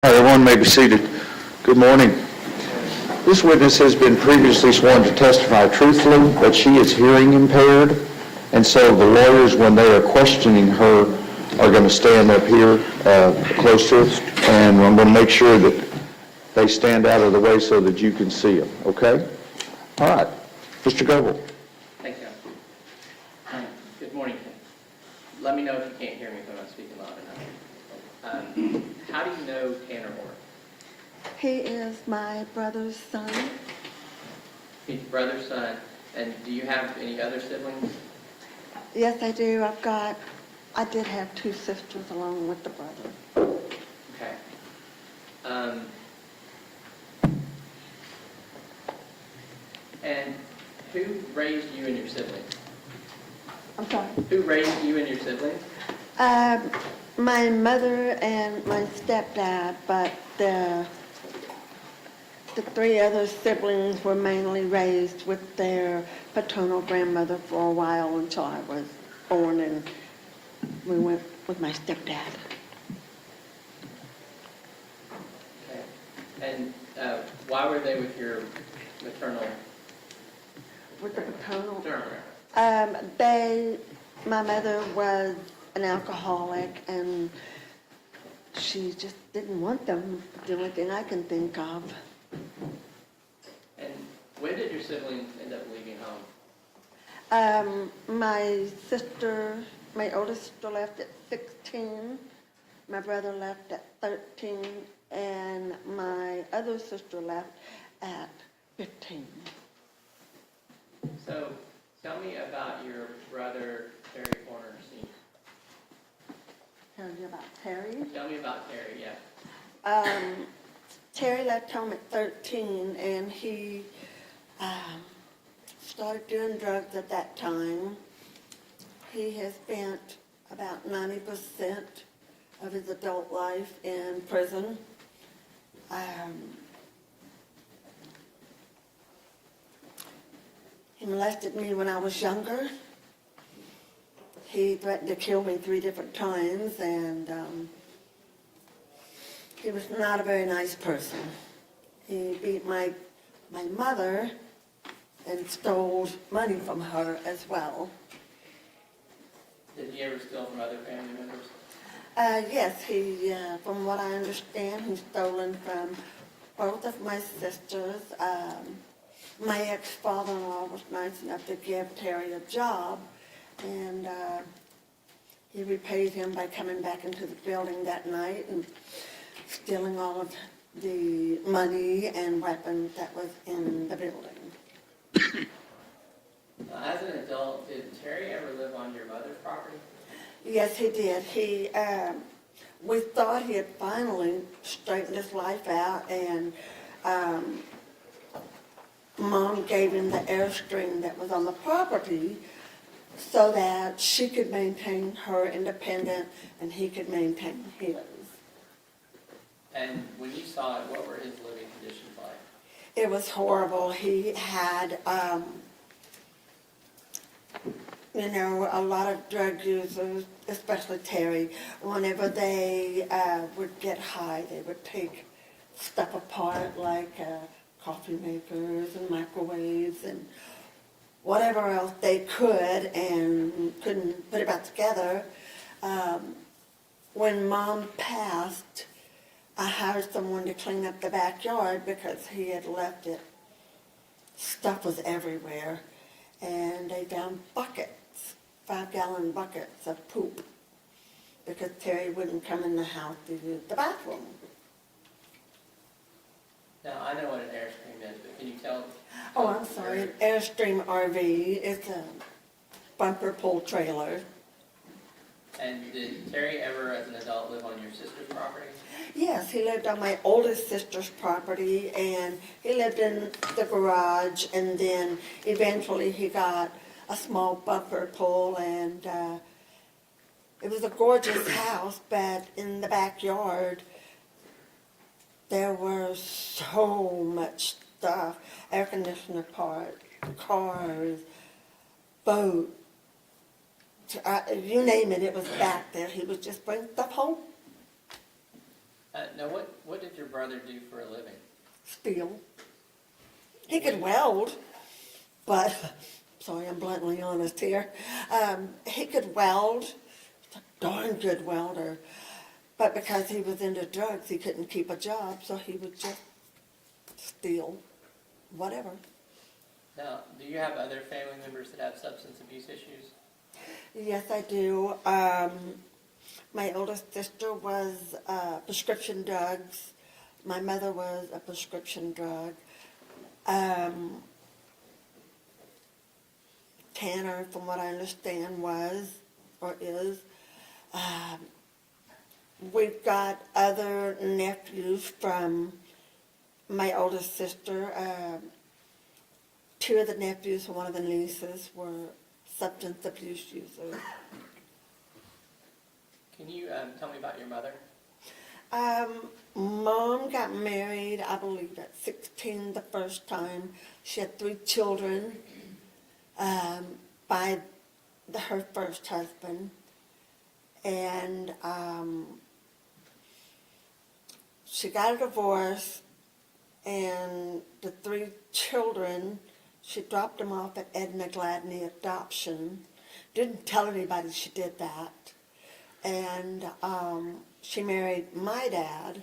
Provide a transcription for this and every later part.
Everyone may be seated. Good morning. This witness has been previously sworn to testify truthfully, but she is hearing impaired, and so the lawyers, when they are questioning her, are going to stand up here close to us, and I'm going to make sure that they stand out of the way so that you can see them, okay? All right. Mr. Goebel. Thank you. Good morning. Let me know if you can't hear me if I'm not speaking loud enough. How do you know Tanner Orr? He is my brother's son. He's your brother's son. And do you have any other siblings? Yes, I do. I did have two sisters along with the brother. Okay. And who raised you and your siblings? I'm sorry. Who raised you and your siblings? My mother and my stepdad, but the three other siblings were mainly raised with their paternal grandmother for a while until I was born, and we went with my stepdad. Okay. And why were they with your maternal? With the paternal? Maternal. My mother was an alcoholic, and she just didn't want them, the only thing I can think of. And when did your siblings end up leaving home? My oldest sister left at 16, my brother left at 13, and my other sister left at 15. So tell me about your brother, Terry Horner Sr. Tell you about Terry. Tell me about Terry, yeah. Terry left home at 13, and he started doing drugs at that time. He has spent about 90% of his adult life in prison. He molested me when I was younger. He threatened to kill me 3 different times, and he was not a very nice person. He beat my mother and stole money from her as well. Did he ever steal from other family members? Yes, from what I understand, he's stolen from both of my sisters. My ex-father-in-law was nice enough to give Terry a job, and he repaid him by coming back into the building that night and stealing all of the money and weapons that was in the building. As an adult, did Terry ever live on your mother's property? Yes, he did. We thought he had finally straightened his life out, and Mom gave him the Airstream that was on the property so that she could maintain her independence and he could maintain his. And when you saw it, what were his living conditions like? It was horrible. He had, a lot of drug users, especially Terry. Whenever they would get high, they would take stuff apart like coffee makers and microwaves and whatever else they could and couldn't put it back together. When Mom passed, I hired someone to clean up the backyard because he had left it. Stuff was everywhere, and they found buckets, 5-gallon buckets of poop, because Terry wouldn't come in the house to use the bathroom. Now, I know what an Airstream is, but can you tell? Oh, I'm sorry, an Airstream RV. It's a bumper pull trailer. And did Terry ever, as an adult, live on your sister's property? Yes, he lived on my oldest sister's property, and he lived in the garage, and then eventually he got a small bumper pull, and it was a gorgeous house, but in the backyard there was so much stuff, air conditioner parts, cars, boats, you name it, it was back there. He would just bring stuff home. Now, what did your brother do for a living? Steel. He could weld, but, sorry, I'm bluntly honest here. He could weld, a darn good welder, but because he was into drugs, he couldn't keep a job, so he would just steal whatever. Now, do you have other family members that have substance abuse issues? Yes, I do. My oldest sister was prescription drugs. My mother was a prescription drug. Tanner, from what I understand, was or is. We've got other nephews from my oldest sister. Two of the nephews and one of the nieces were substance abuse users. Can you tell me about your mother? Mom got married, I believe, at 16 the first time. She had 3 children by her first husband. And she got a divorce, and the 3 children, she dropped them off at Athena Gladney Adoption. Didn't tell anybody she did that. And she married my dad.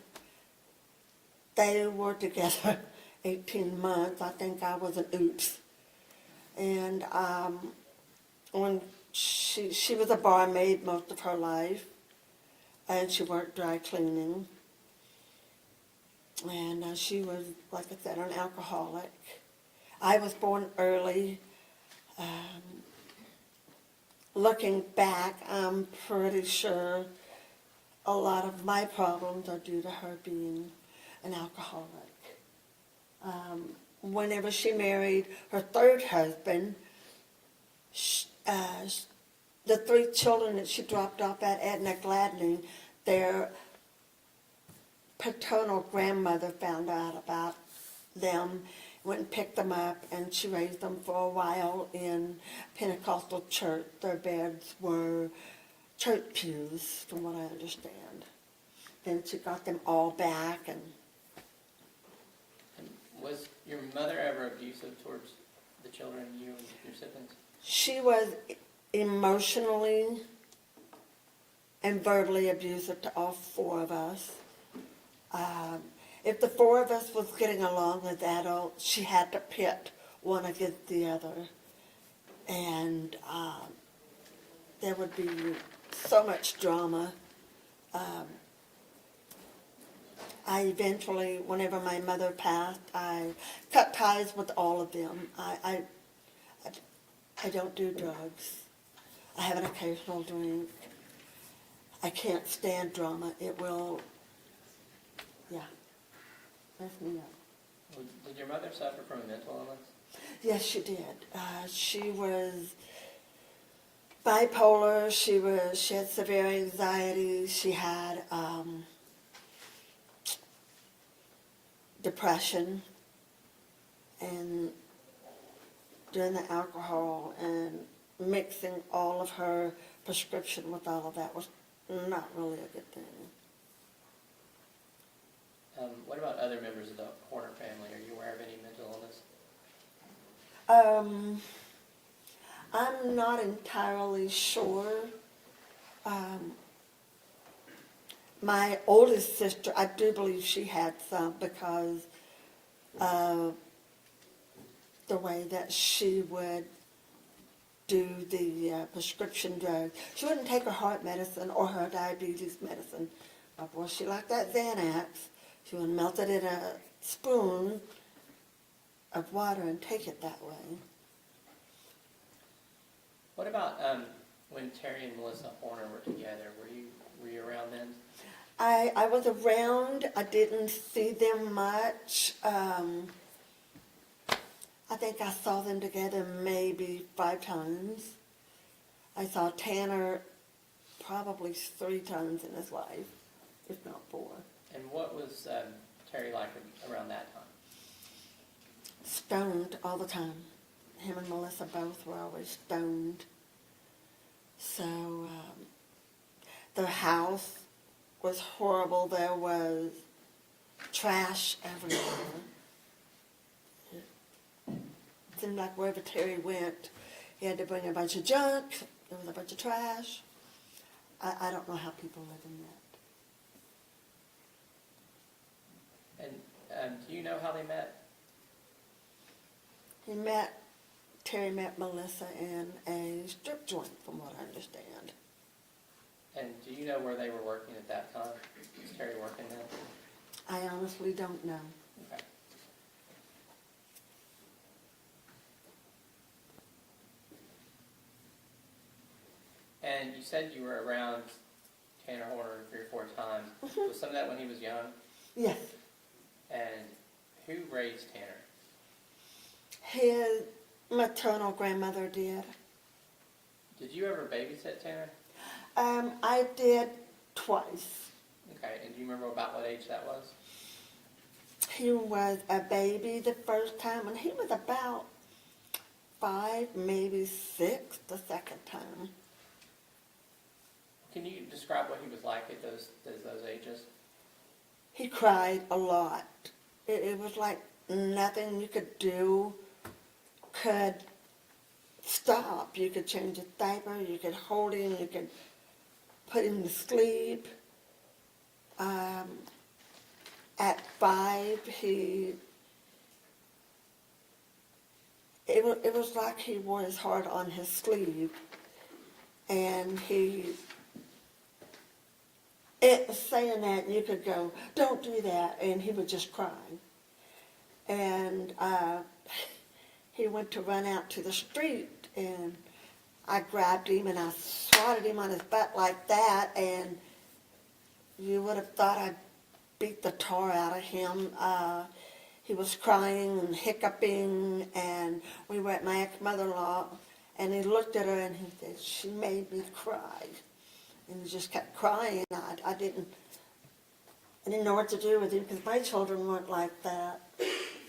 They were together 18 months. I think I was an oops. And when she was a barmaid most of her life, and she worked dry cleaning. And she was, like I said, an alcoholic. I was born early. Looking back, I'm pretty sure a lot of my problems are due to her being an alcoholic. Whenever she married her third husband, the 3 children that she dropped off at Athena Gladney, their paternal grandmother found out about them, went and picked them up, and she raised them for a while in Pentecostal church. Their beds were church pews, from what I understand. Then she got them all back. And Was your mother ever abusive towards the children, you and your siblings? she was emotionally and verbally abusive to all 4 of us. If the 4 of us was getting along as adults, she had to pit one against the other. And there would be so much drama. I eventually, whenever my mother passed, I cut ties with all of them. I don't do drugs. I have an occasional drink. I can't stand drama. It will, yeah, mess me up. Well, did your mother suffer from a mental illness? Yes, she did. She was bipolar. She had severe anxiety. She had depression, and doing the alcohol and mixing all of her prescription with all of that was not really a good thing. What about other members of the Horner family? Are you aware of any mental illness? I'm not entirely sure. My oldest sister, I do believe she had some because of the way that she would do the prescription drugs. She wouldn't take her heart medicine or her diabetes medicine. But boy, she liked that Xanax. She would melt it in a spoon of water and take it that way. What about when Terry and Melissa Horner were together? Were you around then? I was around. I didn't see them much. I think I saw them together maybe 5 times. I saw Tanner probably 3 times in his life, if not 4. And what was Terry like around that time? Stoned all the time. Him and Melissa both were always stoned. So their house was horrible. There was trash everywhere. It seemed like wherever Terry went, he had to bring a bunch of junk. There was a bunch of trash. I don't know how people live in that. And do you know how they met? Terry met Melissa in a strip joint, from what I understand. And do you know where they were working at that time? Was Terry working then? I honestly don't know. Okay. And you said you were around Tanner Horner 3 or 4 times. Was some of that when he was young? Yes. And who raised Tanner? His maternal grandmother did. Did you ever babysit Tanner? I did twice. Okay, and do you remember about what age that was? He was a baby the first time, and he was about 5, maybe 6 the second time. Can you describe what he was like at those ages? He cried a lot. It was like nothing you could do could stop. You could change his diaper, you could hold him, you could put him to sleep. At 5, it was like he wore his heart on his sleeve, and saying that, you could go, don't do that, and he would just cry. And he went to run out to the street, and I grabbed him and I swatted him on his butt like that, and you would have thought I beat the tar out of him. He was crying and hiccuping, and we were at my ex-mother-in-law, and he looked at her and he said, she made me cry. And he just kept crying. I didn't know what to do with him because my children weren't like that.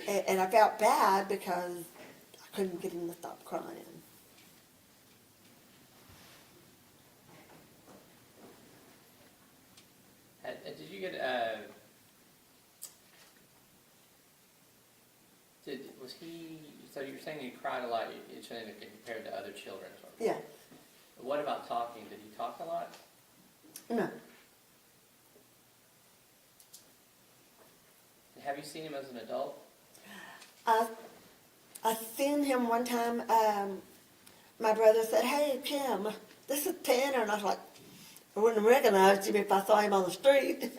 And I felt bad because I couldn't get him to stop crying. Did you get was he? So you were saying he cried a lot. You're saying that compared to other children. Yeah. What about talking? Did he talk a lot? No. Have you seen him as an adult? I seen him one time. My brother said, "Hey, Kim, this is Tanner," and I was like, I wouldn't have recognized him if I saw him on the street.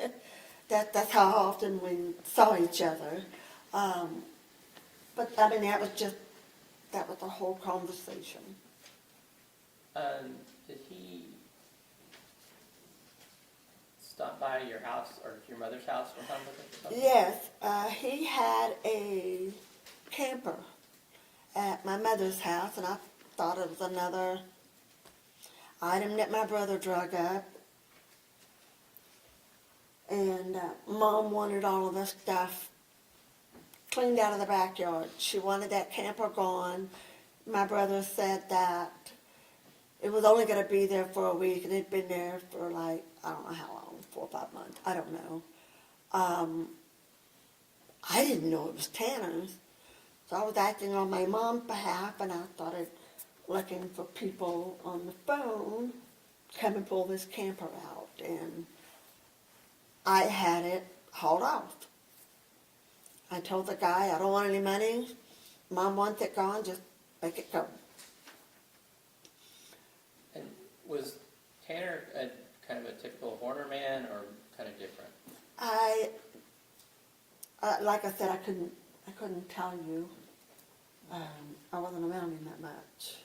That's how often we saw each other. But I mean, that was the whole conversation. Did he stop by your house or your mother's house one time with him or something? Yes, he had a camper at my mother's house, and I thought it was another item that my brother drug up. And Mom wanted all of this stuff cleaned out of the backyard. She wanted that camper gone. My brother said that it was only going to be there for a week, and it'd been there for like, I don't know how long, 4 or 5 months. I don't know. I didn't know it was Tanner's. So I was acting on my mom's behalf, and I started looking for people on the phone to come and pull this camper out. And I had it hauled off. I told the guy, I don't want any money. Mom wants it gone, just make it go. And was Tanner kind of a typical Horner man or kind of different? Like I said, I couldn't tell you. I wasn't around him that much.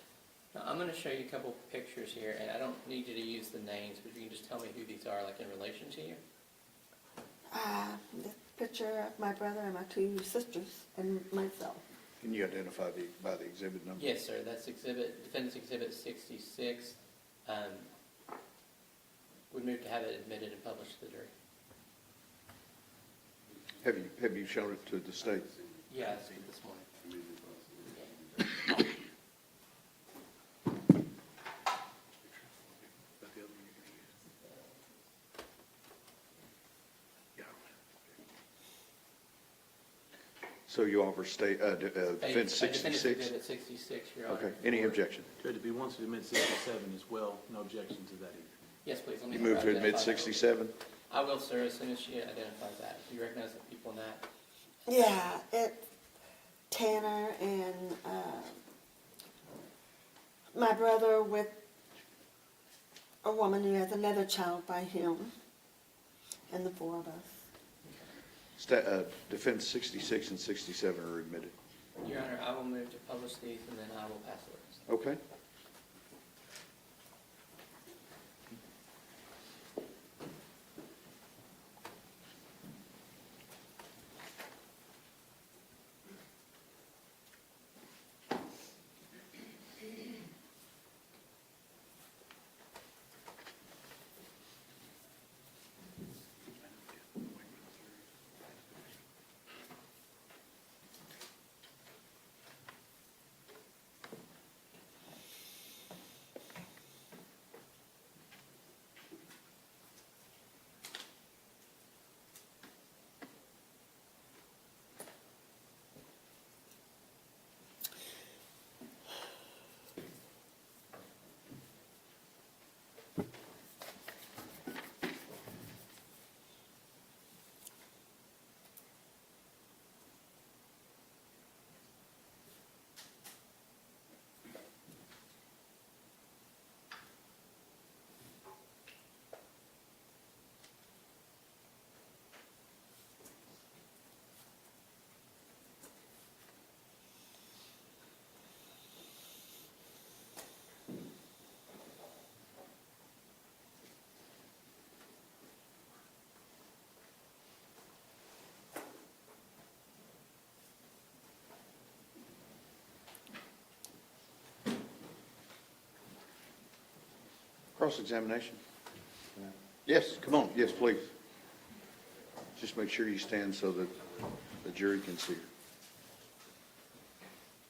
Now, I'm going to show you a couple pictures here, and I don't need you to use the names, but you can just tell me who these are, like in relation to you. This picture of my brother and my 2 sisters and myself. Can you identify by the exhibit number? Yes, sir. That's Defendant's Exhibit 66. We moved to have it admitted and published to the jury. Have you shown it to the state? Yeah, I see it this morning. So you offer state, defense A definitive 66? exhibit 66, Your Honor. Okay, any objection? Judge, if he wants to admit 67 as well, no objection to that either. Yes, please. Let me You move to admit identify that. 67? I will, sir, as soon as she identifies that. Do you recognize the people in that? Yeah, it's Tanner and my brother with a woman who has another child by him, and the four of us. Defense 66 and 67 are admitted. Your Honor, I will move to publish these, and then I will pass orders. Okay. Cross-examination? Yes, come on, yes, please. Just make sure you stand so that the jury can see you.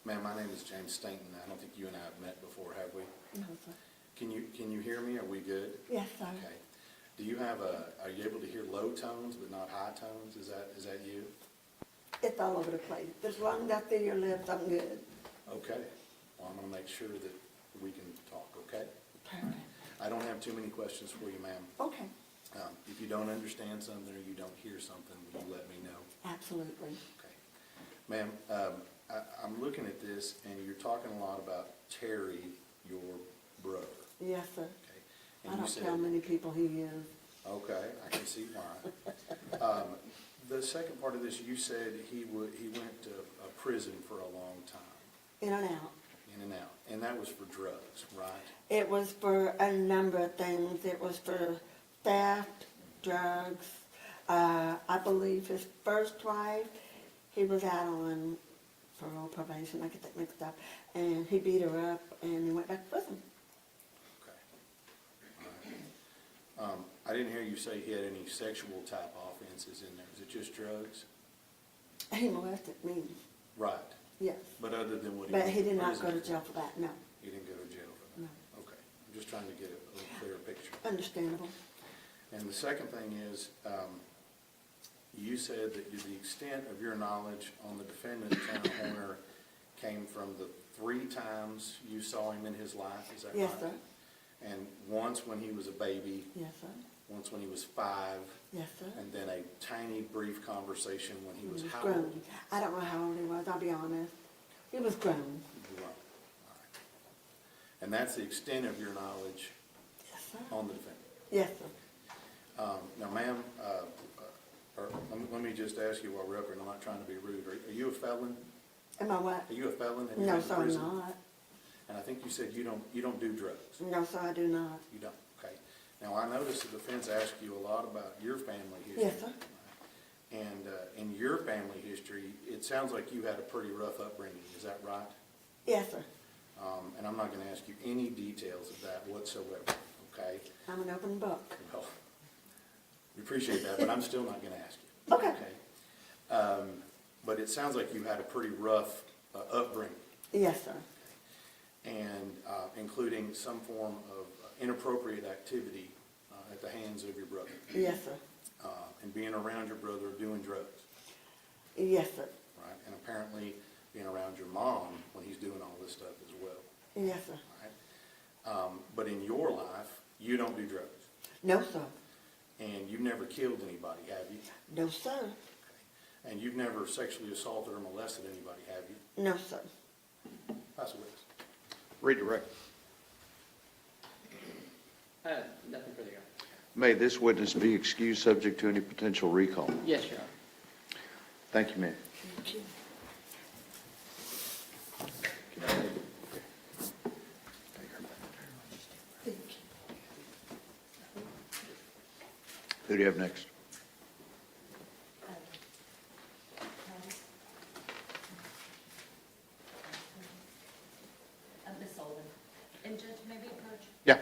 Ma'am, my name is James Stainton. I don't think you and I have met before, have we? No, sir. Can you hear me? Are we good? Yes, sir. Okay. Do you have are you able to hear low tones but not high tones? Is that you? It's all over the place. As long as I see your lips, I'm good. Okay. Well, I'm gonna make sure that we can talk, okay? Perfect. I don't have too many questions for you, ma'am. Okay, If you don't understand something or you don't hear something, will you let me know? absolutely. Okay. Ma'am, I'm looking at this and you're talking a lot about Terry, your brother, Yes, sir. okay? And I you don't said- tell many people he is. Okay, I can see why. The second part of this, you said he went to a prison for a long time, In and out. in and out, and that was for drugs, right? It was for a number of things. It was for theft, drugs. I believe his first wife, he was out on parole probation, I get that mixed up, and he beat her up and he went back to prison. Okay. All right. I didn't hear you say he had any sexual type offenses in there. Is it just drugs? He molested me, Right. yes. But other than what he But went he did to not go prison to jail for? for that, no. He didn't go to jail for No. that? Okay. I'm just trying to get a little clearer picture. Understandable. And the second thing is, you said that the extent of your knowledge on the defendant, Tanner Horner, came from the 3 times you saw him in his life, is that right? Yes, sir. And once when he was a baby, Yes, sir. once when he was 5, Yes, sir. and then a tiny brief conversation when he was how grown. old? I don't know how old he was, I'll be honest. He was grown. Grown. All right. And that's the extent of your knowledge Yes, sir. on the defendant. Yes, sir. Now, ma'am, let me just ask you while we're up here, and I'm not trying to be rude. Are you a felon? Am I what? Are you a felon? Have you No, been to sir, I'm prison? not. And I think you said you don't do drugs. No, sir, I do not. You don't, okay. Now, I noticed the defense asked you a lot about your family history. Yes, sir. And in your family history, it sounds like you had a pretty rough upbringing, is that right? Yes, sir. And I'm not gonna ask you any details of that whatsoever, okay? I'm an open book. Well, we appreciate that, but I'm still not gonna ask you. Okay. But it sounds like you had a pretty rough upbringing, Yes, sir. and including some form of inappropriate activity at the hands of your brother, Yes, sir. and being around your brother doing drugs, Yes, sir. right? And I'm apparently being around your mom when he's doing all this stuff as well, Yes, sir. right? But in your life, you don't do drugs, No, sir. and you've never killed anybody, have you? No, sir. And you've never sexually assaulted or molested anybody, have you? No, sir. Pass a witness. Redirect. Nothing further, Your Honor. May this witness be excused subject to any potential recall? Yes, Your Honor. Thank you, ma'am. Thank you. Thank you. Who do you have next? Ms. Sullivan. And Judge, maybe approach. Yeah.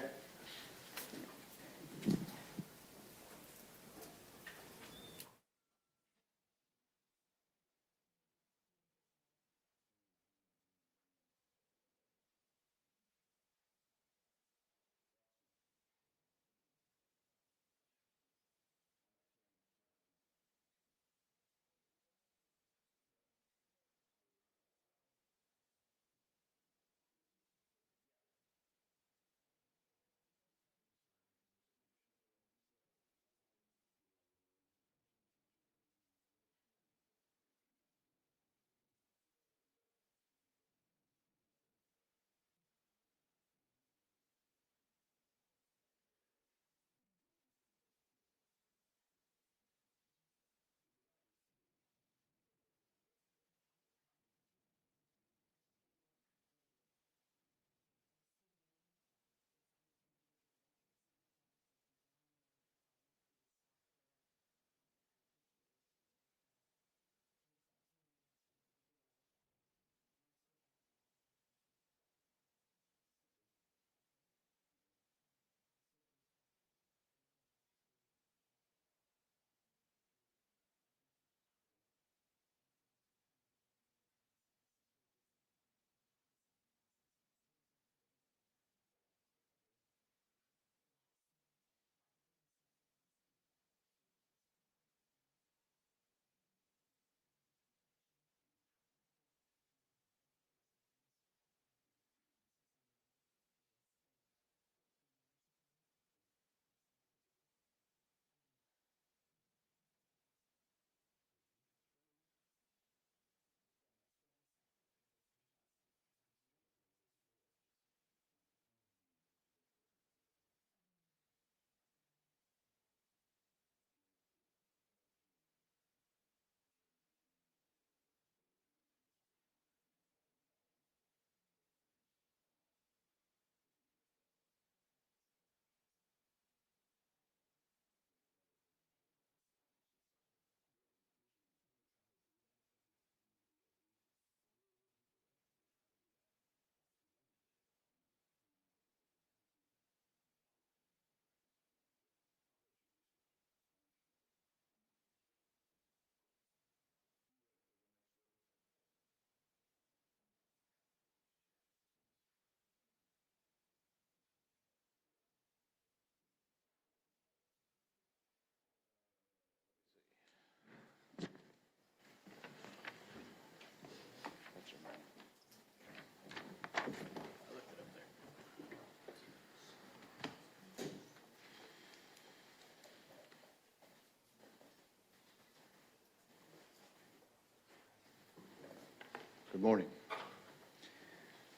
Good morning.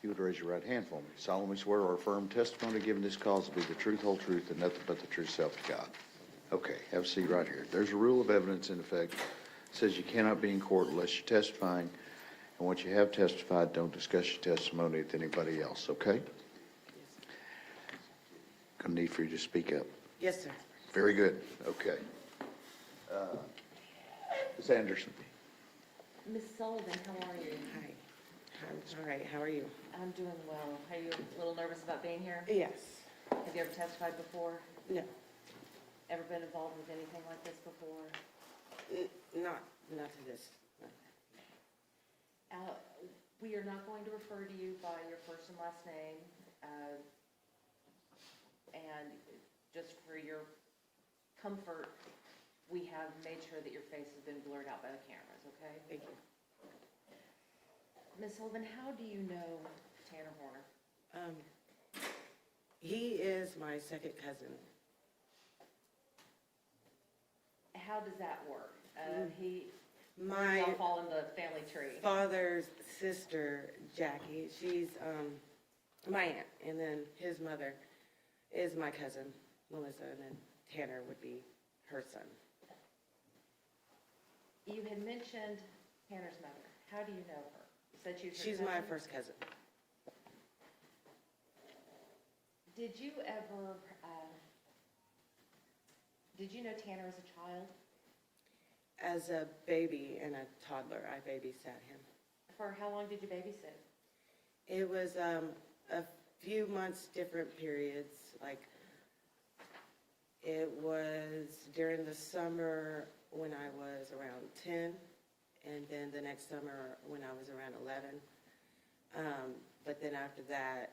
You would raise your right hand for me. Solemnly swear or affirm testimony given this cause to be the truth, whole truth, and nothing but the true self of God. Okay, have a seat right here. There's a rule of evidence in effect. It says you cannot be in court unless you're testifying, and once you have testified, don't discuss your testimony with anybody else, okay? Gonna need for you to speak up. Yes, sir. Very good, okay. Ms. Anderson. Ms. Sullivan, how are you? Hi. I'm all right. How are you? I'm doing well. Are you a little nervous about being here? Yes. Have you ever testified before? No. Ever been involved with anything like this before? Not to this. We are not going to refer to you by your first and last name. And just for your comfort, we have made sure that your face has been blurred out by the cameras, okay? Thank you. Ms. Sullivan, how do you know Tanner Horner? He is my second cousin. How does that work? He, My y'all fall in the family tree. father's sister, Jackie, she's my aunt, and then his mother is my cousin, Melissa, and then Tanner would be her son. You had mentioned Tanner's mother. How do you know her? You said she was your She's my cousin? first cousin. Did you ever, did you know Tanner as a child? As a baby and a toddler, I babysat him. For how long did you babysit? It was a few months, different periods. Like, it was during the summer when I was around 10, and then the next summer when I was around 11. But then after that,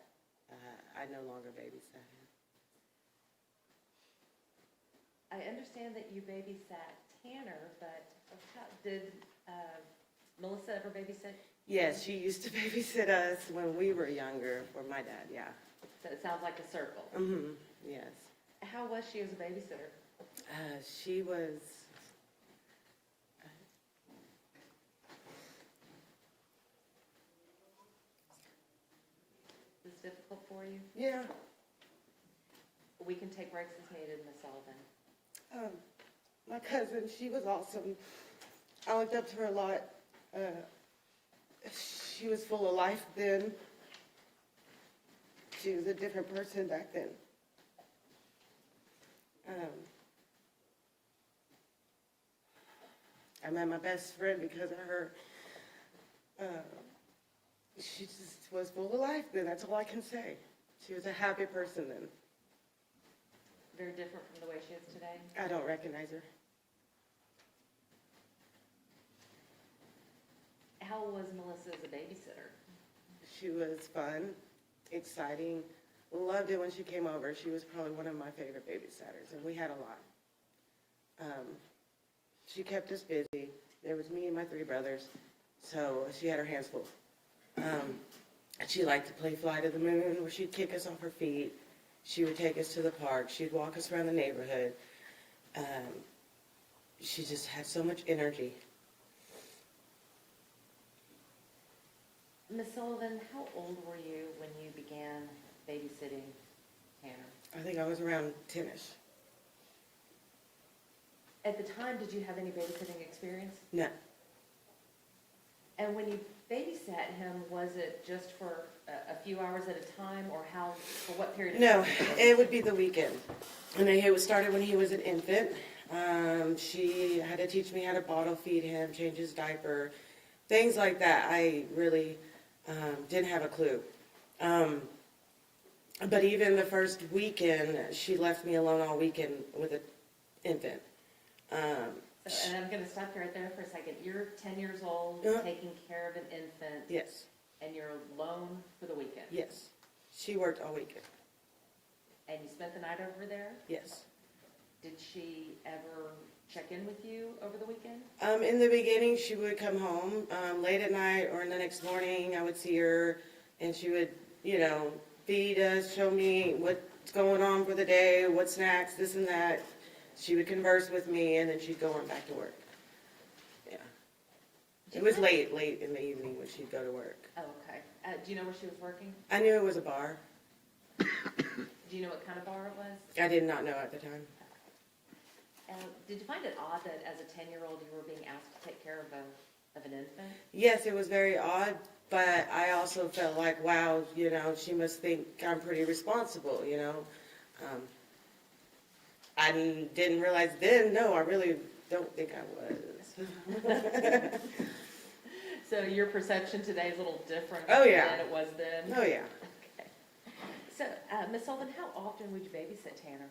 I no longer babysat him. I understand that you babysat Tanner, but did Melissa ever babysit? Yes, she used to babysit us when we were younger, for my dad, yeah. So it sounds like a circle. Mm-hmm, yes. How was she as a babysitter? She was, Is this difficult for you? yeah. We can take breaks as needed, Ms. Sullivan. My cousin, she was awesome. I looked up to her a lot. She was full of life then. She was a different person back then. I met my best friend because of her. She just was full of life then, that's all I can say. She was a happy person then. Very different from the way she is today. I don't recognize her. How was Melissa as a babysitter? She was fun, exciting, loved it when she came over. She was probably one of my favorite babysitters, and we had a lot. She kept us busy. There was me and my 3 brothers, so she had her hands full. She liked to play Fly to the Moon, where she'd kick us off her feet. She would take us to the park. She'd walk us around the neighborhood. She just had so much energy. Ms. Sullivan, how old were you when you began babysitting Tanner? I think I was around 10-ish. At the time, did you have any babysitting experience? No. And when you babysat him, was it just for a few hours at a time, or for what period of time? No, it would be the weekend. And it was started when he was an infant. She had to teach me how to bottle feed him, change his diaper, things like that. I really didn't have a clue. But even the first weekend, she left me alone all weekend with an infant. And I'm going to stop you right there for a second. You're 10 years old, taking care of an infant. Yes, And you're alone for the weekend. yes. She worked all weekend. And you spent the night over there? Yes. Did she ever check in with you over the weekend? In the beginning, she would come home late at night or in the next morning. I would see her, and she would, feed us, show me what's going on for the day, what snacks, this and that. She would converse with me, and then she'd go on back to work. Yeah. It was late in the evening when she'd go to work. Oh, okay. Do you know where she was working? I knew it was a bar. Do you know what kind of bar it was? I did not know at the time. Did you find it odd that as a 10-year-old you were being asked to take care of an infant? Yes, it was very odd, but I also felt like, wow, she must think I'm pretty responsible, I didn't realize then, no, I really don't think I was. So your perception today is a little different Oh, yeah. than it was then? Oh, yeah. Okay. So, Ms. Sullivan, how often would you babysit Tanner?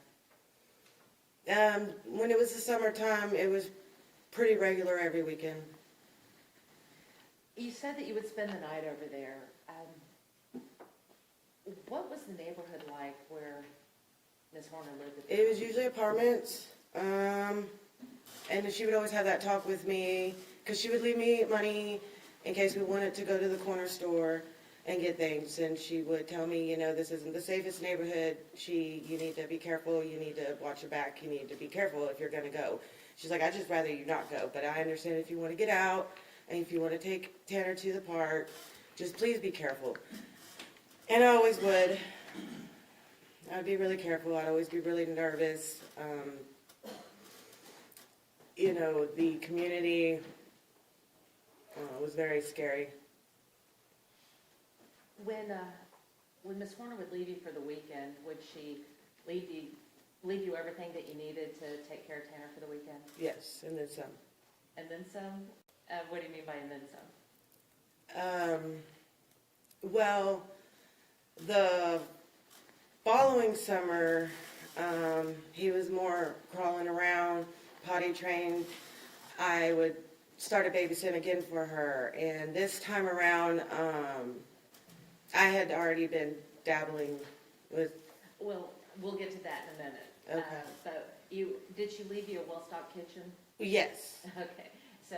When it was the summertime, it was pretty regular every weekend. You said that you would spend the night over there. What was the neighborhood like where Ms. Horner lived at the It was time? usually apartments, and she would always have that talk with me, because she would leave me money, in case we wanted to go to the corner store and get things. And she would tell me, you know, this isn't the safest neighborhood. You need to be careful. You need to watch your back. You need to be careful if you're going to go. She's like, I'd just rather you not go. But I understand if you want to get out and if you want to take Tanner to the park, just please be careful. And I always would. I'd be really careful. I'd always be really nervous. You know, the community was very scary. When Miss Horner would leave you for the weekend, would she leave you everything that you needed to take care of Tanner for the weekend? Yes, and then some. And then some? What do you mean by and then some? Well, the following summer, he was more crawling around, potty trained. I would start a babysitting again for her, and this time around, I had already been dabbling with. Well, we'll get to that in a minute. Okay. So did she leave you a well-stocked kitchen? Yes, Okay, so.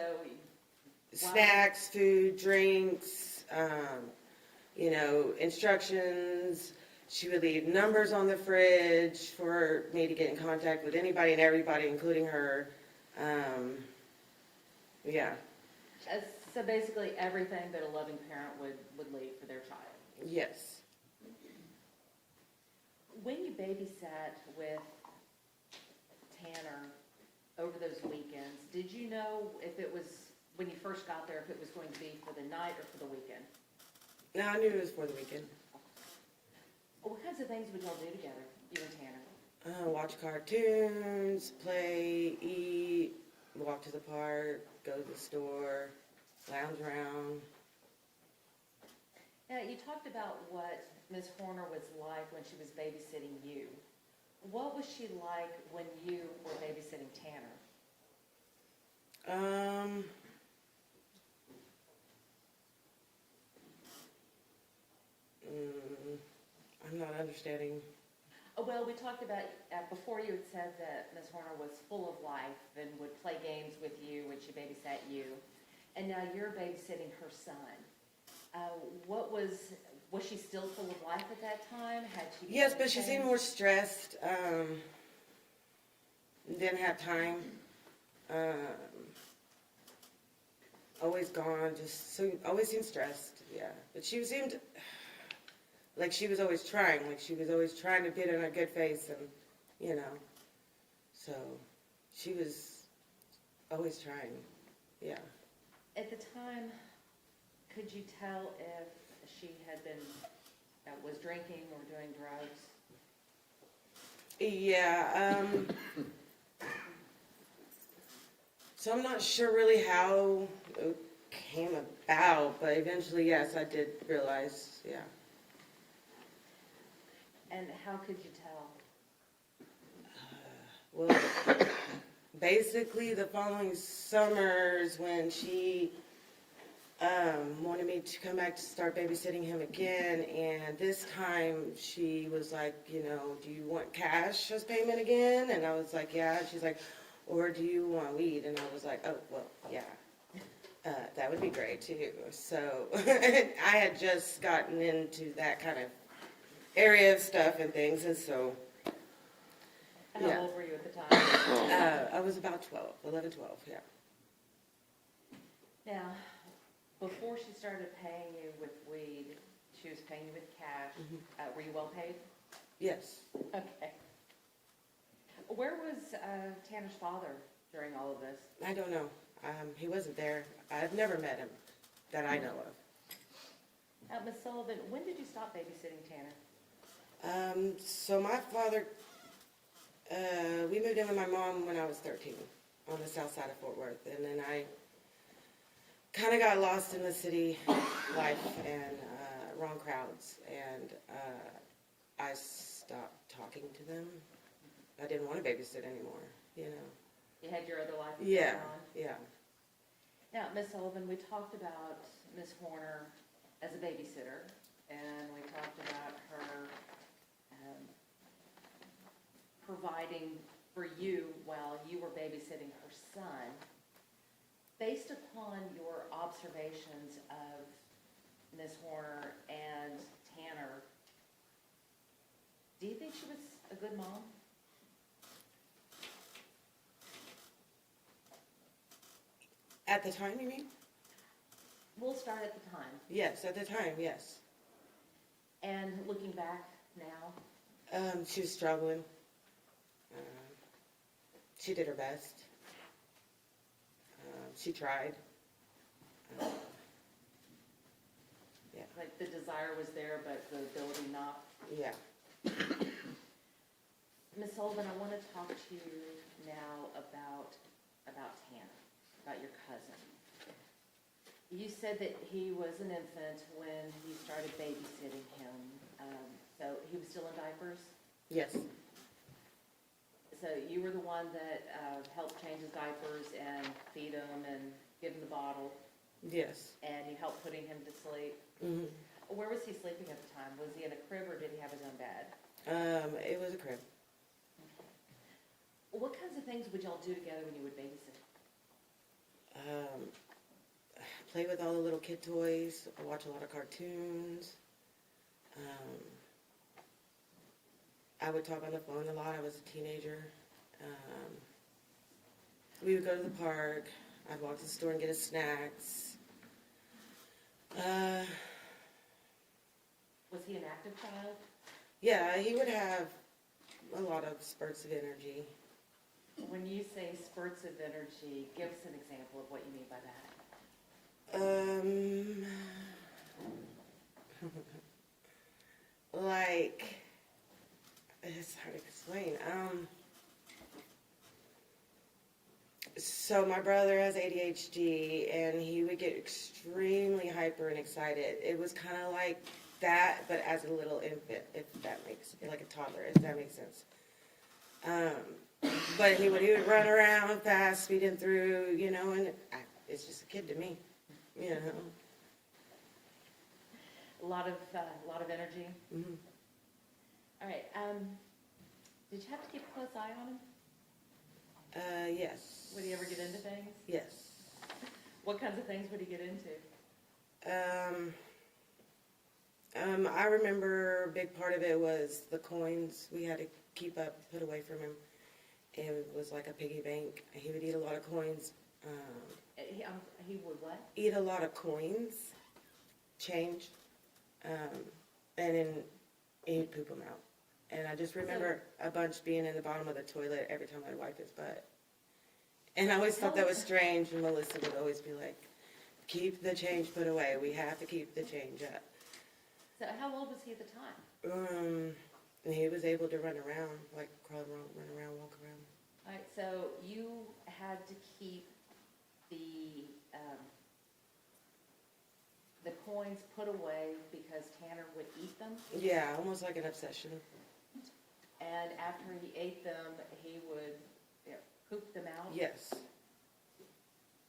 snacks, food, drinks, you know, instructions. She would leave numbers on the fridge for me to get in contact with anybody and everybody, including her. Yeah, So basically, everything that a loving parent would leave for their child. yes. When you babysat with Tanner over those weekends, did you know if it was, when you first got there, if it was going to be for the night or for the weekend? No, I knew it was for the weekend. What kinds of things would y'all do together, you and Tanner? Watch cartoons, play, eat, walk to the park, go to the store, lounge around. Now, you talked about what Ms. Horner was like when she was babysitting you. What was she like when you were babysitting Tanner? I'm not understanding. Well, we talked about, before you had said that Ms. Horner was full of life and would play games with you when she babysat you, and now you're babysitting her son. Was she still full of life at that time? Had she? Yes, but she seemed more stressed. Didn't have time. Always gone. Always seemed stressed. Yeah, but she seemed like she was always trying. Like she was always trying to put in a good face, and you know. So she was always trying. Yeah. At the time, could you tell if she had been, was drinking or doing drugs? Yeah, so I'm not sure really how it came about, but eventually, yes, I did realize, yeah. And how could you tell? Well, basically, the following summers when she wanted me to come back to start babysitting him again, and this time she was like, you know, do you want cash as payment again? And I was like, yeah. And she's like, or do you want weed? And I was like, oh, well, yeah. That would be great too. So I had just gotten into that kind of area of stuff and things, and so. How Yeah. old were you at the time? I was about 11, 12, yeah. Now, before she started paying you with weed, she was paying you with cash. Were you well paid? Yes. Okay. Where was Tanner's father during all of this? I don't know. He wasn't there. I've never met him that I know of. Ms. Sullivan, when did you stop babysitting Tanner? So my father, we moved in with my mom when I was 13 on the south side of Fort Worth. And then I kind of got lost in the city life and wrong crowds. And I stopped talking to them. I didn't want to babysit anymore, you know. You had your other life Yeah, going on? yeah. Now, Ms. Sullivan, we talked about Ms. Horner as a babysitter, and we talked about her providing for you while you were babysitting her son. Based upon your observations of Ms. Horner and Tanner, do you think she was a good mom? At the time, you mean? We'll start at the time. Yes, at the time, yes. And looking back now, She was struggling. She did her best. She tried. Yeah, like the desire was there, but the ability not. yeah. Ms. Sullivan, I want to talk to you now about Tanner, about your cousin. You said that he was an infant when you started babysitting him. So he was still in diapers? Yes. So you were the one that helped change his diapers and feed him and give him the bottle, Yes. and you helped putting him to sleep. Mm-hmm. Where was he sleeping at the time? Was he in a crib or did he have his own bed? It was a crib. What kinds of things would y'all do together when you would babysit? Play with all the little kid toys. Watch a lot of cartoons. I would talk on the phone a lot. I was a teenager. We would go to the park. I'd walk to the store and get us snacks. Was he an active child? Yeah, he would have a lot of spurts of energy. When you say spurts of energy, give us an example of what you mean by that. Like, it's hard to explain. So my brother has ADHD, and he would get extremely hyper and excited. It was kind of like that, but as a little infant, if that makes, like a toddler, if that makes sense. But he would run around fast, speeding through, and it's just a kid to me, A lot of energy. Mhm. All right. Did you have to keep a close eye on him? Yes. Would he ever get into things? Yes. What kinds of things would he get into? I remember a big part of it was the coins we had to keep up, put away from him. It was like a piggy bank. He would eat a lot of coins. He would what? Eat a lot of coins, change, and then he'd poop them out. And I just remember a bunch being in the bottom of the toilet every time I'd wipe his butt. And I always thought that was strange, and Melissa would always be like, keep the change put away. We have to keep the change up. So how old was he at the time? And he was able to run around, like crawl around, run around, walk around. All right, so you had to keep the coins put away because Tanner would eat them, Yeah, almost like an obsession. and after he ate them, he would poop them out? Yes.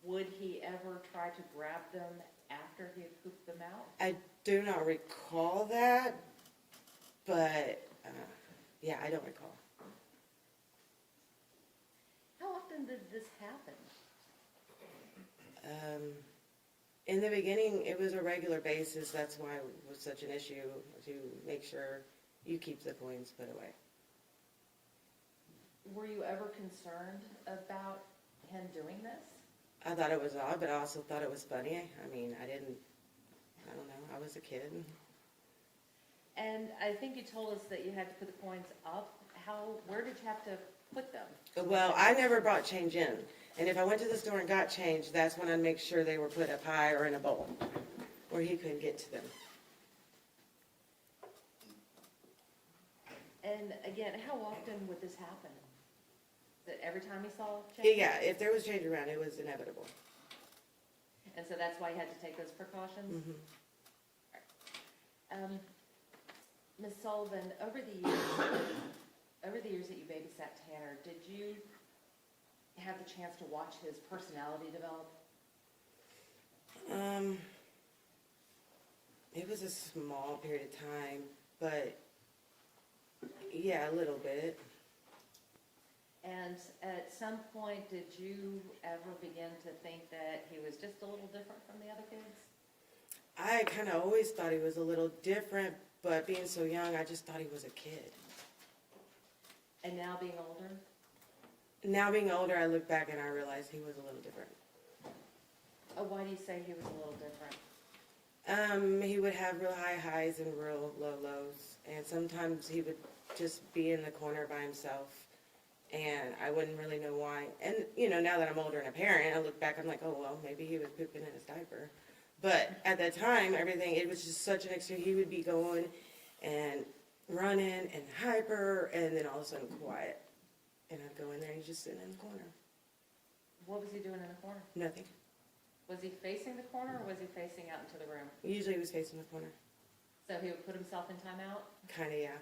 Would he ever try to grab them after he had pooped them out? I do not recall that, but yeah, I don't recall. How often did this happen? In the beginning, it was a regular basis. That's why it was such an issue to make sure you keep the coins put away. Were you ever concerned about him doing this? I thought it was odd, but I also thought it was funny. I mean, I don't know, I was a kid. And I think you told us that you had to put the coins up. Where did you have to put them? Well, I never brought change in. And if I went to the store and got change, that's when I'd make sure they were put up high or in a bowl where he couldn't get to them. And again, how often would this happen? That every time he saw change? Yeah, if there was change around, it was inevitable. And so that's why you had to take those precautions? Mhm. Ms. Sullivan, over the years that you babysat Tanner, did you have the chance to watch his personality develop? It was a small period of time, but yeah, a little bit. And at some point, did you ever begin to think that he was just a little different from the other kids? I kind of always thought he was a little different, but being so young, I just thought he was a kid. And now being older? Now being older, I look back and I realize he was a little different. Why do you say he was a little different? He would have real high highs and real low lows, and sometimes he would just be in the corner by himself, and I wouldn't really know why. And, you know, now that I'm older and a parent, I look back, I'm like, oh, well, maybe he was pooping in his diaper. But at that time, everything, it was just such an extreme. He would be going and running and hyper, and then all of a sudden quiet. And I'd go in there and he's just sitting in the corner. What was he doing in the corner? Nothing. Was he facing the corner, or was he facing out into the room? Usually he was facing the corner. So he would put himself in timeout? Kind of, yeah.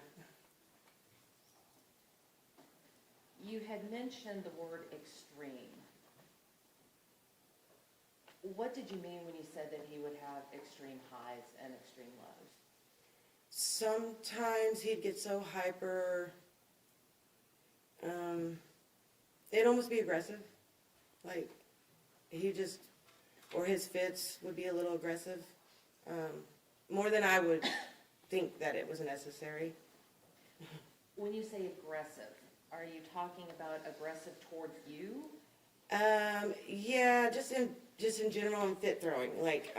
You had mentioned the word extreme. What did you mean when you said that he would have extreme highs and extreme lows? Sometimes he'd get so hyper, it'd almost be aggressive. Like, he just, or his fits would be a little aggressive, more than I would think that it was necessary. When you say aggressive, are you talking about aggressive towards you? Yeah, just in general in fit throwing, like,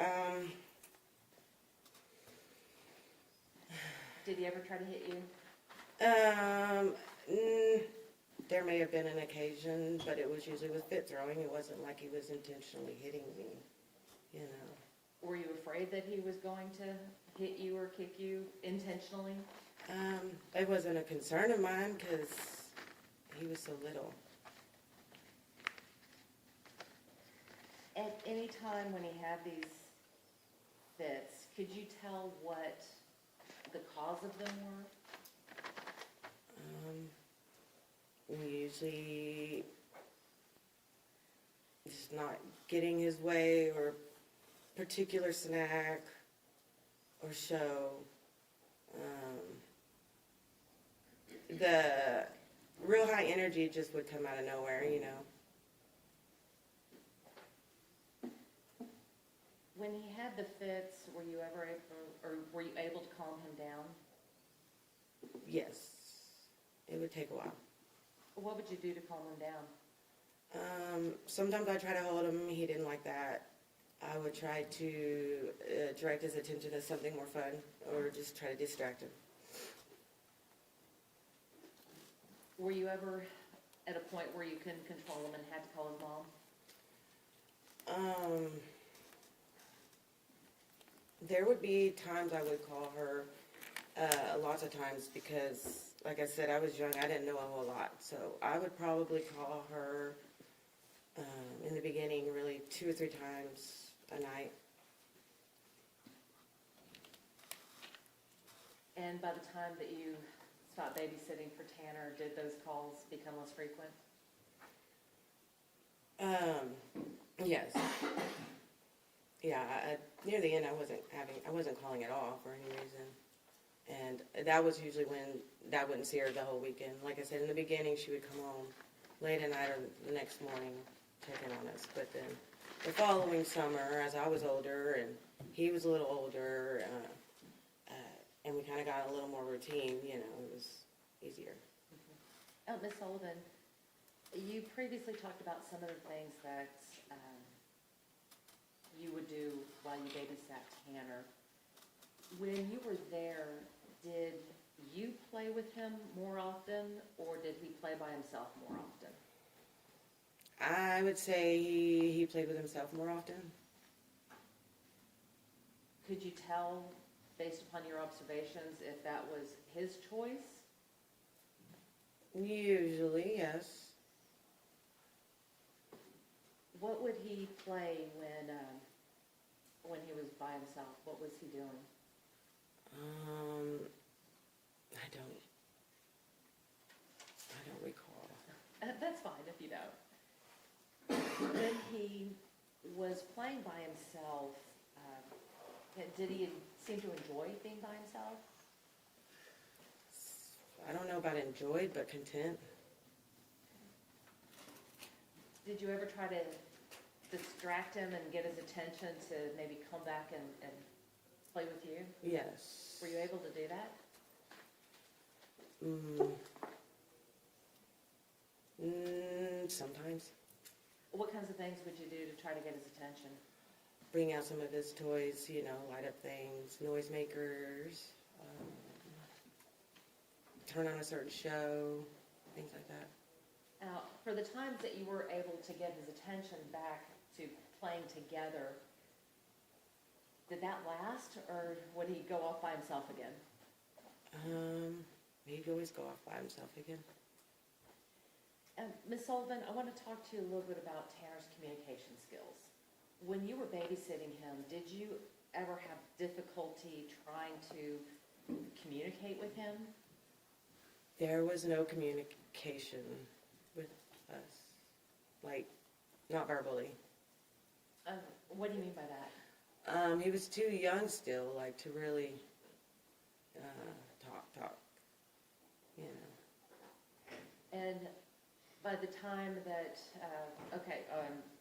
Did he ever try to hit you? There may have been an occasion, but it was usually with fit throwing. It wasn't like he was intentionally hitting me, you know. Were you afraid that he was going to hit you or kick you intentionally? It wasn't a concern of mine because he was so little. At any time when he had these fits, could you tell what the cause of them were? Usually just not getting his way, or particular snack or show. The real high energy just would come out of nowhere, you know. When he had the fits, were you able to calm him down? Yes, it would take a while. What would you do to calm him down? Sometimes I try to hold him. He didn't like that. I would try to direct his attention to something more fun, or just try to distract him. Were you ever at a point where you couldn't control him and had to call his mom? There would be times I would call her, lots of times, because, like I said, I was young. I didn't know a whole lot. So I would probably call her in the beginning really 2 or 3 times a night. And by the time that you stopped babysitting for Tanner, did those calls become less frequent? Yes. Yeah, near the end, I wasn't calling at all for any reason. And that was usually when I wouldn't see her the whole weekend. Like I said, in the beginning, she would come home late at night or the next morning, checking on us. But then the following summer, as I was older and he was a little older, and we kind of got a little more routine, you know, it was easier. Oh, Ms. Sullivan, you previously talked about some of the things that you would do while you babysat Tanner. When you were there, did you play with him more often, or did he play by himself more often? I would say he played with himself more often. Could you tell, based upon your observations, if that was his choice? Usually, yes. What would he play when he was by himself? What was he doing? I don't recall. That's fine if you don't. When he was playing by himself, did he seem to enjoy being by himself? I don't know about enjoyed, but content. Did you ever try to distract him and get his attention to maybe come back and play with you? Yes. Were you able to do that? Sometimes. What kinds of things would you do to try to get his attention? Bring out some of his toys, you know, light up things, noisemakers, turn on a certain show, things like that. Now, for the times that you were able to get his attention back to playing together, did that last, or would he go off by himself again? He'd always go off by himself again. Ms. Sullivan, I want to talk to you a little bit about Tanner's communication skills. When you were babysitting him, did you ever have difficulty trying to communicate with him? There was no communication with us, like, not verbally. What do you mean by that? He was too young still, like, to really talk, you know. And by the time that, okay, I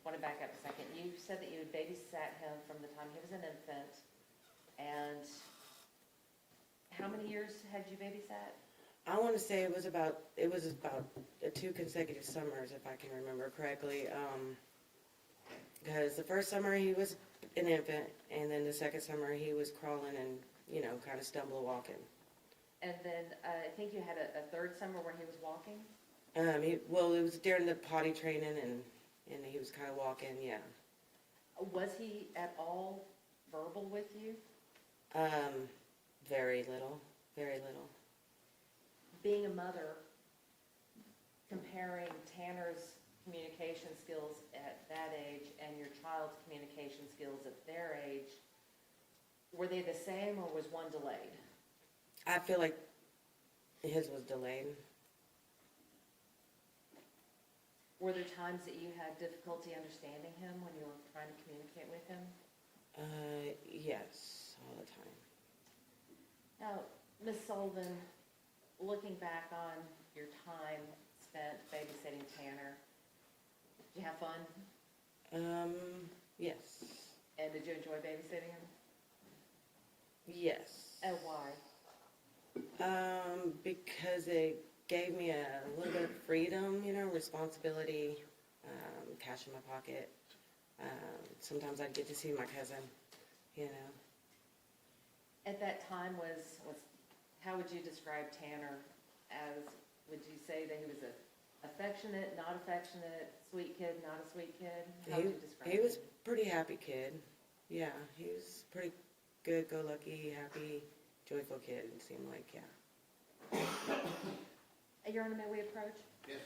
want to back up a second. You said that you had babysat him from the time he was an infant, and how many years had you babysat? I want to say it was about 2 consecutive summers, if I can remember correctly. Because the first summer he was an infant, and then the second summer he was crawling and, you know, kind of stumble walking. And then I think you had a third summer where he was walking? It was during the potty training, and he was kind of walking, yeah. Was he at all verbal with you? Very little, very little. Being a mother, comparing Tanner's communication skills at that age and your child's communication skills at their age, were they the same or was one delayed? I feel like his was delayed. Were there times that you had difficulty understanding him when you were trying to communicate with him? Yes, all the time. Now, Ms. Sullivan, looking back on your time spent babysitting Tanner, did you have fun? Yes. And did you enjoy babysitting him? Yes. And why? Because it gave me a little bit of freedom, you know, responsibility, cash in my pocket. Sometimes I'd get to see my cousin, you know. At that time how would you describe Tanner as, would you say that he was affectionate, not affectionate, sweet kid, not a sweet kid? How would you describe him? He was pretty happy kid. Yeah, he was pretty good, go lucky, happy, joyful kid, it seemed like, yeah. Your Honor, may we approach? Yes.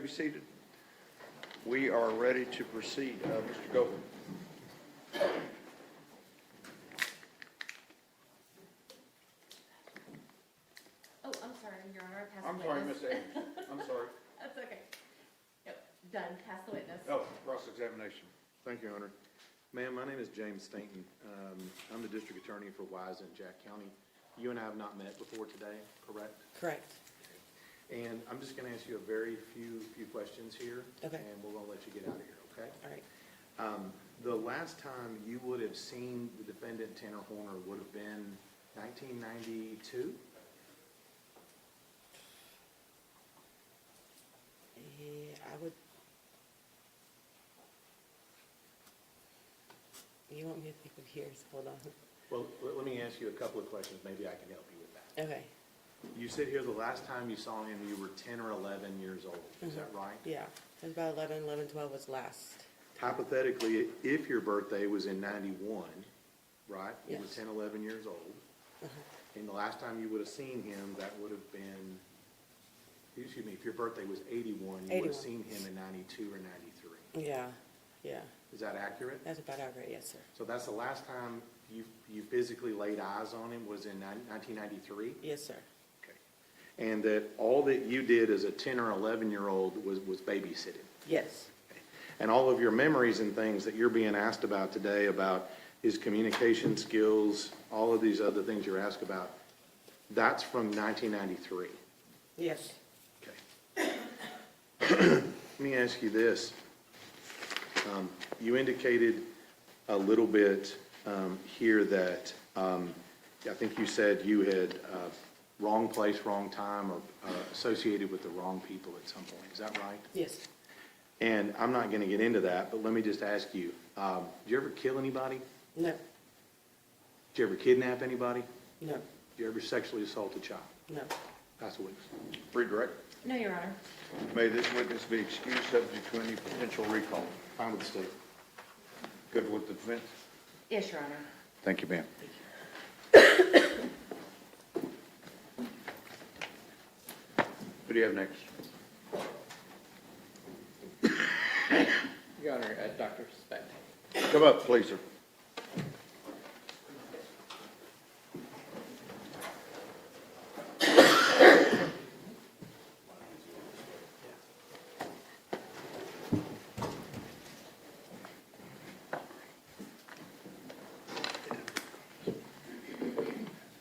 be seated. We are ready to proceed. Mr. Goldman. Oh, I'm sorry, Your Honor, I passed the I'm sorry, witness. Miss Evans. I'm sorry. That's okay. Yep, done, pass the witness. Oh, cross-examination. Thank you, Your Honor. Ma'am, my name is James Stainton. I'm the district attorney for Wise in Jack County. You and I have not met before today, correct? Correct. And I'm just going to ask you a very few questions here. Okay. And we're going to let you get out of here, okay? All right. The last time you would have seen the defendant, Tanner Horner, would have been 1992? Yeah, I would. You want me to think of years? Hold on. Well, let me ask you a couple of questions. Maybe I can help you with that. Okay. You said here the last time you saw him, you were 10 or 11 years old. Is that right? Yeah, it was about 11, 12 was last. Hypothetically, if your birthday was in 91, right? You were Yes. 10, 11 years old. And the last time you would have seen him, that would have been, excuse me, if your birthday was 81, you would 81. have seen him in 92 or 93. Yeah, yeah, Is that accurate? that's about accurate, yes, sir. So that's the last time you physically laid eyes on him was in 1993? Yes, sir. Okay. And that all that you did as a 10 or 11-year-old was babysitting? Yes, And all of your memories and things that you're being asked about today, about his communication skills, all of these other things you're asked about, that's from 1993? yes. Okay. Let me ask you this. You indicated a little bit here that I think you said you had wrong place, wrong time, or associated with the wrong people at some point. Is that right? Yes. And I'm not going to get into that, but let me just ask you, did you ever kill anybody? No, Did you ever kidnap anybody? no, Did you ever sexually assault a child? no. That's a witness. Redirect. No, Your Honor. May this witness be excused subject to any potential recall. Fine with the state. Good with the defense? Yes, Your Honor. Thank you, ma'am. Who do you have next? Your Honor, Dr. Speck. Come up, please, sir.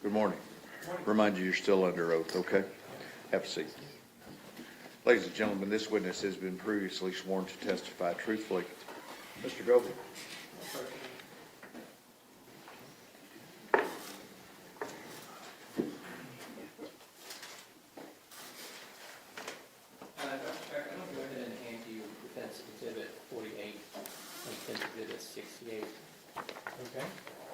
Good morning. Remind you, you're still under oath, okay? Have a seat. Ladies and gentlemen, this witness has been previously sworn to testify truthfully. Mr. Goby. Dr. Speck, I'm going to go ahead and hand you Defense Exhibit 48 and Defense Exhibit 68. Okay?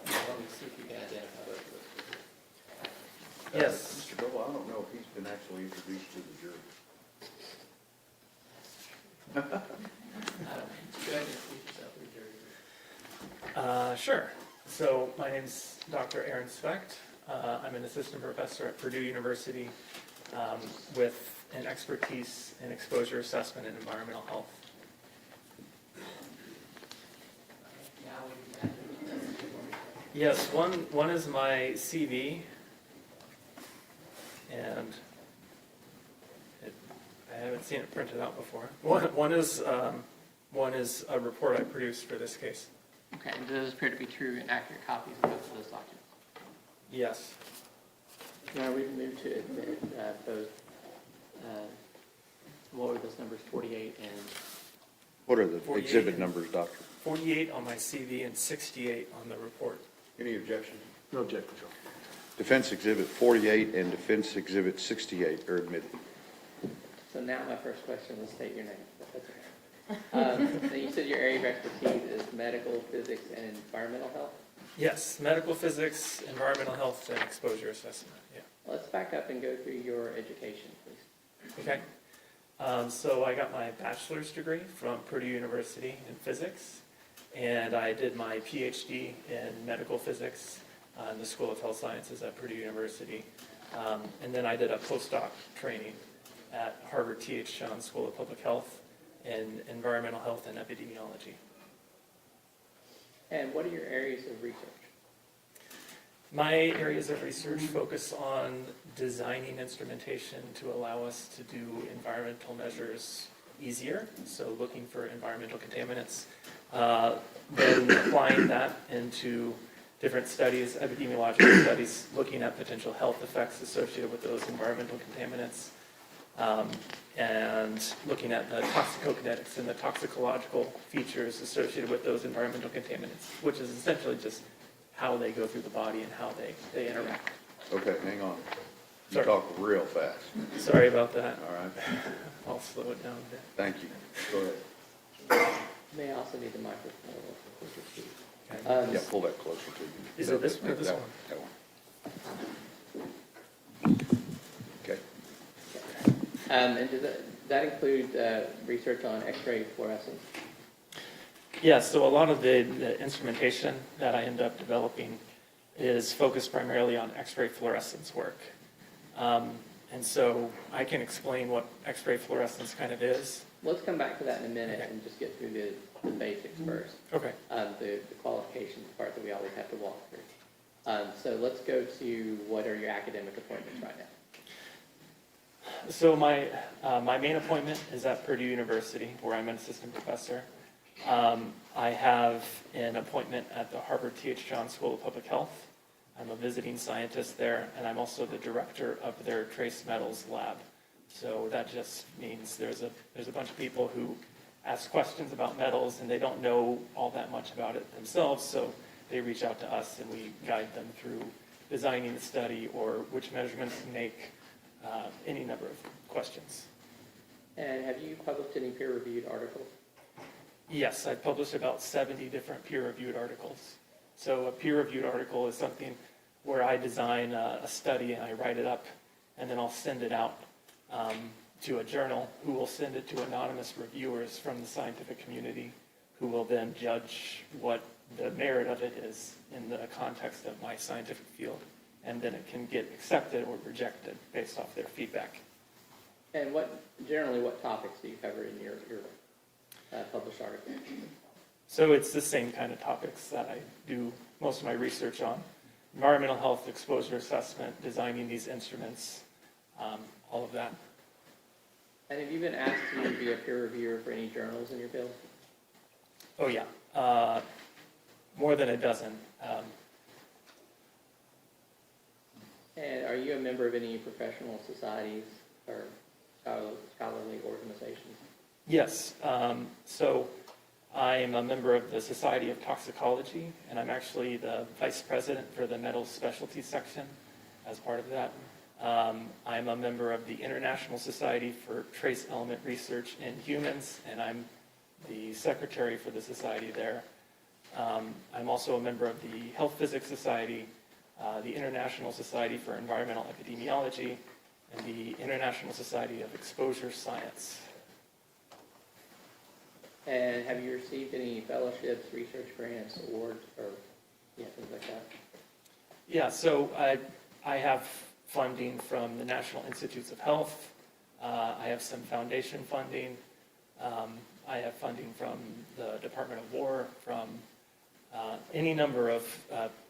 Let me see if you can identify both of those. Yes. Mr. Goby, I don't know if he's been actually introduced to the jury. Go ahead and introduce yourself to the jury. Sure. So my name's Dr. Aaron Specht. I'm an assistant professor at Purdue University with an expertise in exposure assessment and environmental health. Now we can Yes, one is my CV, and I haven't seen it printed out before. One is a report I produced for this case. Okay, and do those appear to be true and accurate copies of both of those documents? Yes. Now we've moved to admit both, what were those numbers, 48 and, What are the 48. exhibit numbers, Doctor? 48 on my CV and 68 on the report. Any objections? No objection, Your Honor. Defense Exhibit 48 and Defense Exhibit 68 are admitted. so now my first question is state your name. That's okay. So you said your area of expertise is medical, physics, and environmental health? Yes, medical physics, environmental health, and exposure assessment, yeah. Let's back up and go through your education, please. Okay. So I got my bachelor's degree from Purdue University in physics, and I did my PhD in medical physics in the School of Health Sciences at Purdue University. And then I did a postdoc training at Harvard T.H. John School of Public Health in environmental health and epidemiology. And what are your areas of research? My areas of research focus on designing instrumentation to allow us to do environmental measures easier, so looking for environmental contaminants, then applying that into different studies, epidemiological studies, looking at potential health effects associated with those environmental contaminants, and looking at the toxicokinetics and the toxicological features associated with those environmental contaminants, which is essentially just how they go through the body and how they interact. Okay, hang on. You Sorry. talk real fast. Sorry about that. All right, I'll slow it down a bit. thank you. Go ahead. May also need the microphone. a little closer to you. Okay. Yeah, pull that closer to you. Is it this one or this That one? That one. Okay. And does that include research on X-ray fluorescence? Yeah, so a lot of the instrumentation that I end up developing is focused primarily on X-ray fluorescence work. And so I can explain what X-ray fluorescence kind of is. Let's come back to that in a minute and just get through the basics first. Okay. The qualifications part that we always have to walk through. So let's go to what are your academic appointments right now? So my main appointment is at Purdue University, where I'm an assistant professor. I have an appointment at the Harvard T.H. John School of Public Health. I'm a visiting scientist there, and I'm also the director of their trace metals lab. So that just means there's a bunch of people who ask questions about metals, and they don't know all that much about it themselves, so they reach out to us, and we guide them through designing the study or which measurements to make, any number of questions. And have you published any peer-reviewed articles? Yes, I've published about 70 different peer-reviewed articles. So a peer-reviewed article is something where I design a study and I write it up, and then I'll send it out to a journal who will send it to anonymous reviewers from the scientific community who will then judge what the merit of it is in the context of my scientific field. And then it can get accepted or rejected based off their feedback. And generally what topics do you cover in your published articles? So it's the same kind of topics that I do most of my research on. Environmental health, exposure assessment, designing these instruments, all of that. And have you been asked to be a peer reviewer for any journals in your field? Oh yeah, more than a dozen. And are you a member of any professional societies or scholarly organizations? Yes, so I'm a member of the Society of Toxicology, and I'm actually the vice president for the metals specialty section as part of that. I'm a member of the International Society for Trace Element Research in Humans, and I'm the secretary for the society there. I'm also a member of the Health Physics Society, the International Society for Environmental Epidemiology, and the International Society of Exposure Science. And have you received any fellowships, research grants, awards, or things like that? Yeah, so I have funding from the National Institutes of Health. I have some foundation funding. I have funding from the Department of War, from any number of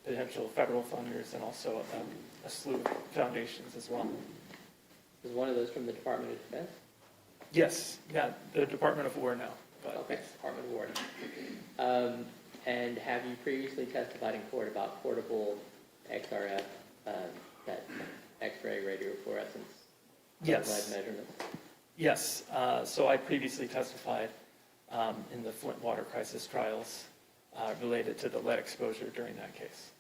potential federal funders, and also a slew of foundations as well. Is one of those from the Department of Defense? Yes, yeah, the Department of War now. But Okay, Department of War. And have you previously testified in court about portable XRF, that X-ray radiofluorescence yes, lead measurements? yes. So I previously testified in the Flint water crisis trials related to the lead exposure during that case.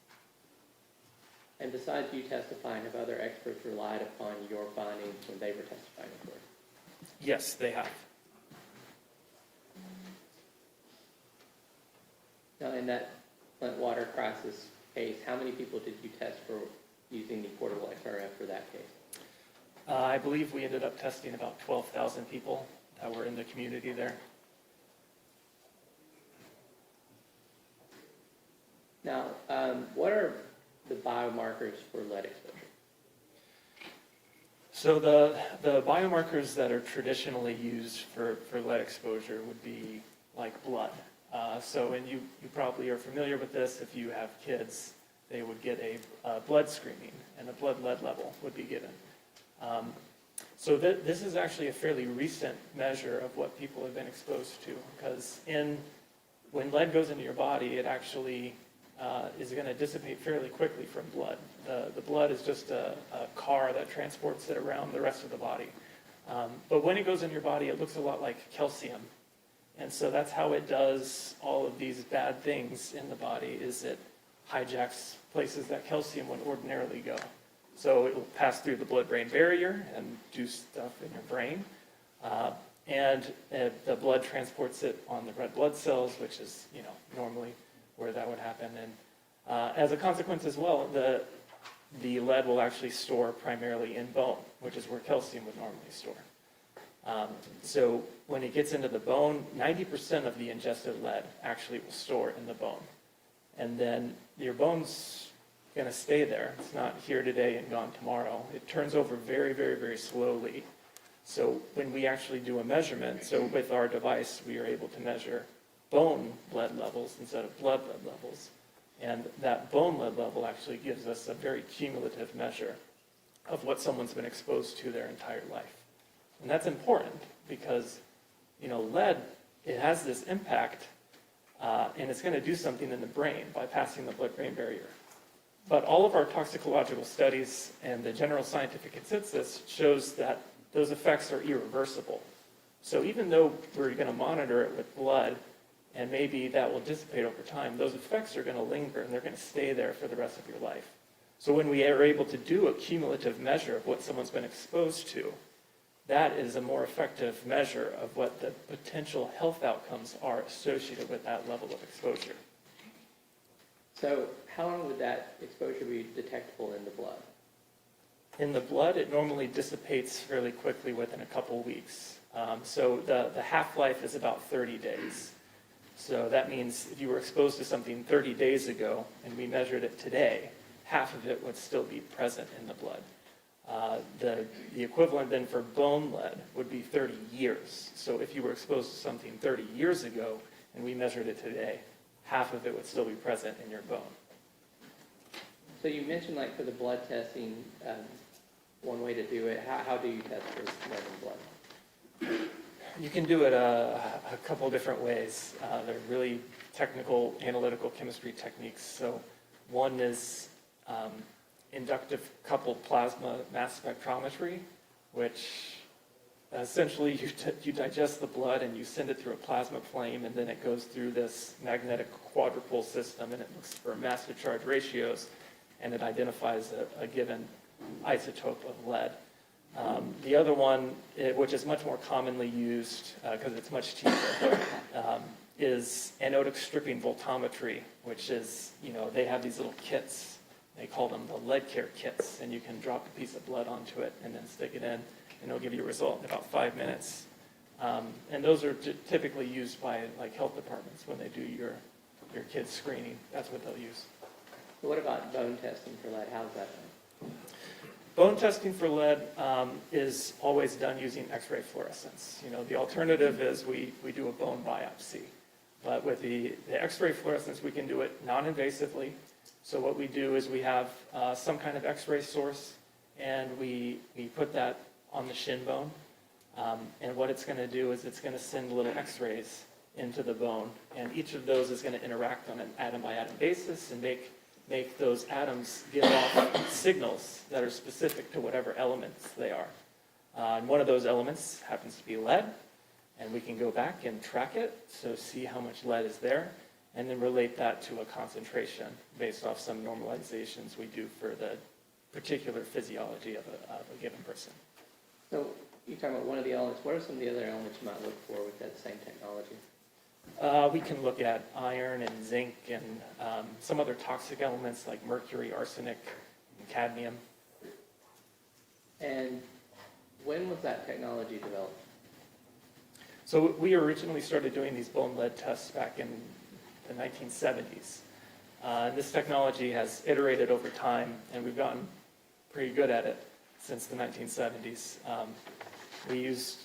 And besides you testifying, have other experts relied upon your findings when they were testifying in court? Yes, they have. Now, in that Flint water crisis case, how many people did you test for using the portable XRF for that case? I believe we ended up testing about 12,000 people that were in the community there. Now, what are the biomarkers for lead exposure? So the biomarkers that are traditionally used for lead exposure would be like blood. And you probably are familiar with this. If you have kids, they would get a blood screening, and a blood lead level would be given. This is actually a fairly recent measure of what people have been exposed to, because when lead goes into your body, it actually is going to dissipate fairly quickly from blood. The blood is just a car that transports it around the rest of the body. But when it goes in your body, it looks a lot like calcium. And so that's how it does all of these bad things in the body, is it hijacks places that calcium would ordinarily go. So it will pass through the blood-brain barrier and do stuff in your brain. The blood transports it on the red blood cells, which is, normally where that would happen. And as a consequence as well, the lead will actually store primarily in bone, which is where calcium would normally store. So when it gets into the bone, 90% of the ingested lead actually will store in the bone. And then your bone's going to stay there. It's not here today and gone tomorrow. It turns over very, very, very slowly. So when we actually do a measurement, so with our device, we are able to measure bone lead levels instead of blood lead levels. And that bone lead level actually gives us a very cumulative measure of what someone's been exposed to their entire life. And that's important because, lead, it has this impact, and it's going to do something in the brain by passing the blood-brain barrier. But all of our toxicological studies and the general scientific consensus shows that those effects are irreversible. So even though we're going to monitor it with blood, and maybe that will dissipate over time, those effects are going to linger and they're going to stay there for the rest of your life. So when we are able to do a cumulative measure of what someone's been exposed to, that is a more effective measure of what the potential health outcomes are associated with that level of exposure. So how long would that exposure be detectable in the blood? In the blood, it normally dissipates fairly quickly within a couple weeks. So the half-life is about 30 days. So that means if you were exposed to something 30 days ago and we measured it today, half of it would still be present in the blood. The equivalent then for bone lead would be 30 years. So if you were exposed to something 30 years ago and we measured it today, half of it would still be present in your bone. So you mentioned, like, for the blood testing, one way to do it. How do you test for lead in blood? You can do it a couple different ways. They're really technical analytical chemistry techniques. So one is inductive coupled plasma mass spectrometry, which essentially you digest the blood and you send it through a plasma flame, and then it goes through this magnetic quadrupole system, and it looks for mass to charge ratios, and it identifies a given isotope of lead. The other one, which is much more commonly used because it's much cheaper, is anodic stripping voltammetry, which is, they have these little kits. They call them the lead care kits, and you can drop a piece of blood onto it and then stick it in, and it'll give you a result in about 5 minutes. And those are typically used by health departments when they do your kids' screening. That's what they'll use. What about bone testing for lead? How's that done? Bone testing for lead is always done using X-ray fluorescence. The alternative is we do a bone biopsy. But with the X-ray fluorescence, we can do it non-invasively. So what we do is we have some kind of X-ray source, and we put that on the shin bone. And what it's going to do is it's going to send little X-rays into the bone. And each of those is going to interact on an atom-by-atom basis and make those atoms give off signals that are specific to whatever elements they are. And one of those elements happens to be lead, and we can go back and track it, so see how much lead is there, and then relate that to a concentration based off some normalizations we do for the particular physiology of a given person. So you're talking about one of the elements. What are some of the other elements you might look for with that same technology? We can look at iron and zinc and some other toxic elements like mercury, arsenic, and cadmium. And when was that technology developed? So we originally started doing these bone lead tests back in the 1970s. This technology has iterated over time, and we've gotten pretty good at it since the 1970s. We used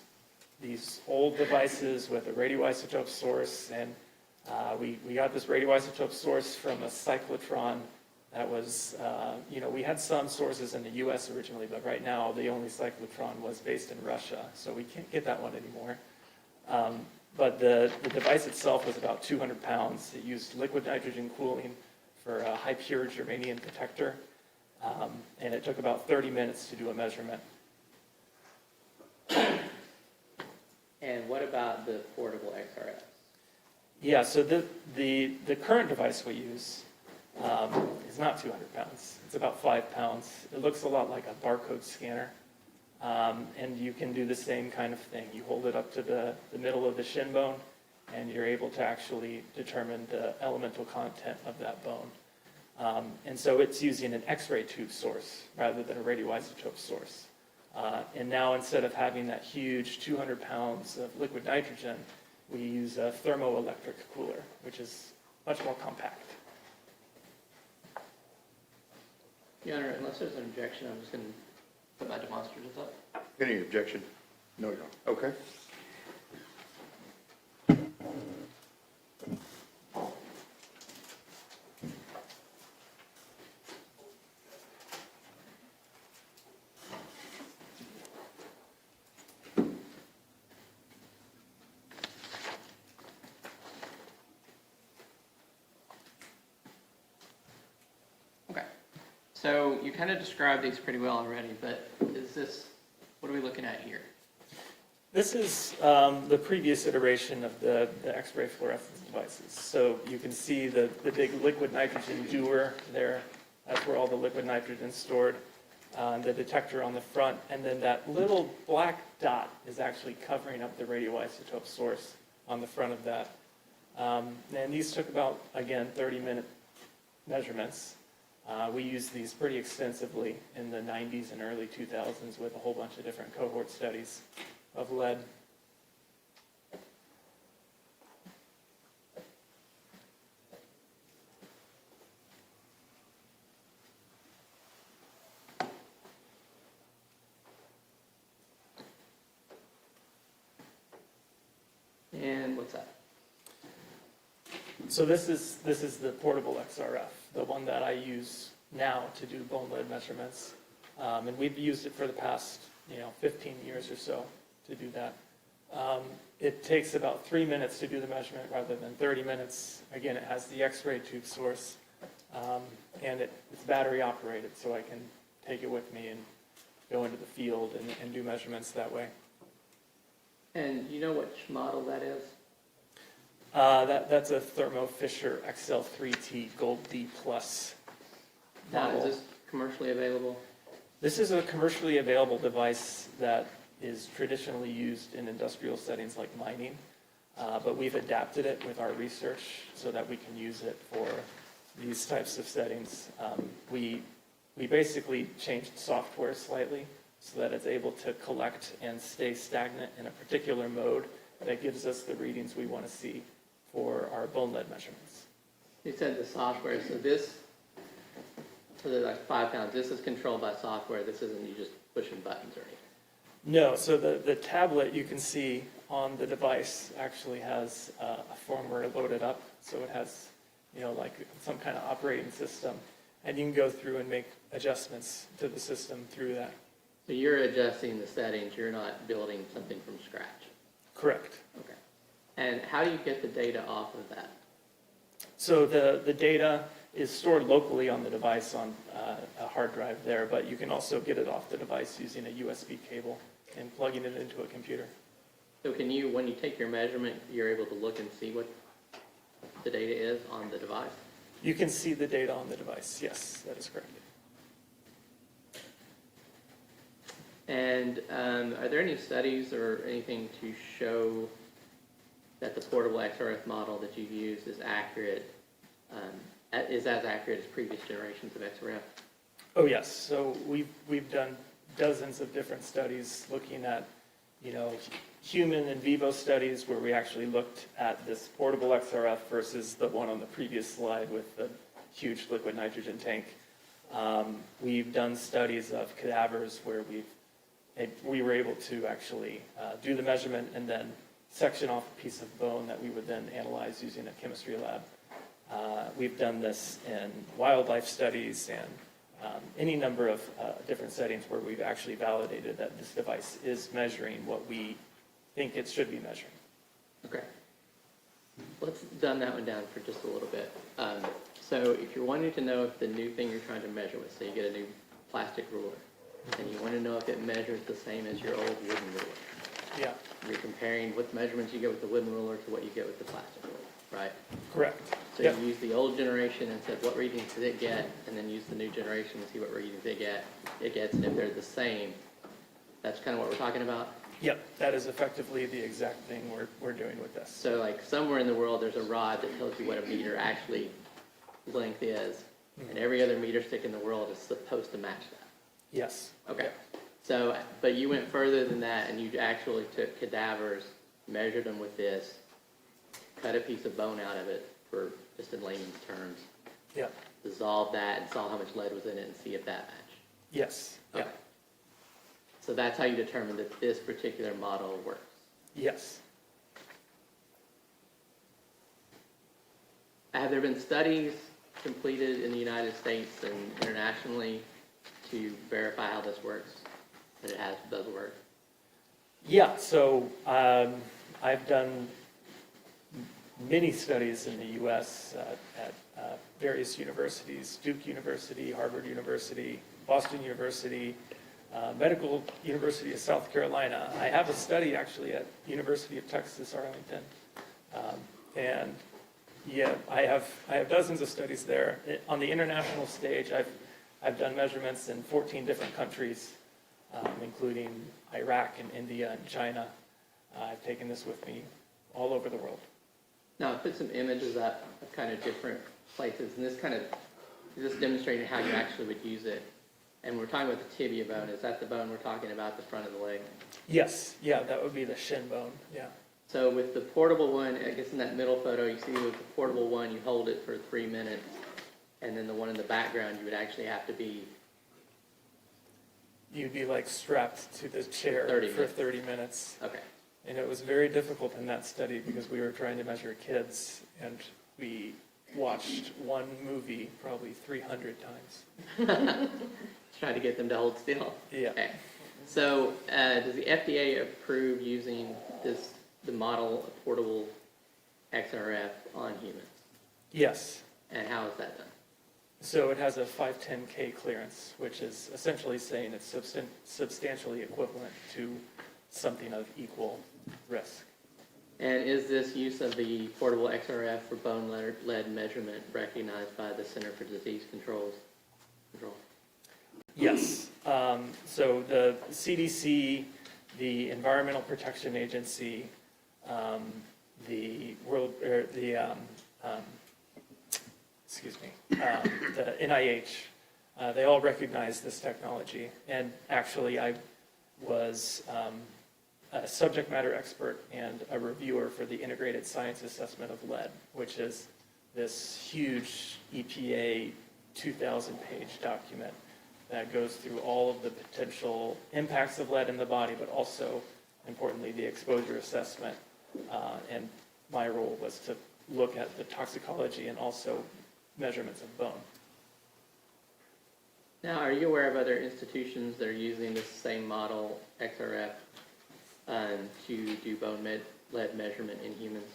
these old devices with a radioisotope source, and we got this radioisotope source from a cyclotron that was, we had some sources in the US originally, but right now the only cyclotron was based in Russia, so we can't get that one anymore. But the device itself was about 200 pounds. It used liquid nitrogen cooling for a high pure germanium detector, and it took about 30 minutes to do a measurement. And what about the portable XRF? Yeah, so the current device we use is not 200 pounds. It's about 5 pounds. It looks a lot like a barcode scanner. And you can do the same kind of thing. You hold it up to the middle of the shin bone, and you're able to actually determine the elemental content of that bone. And so it's using an X-ray tube source rather than a radioisotope source. And now instead of having that huge 200 pounds of liquid nitrogen, we use a thermoelectric cooler, which is much more compact. Your Honor, unless there's an objection, I'm just going to put my demonstratives up. Any objection? No, you don't. Okay. Okay. So you kind of described these pretty well already, but what are we looking at here? This is the previous iteration of the X-ray fluorescence devices. So you can see the big liquid nitrogen dewar there. That's where all the liquid nitrogen is stored. The detector on the front, and then that little black dot is actually covering up the radioisotope source on the front of that. And these took about, again, 30-minute measurements. We used these pretty extensively in the 90s and early 2000s with a whole bunch of different cohort studies of lead. And what's that? So this is the portable XRF, the one that I use now to do bone lead measurements. And we've used it for the past 15 years or so to do that. It takes about 3 minutes to do the measurement rather than 30 minutes. Again, it has the X-ray tube source, and it's battery operated, so I can take it with me and go into the field and do measurements that way. And you know which model that is? That's a Thermo Fisher XL3T Gold D Plus Now, model. is this commercially available? This is a commercially available device that is traditionally used in industrial settings like mining, but we've adapted it with our research so that we can use it for these types of settings. We basically changed software slightly so that it's able to collect and stay stagnant in a particular mode that gives us the readings we want to see for our bone lead measurements. You said the software, so they're like 5 pounds. This is controlled by software. This isn't you just pushing buttons or anything. No, so the tablet you can see on the device actually has a firmware loaded up, so it has, like some kind of operating system, and you can go through and make adjustments to the system through that. So you're adjusting the settings. You're not building something from scratch. Correct. Okay. And how do you get the data off of that? So the data is stored locally on the device on a hard drive there, but you can also get it off the device using a USB cable and plugging it into a computer. So can you, when you take your measurement, you're able to look and see what the data is on the device? You can see the data on the device, yes, that is correct. And are there any studies or anything to show that the portable XRF model that you've used is accurate, is as accurate as previous generations of XRF? Oh yes, so we've done dozens of different studies looking at, human in vivo studies where we actually looked at this portable XRF versus the one on the previous slide with the huge liquid nitrogen tank. We've done studies of cadavers where we were able to actually do the measurement and then section off a piece of bone that we would then analyze using a chemistry lab. We've done this in wildlife studies and any number of different settings where we've actually validated that this device is measuring what we think it should be measuring. Okay. Let's dumb that one down for just a little bit. So if you're wanting to know if the new thing you're trying to measure with, say you get a new plastic ruler, and you want to know if it measures the same as your old wooden ruler. Yeah, You're comparing what measurements you get with the wooden ruler to what you get with the plastic ruler, right? correct. So Yep. you use the old generation and said, what readings did it get? And then use the new generation and see what readings it gets, and if they're the same, that's kind of what we're talking about? Yep, that is effectively the exact thing we're doing with this. So like somewhere in the world, there's a rod that tells you what a meter actually length is, and every other meter stick in the world is supposed to match that. Yes. Okay. So, but you went further than that, and you actually took cadavers, measured them with this, cut a piece of bone out of it, for just in layman's terms, Yep. dissolved that and saw how much lead was in it and see if that matched. Yes. Okay. Yep. So that's how you determine that this particular model works. Yes. Have there been studies completed in the United States and internationally to verify how this works, that it does work? Yeah, so I've done many studies in the U.S. At various universities, Duke University, Harvard University, Boston University, Medical University of South Carolina. I have a study actually at University of Texas, Arlington. And yeah, I have dozens of studies there. On the international stage, I've done measurements in 14 different countries, including Iraq and India and China. I've taken this with me all over the world. Now, I put some images up of kind of different places, and this kind of just demonstrating how you actually would use it. And we're talking about the tibia bone. Is that the bone we're talking about, the front of the leg? Yes, yeah, that would be the shin bone, yeah. So with the portable one, I guess in that middle photo, you see with the portable one, you hold it for 3 minutes, and then the one in the background, you would actually have to be... You'd be like strapped to the chair 30 for minutes. 30 minutes. Okay. And it was very difficult in that study because we were trying to measure kids, and we watched one movie probably 300 times. Try to get them to hold still. Yeah. Okay. So does the FDA approve using the model of portable XRF on humans? Yes. And how is that done? So it has a 510K clearance, which is essentially saying it's substantially equivalent to something of equal risk. And is this use of the portable XRF for bone lead measurement recognized by the Center for Disease Control? Yes. So the CDC, the Environmental Protection Agency, the NIH, they all recognize this technology. And actually, I was a subject matter expert and a reviewer for the Integrated Science Assessment of Lead, which is this huge EPA 2,000-page document that goes through all of the potential impacts of lead in the body, but also, importantly, the exposure assessment. And my role was to look at the toxicology and also measurements of bone. Now, are you aware of other institutions that are using this same model, XRF, to do bone lead measurement in humans?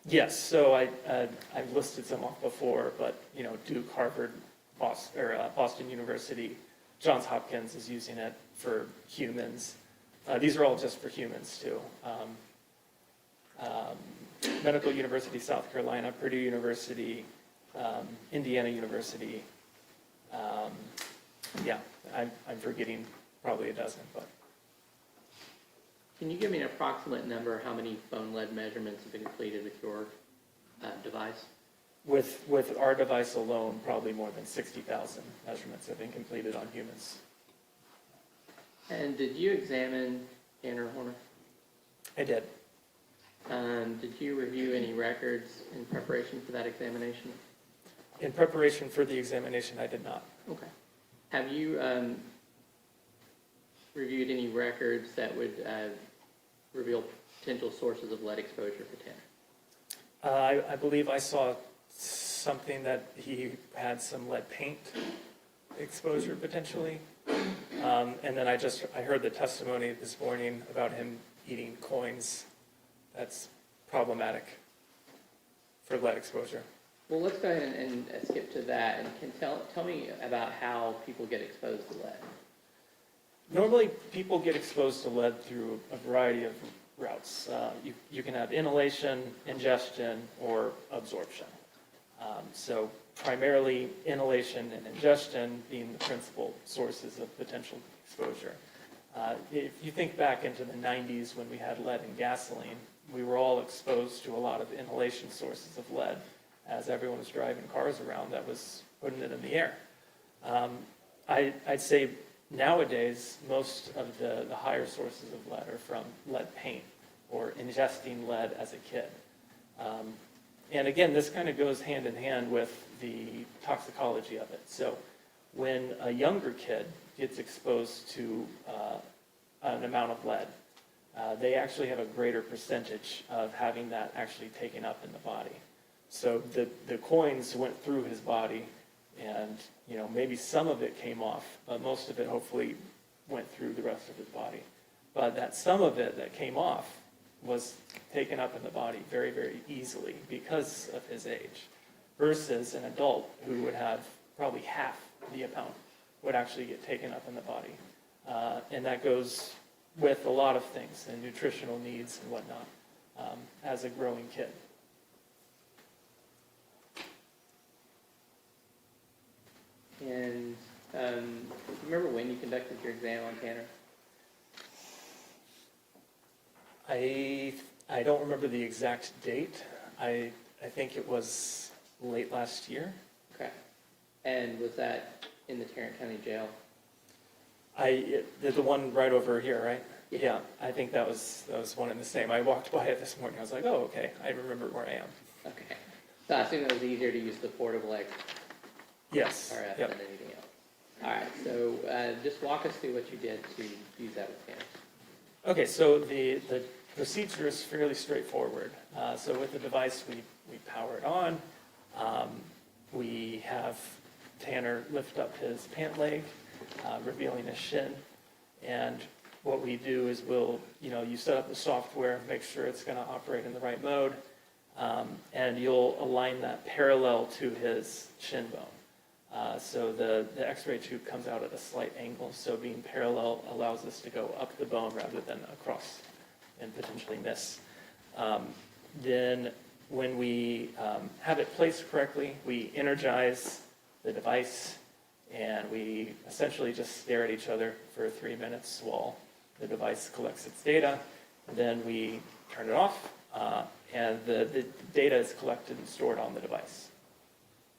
Yes, so I've listed some off before, but Duke, Harvard, Boston University, Johns Hopkins is using it for humans. These are all just for humans too. Medical University, South Carolina, Purdue University, Indiana University. Yeah, I'm forgetting probably a dozen, but. Can you give me an approximate number how many bone lead measurements have been completed with your device? With our device alone, probably more than 60,000 measurements have been completed on humans. And did you examine Tanner Horner? I did. Did you review any records in preparation for that examination? In preparation for the examination, I did not. Okay. Have you reviewed any records that would reveal potential sources of lead exposure for Tanner? I believe I saw something that he had some lead paint exposure potentially. And then I heard the testimony this morning about him eating coins. That's problematic for lead exposure. Well, let's go ahead and skip to that, and tell me about how people get exposed to lead. Normally, people get exposed to lead through a variety of routes. You can have inhalation, ingestion, or absorption. So primarily inhalation and ingestion being the principal sources of potential exposure. If you think back into the 90s when we had lead in gasoline, we were all exposed to a lot of inhalation sources of lead as everyone was driving cars around that was putting it in the air. I'd say nowadays, most of the higher sources of lead are from lead paint or ingesting lead as a kid. And again, this kind of goes hand in hand with the toxicology of it. So when a younger kid gets exposed to an amount of lead, they actually have a greater percentage of having that actually taken up in the body. So the coins went through his body, and maybe some of it came off, but most of it hopefully went through the rest of his body. But that some of it that came off was taken up in the body very, very easily because of his age, versus an adult who would have probably half the amount would actually get taken up in the body. And that goes with a lot of things and nutritional needs and whatnot as a growing kid. And remember when you conducted your exam on Tanner? I don't remember the exact date. I think it was late last year. Okay. And was that in the Tarrant County Jail? The one right over here, right? Yeah. I think that was one and the same. I walked by it this morning. I was like, oh, okay. I remember where I am. Okay. So I assume it was easier to use the portable RF Yes. than Yep. anything else. All right. So just walk us through what you did to use that with Tanner. Okay, so the procedure is fairly straightforward. So with the device, we power it on. We have Tanner lift up his pant leg, revealing his shin. And what we do is you set up the software, make sure it's going to operate in the right mode, and you'll align that parallel to his shin bone. So the x-ray tube comes out at a slight angle, so being parallel allows us to go up the bone rather than across and potentially miss. Then when we have it placed correctly, we energize the device, and we essentially just stare at each other for 3 minutes while the device collects its data. And then we turn it off, and the data is collected and stored on the device.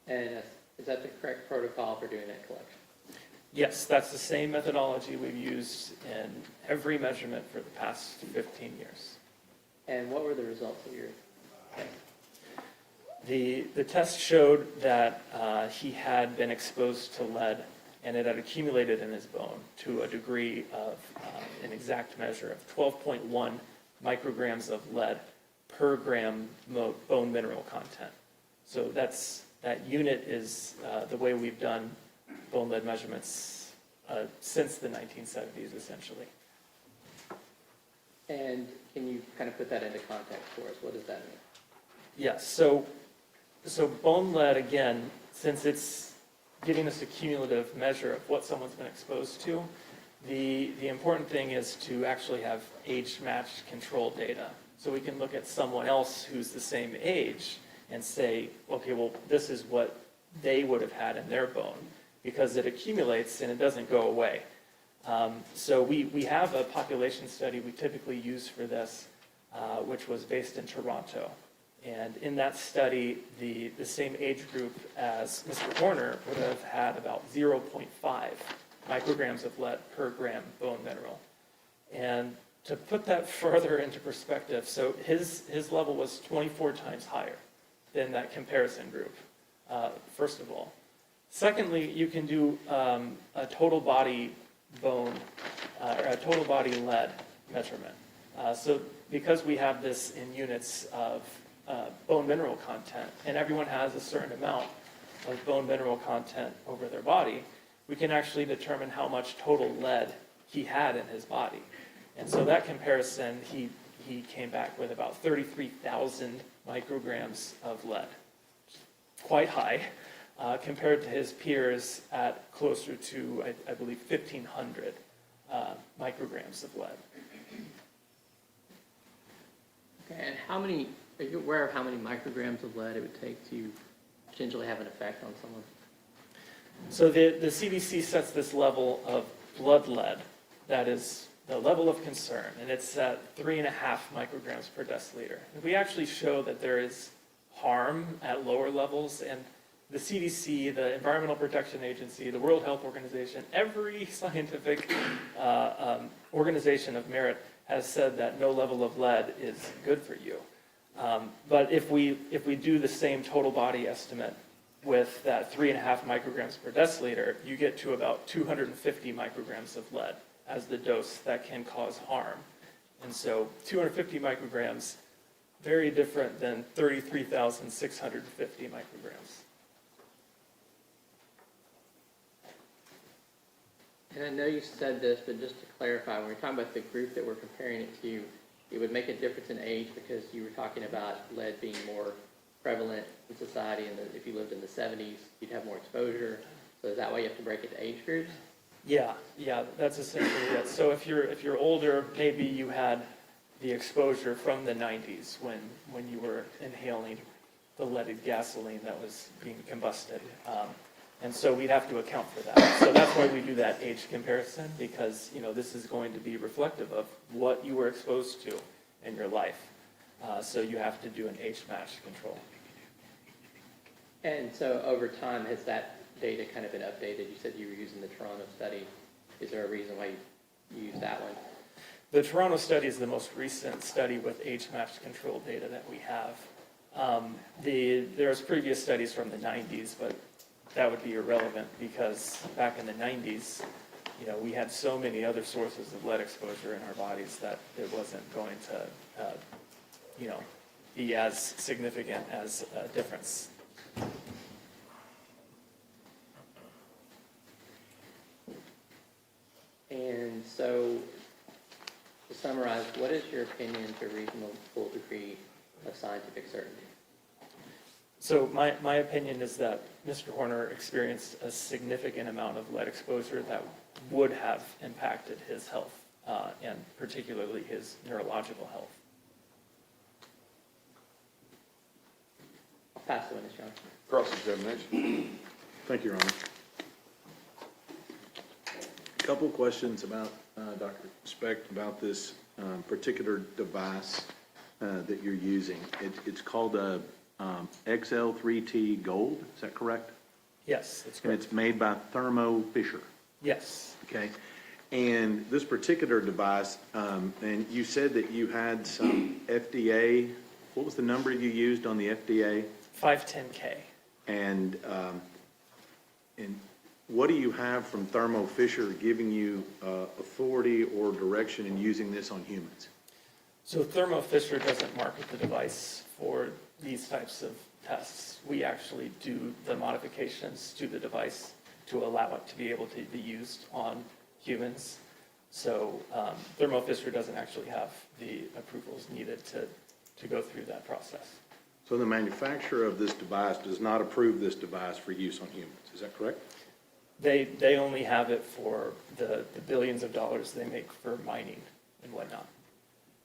And is that the correct protocol for doing that collection? Yes, that's the same methodology we've used in every measurement for the past 15 years. And what were the results of your test? The test showed that he had been exposed to lead, and it had accumulated in his bone to a degree of an exact measure of 12.1 micrograms of lead per gram bone mineral content. So that unit is the way we've done bone lead measurements since the 1970s, essentially. And can you kind of put that into context for us? What does that mean? Yes, so bone lead, again, since it's giving us a cumulative measure of what someone's been exposed to, the important thing is to actually have age-matched control data. So we can look at someone else who's the same age and say, okay, well, this is what they would have had in their bone, because it accumulates and it doesn't go away. So we have a population study we typically use for this, which was based in Toronto. And in that study, the same age group as Mr. Horner would have had about 0.5 micrograms of lead per gram bone mineral. And to put that further into perspective, so his level was 24 times higher than that comparison group, first of all. Secondly, you can do a total body bone, or a total body lead measurement. So because we have this in units of bone mineral content, and everyone has a certain amount of bone mineral content over their body, we can actually determine how much total lead he had in his body. And so that comparison, he came back with about 33,000 micrograms of lead. Quite high, compared to his peers at closer to, I believe, 1,500 micrograms of lead. Okay, and are you aware of how many micrograms of lead it would take to potentially have an effect on someone? So the CDC sets this level of blood lead, that is the level of concern, and it's at 3.5 micrograms per deciliter. And we actually show that there is harm at lower levels, and the CDC, the Environmental Protection Agency, the World Health Organization, every scientific organization of merit has said that no level of lead is good for you. But if we do the same total body estimate with that 3.5 micrograms per deciliter, you get to about 250 micrograms of lead as the dose that can cause harm. And so 250 micrograms, very different than 33,650 micrograms. And I know you said this, but just to clarify, when we're talking about the group that we're comparing it to, it would make a difference in age because you were talking about lead being more prevalent in society, and if you lived in the 70s, you'd have more exposure. So is that why you have to break it to age groups? Yeah, that's essentially it. So if you're older, maybe you had the exposure from the 90s when you were inhaling the leaded gasoline that was being combusted. And so we'd have to account for that. So that's why we do that age comparison, because this is going to be reflective of what you were exposed to in your life. So you have to do an age-matched control. And so over time, has that data kind of been updated? You said you were using the Toronto study. Is there a reason why you use that one? The Toronto study is the most recent study with age-matched control data that we have. There's previous studies from the 90s, but that would be irrelevant because back in the 90s, we had so many other sources of lead exposure in our bodies that it wasn't going to, be as significant as a difference. And so, to summarize, what is your opinion to a reasonable degree of scientific certainty? So my opinion is that Mr. Horner experienced a significant amount of lead exposure that would have impacted his health, and particularly his neurological health. I'll pass the witness, John. Cross-examination. Thank you, Your Honor. A couple questions about, Dr. Specht, about this particular device that you're using. It's called a XL3T Gold, is that correct? Yes, that's And correct. it's made by Thermo Fisher, Yes. okay? And this particular device, and you said that you had some FDA, what was the number you used on the FDA? 510K. And what do you have from Thermo Fisher giving you authority or direction in using this on humans? So Thermo Fisher doesn't market the device for these types of tests. We actually do the modifications to the device to allow it to be able to be used on humans. So Thermo Fisher doesn't actually have the approvals needed to go through that process. So the manufacturer of this device does not approve this device for use on humans, is that correct? They only have it for the billions of dollars they make for mining and whatnot.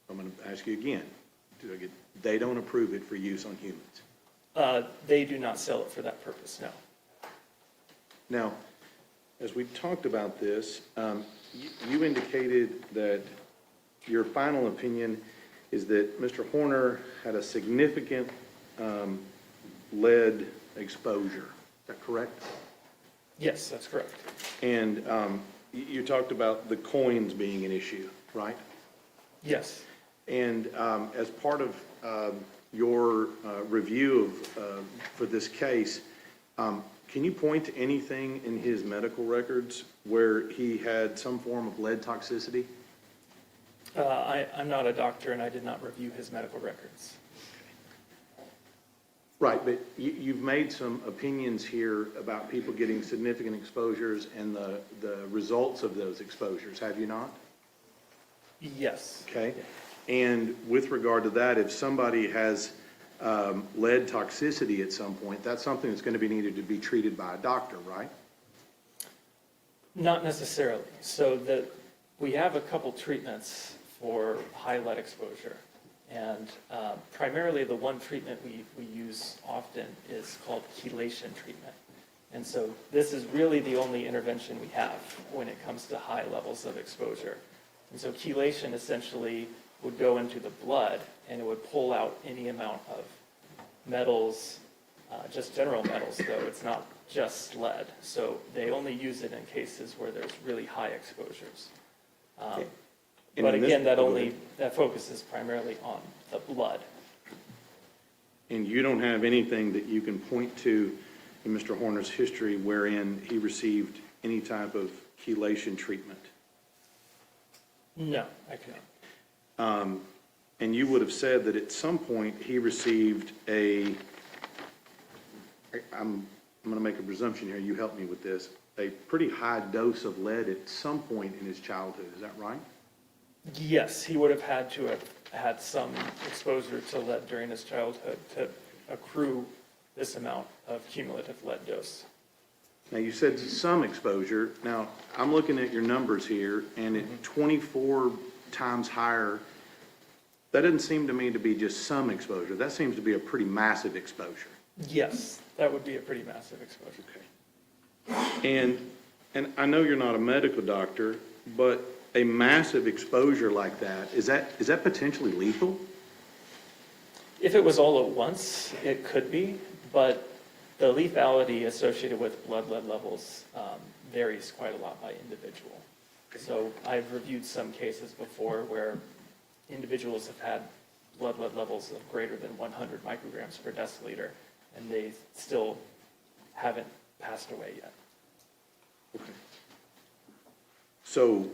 I'm going to ask you again. They don't approve it for use on humans? They do not sell it for that purpose, no. Now, as we talked about this, you indicated that your final opinion is that Mr. Horner had a significant lead exposure. Is that correct? Yes, that's correct. And you talked about the coins being an issue, right? Yes. And as part of your review for this case, Can you point to anything in his medical records where he had some form of lead toxicity? I'm not a doctor, and I did not review his medical records. Right, but you've made some opinions here about people getting significant exposures and the results of those exposures, have you not? Yes. Okay, and with regard to that, if somebody has lead toxicity at some point, that's something that's going to be needed to be treated by a doctor, right? Not necessarily. So we have a couple treatments for high lead exposure. And primarily the one treatment we use often is called chelation treatment. And so this is really the only intervention we have when it comes to high levels of exposure. And so chelation essentially would go into the blood and it would pull out any amount of metals, just general metals though, it's not just lead. So they only use it in cases where there's really high exposures. And But in this- again, that focuses primarily on the blood. And you don't have anything that you can point to in Mr. Horner's history wherein he received any type of chelation treatment? No, I cannot. And you would have said that at some point he received I'm going to make a presumption here, you help me with this, a pretty high dose of lead at some point in his childhood, is that right? Yes, he would have had to have had some exposure to lead during his childhood to accrue this amount of cumulative lead dose. Now, you said some exposure. Now, I'm looking at your numbers here, and at 24 times higher, that doesn't seem to me to be just some exposure. That seems to be a pretty massive exposure. Yes, that would be a pretty massive exposure. Okay. And I know you're not a medical doctor, but a massive exposure like that, is that potentially lethal? If it was all at once, it could be, but the lethality associated with blood lead levels varies quite a lot by individual. So I've reviewed some cases before where individuals have had blood lead levels of greater than 100 micrograms per deciliter, and they still haven't passed away yet. Okay. So,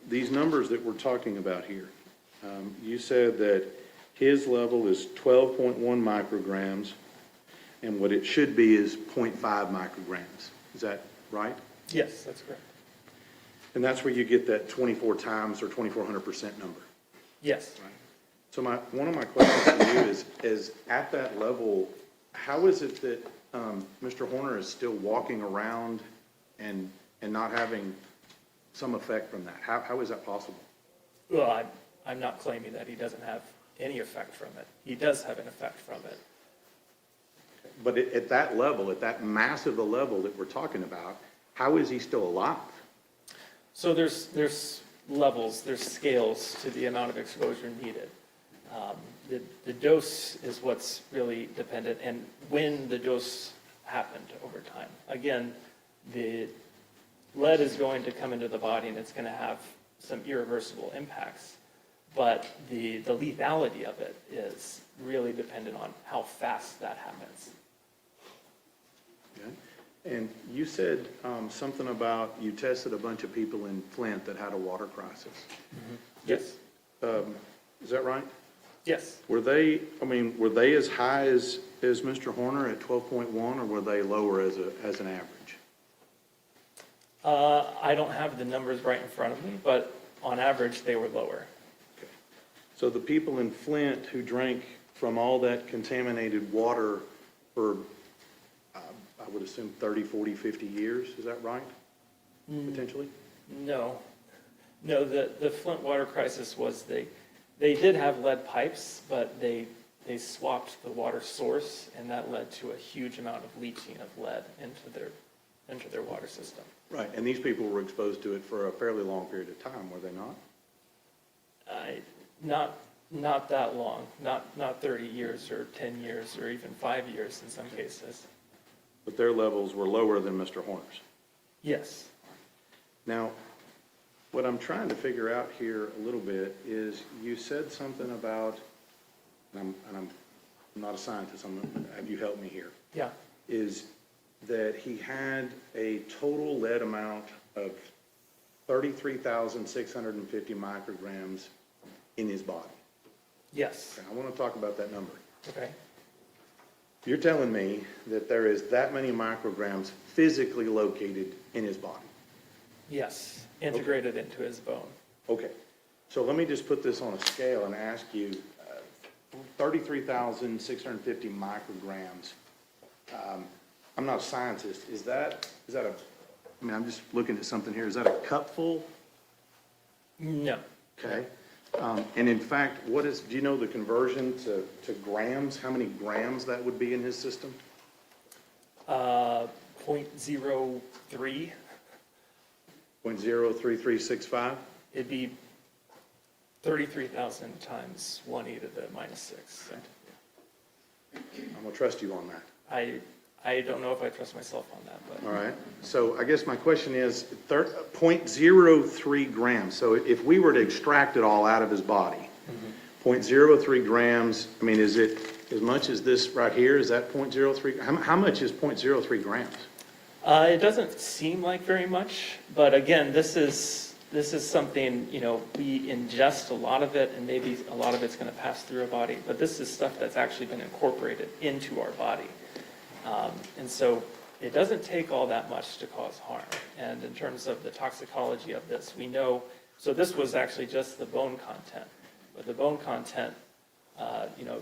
these numbers that we're talking about here, you said that his level is 12.1 micrograms, and what it should be is 0.5 micrograms. Is that right? Yes, that's correct. And that's where you get that 24 times or 2,400% number. Yes. Right. So one of my questions to you is at that level, how is it that Mr. Horner is still walking around and not having some effect from that? How is that possible? Well, I'm not claiming that he doesn't have any effect from it. He does have an effect from it. But at that level, at that massive a level that we're talking about, how is he still alive? So there's levels, there's scales to the amount of exposure needed. The dose is what's really dependent, and when the dose happened over time. Again, the lead is going to come into the body and it's going to have some irreversible impacts, but the lethality of it is really dependent on how fast that happens. Okay. And you said something about you tested a bunch of people in Flint that had a water crisis. Yes. Is that right? Yes. Were they as high as Mr. Horner at 12.1, or were they lower as an average? I don't have the numbers right in front of me, but on average, they were lower. Okay. So the people in Flint who drank from all that contaminated water for, I would assume 30, 40, 50 years, is that right? Potentially? No, the Flint water crisis was they did have lead pipes, but they swapped the water source, and that led to a huge amount of leaching of lead into their water system. Right, and these people were exposed to it for a fairly long period of time, were they not? Not that long, not 30 years or 10 years or even 5 years in some cases. But their levels were lower than Mr. Horner's. Yes. Now, what I'm trying to figure out here a little bit is you said something about, and I'm not a scientist, I'm going to have you help me here. Yeah. is that he had a total lead amount of 33,650 micrograms in his body. Yes, Okay, I want to talk about that number. okay. You're telling me that there is that many micrograms physically located in his body? Yes, integrated into his bone. Okay, so let me just put this on a scale and ask you, 33,650 micrograms. I'm not a scientist. Is that a, I mean, I'm just looking at something here. Is that a cupful? No. Okay. And in fact, do you know the conversion to grams? How many grams that would be in his system? 0.03. 0.03365? It'd be 33,000 times 1 e to the minus 6. I'm gonna trust you on that. I don't know if I trust myself on that, but All right. So I guess my question is 0.03 grams. So if we were to extract it all out of his body, 0.03 grams, I mean, is it as much as this right here? Is that 0.03? How much is 0.03 grams? it doesn't seem like very much. But again, this is something, we ingest a lot of it, and maybe a lot of it's going to pass through our body. But this is stuff that's actually been incorporated into our body. And so it doesn't take all that much to cause harm. And in terms of the toxicology of this, we know, so this was actually just the bone content. But the bone content,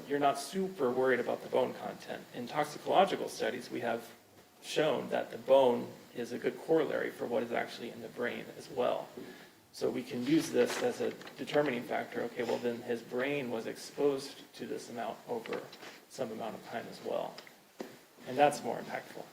you're not super worried about the bone content. In toxicological studies, we have shown that the bone is a good corollary for what is actually in the brain as well. So we can use this as a determining factor. Okay, well then his brain was exposed to this amount over some amount of time as well. And that's more impactful.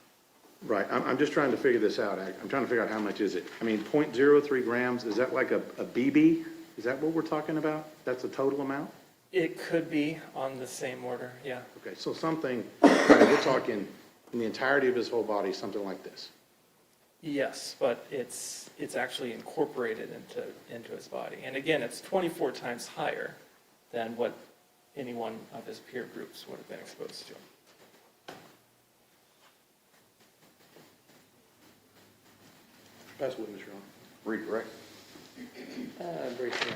Right. I'm just trying to figure this out. I'm trying to figure out how much is it. I mean, 0.03 grams, is that like a BB? Is that what we're talking about? That's the total amount? It could be on the same order, yeah. Okay, so something, we're talking in the entirety of his whole body, something like this. Yes, but it's actually incorporated into his body. And again, it's 24 times higher than what any one of his peer groups would have been exposed to. Pass the witness, Your Honor. Redirect. Briefly,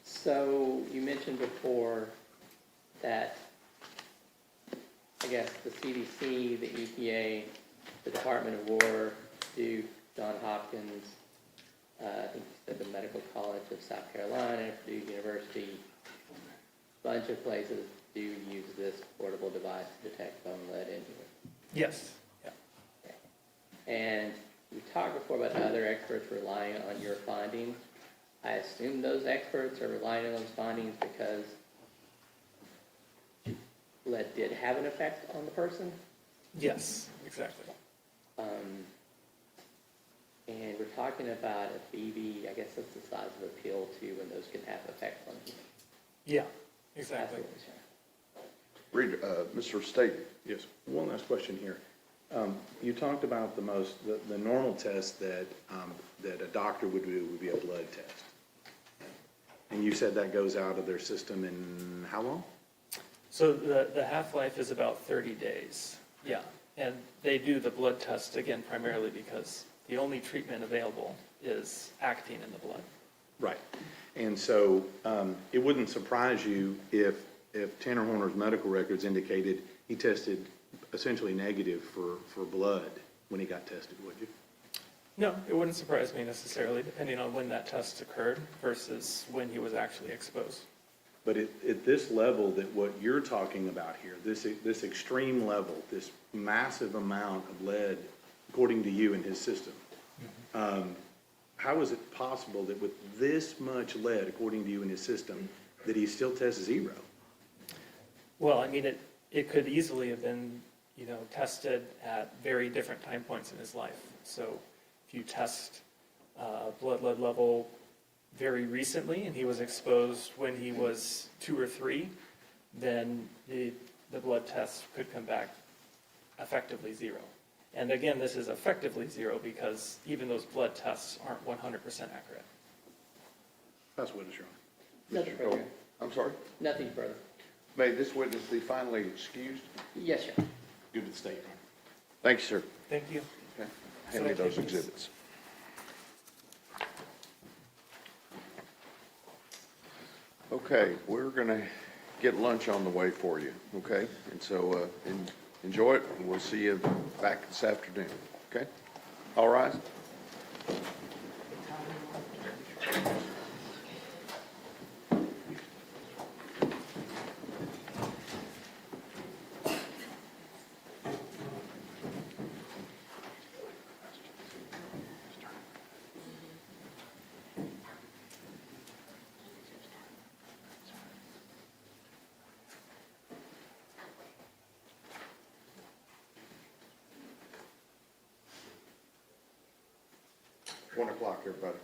so you mentioned before that, I guess, the CDC, the EPA, the Department of War, Duke, Johns Hopkins, I think you said the Medical College of South Carolina, Purdue University, a bunch of places do use this portable device to detect bone lead in here. Yes, yeah. Okay. And we talked before about other experts relying on your findings. I assume those experts are relying on those findings because lead did have an effect on the person. Yes, exactly. And we're talking about a BB, I guess that's the size of a pill too, and those can have effects on you. Yeah, exactly. Mr. State. Yes. One last question here. You talked about the normal test that a doctor would do would be a blood test. And you said that goes out of their system in how long? So the half-life is about 30 days, yeah. And they do the blood test, again, primarily because the only treatment available is acting in the blood. Right. And so it wouldn't surprise you if Tanner Horner's medical records indicated he tested essentially negative for blood when he got tested, would you? No, it wouldn't surprise me necessarily, depending on when that test occurred versus when he was actually exposed. But at this level that what you're talking about here, this extreme level, this massive amount of lead, according to you, in his system, how is it possible that with this much lead, according to you, in his system, that he still tests zero? Well, I mean, it could easily have been, tested at very different time points in his life. So if you test blood lead level very recently and he was exposed when he was 2 or 3, then the blood test could come back effectively 0. And again, this is effectively 0 because even those blood tests aren't 100% accurate. That's what it's showing. Nothing further. I'm sorry? Nothing further. May this witness be finally excused? Yes, sir. Due to the state. Thank you, sir. Thank you. Okay. Hand me those exhibits. Okay, we're going to get lunch on the way for you, okay? And so enjoy it, and we'll see you back this afternoon, okay? All rise. One o'clock, everybody.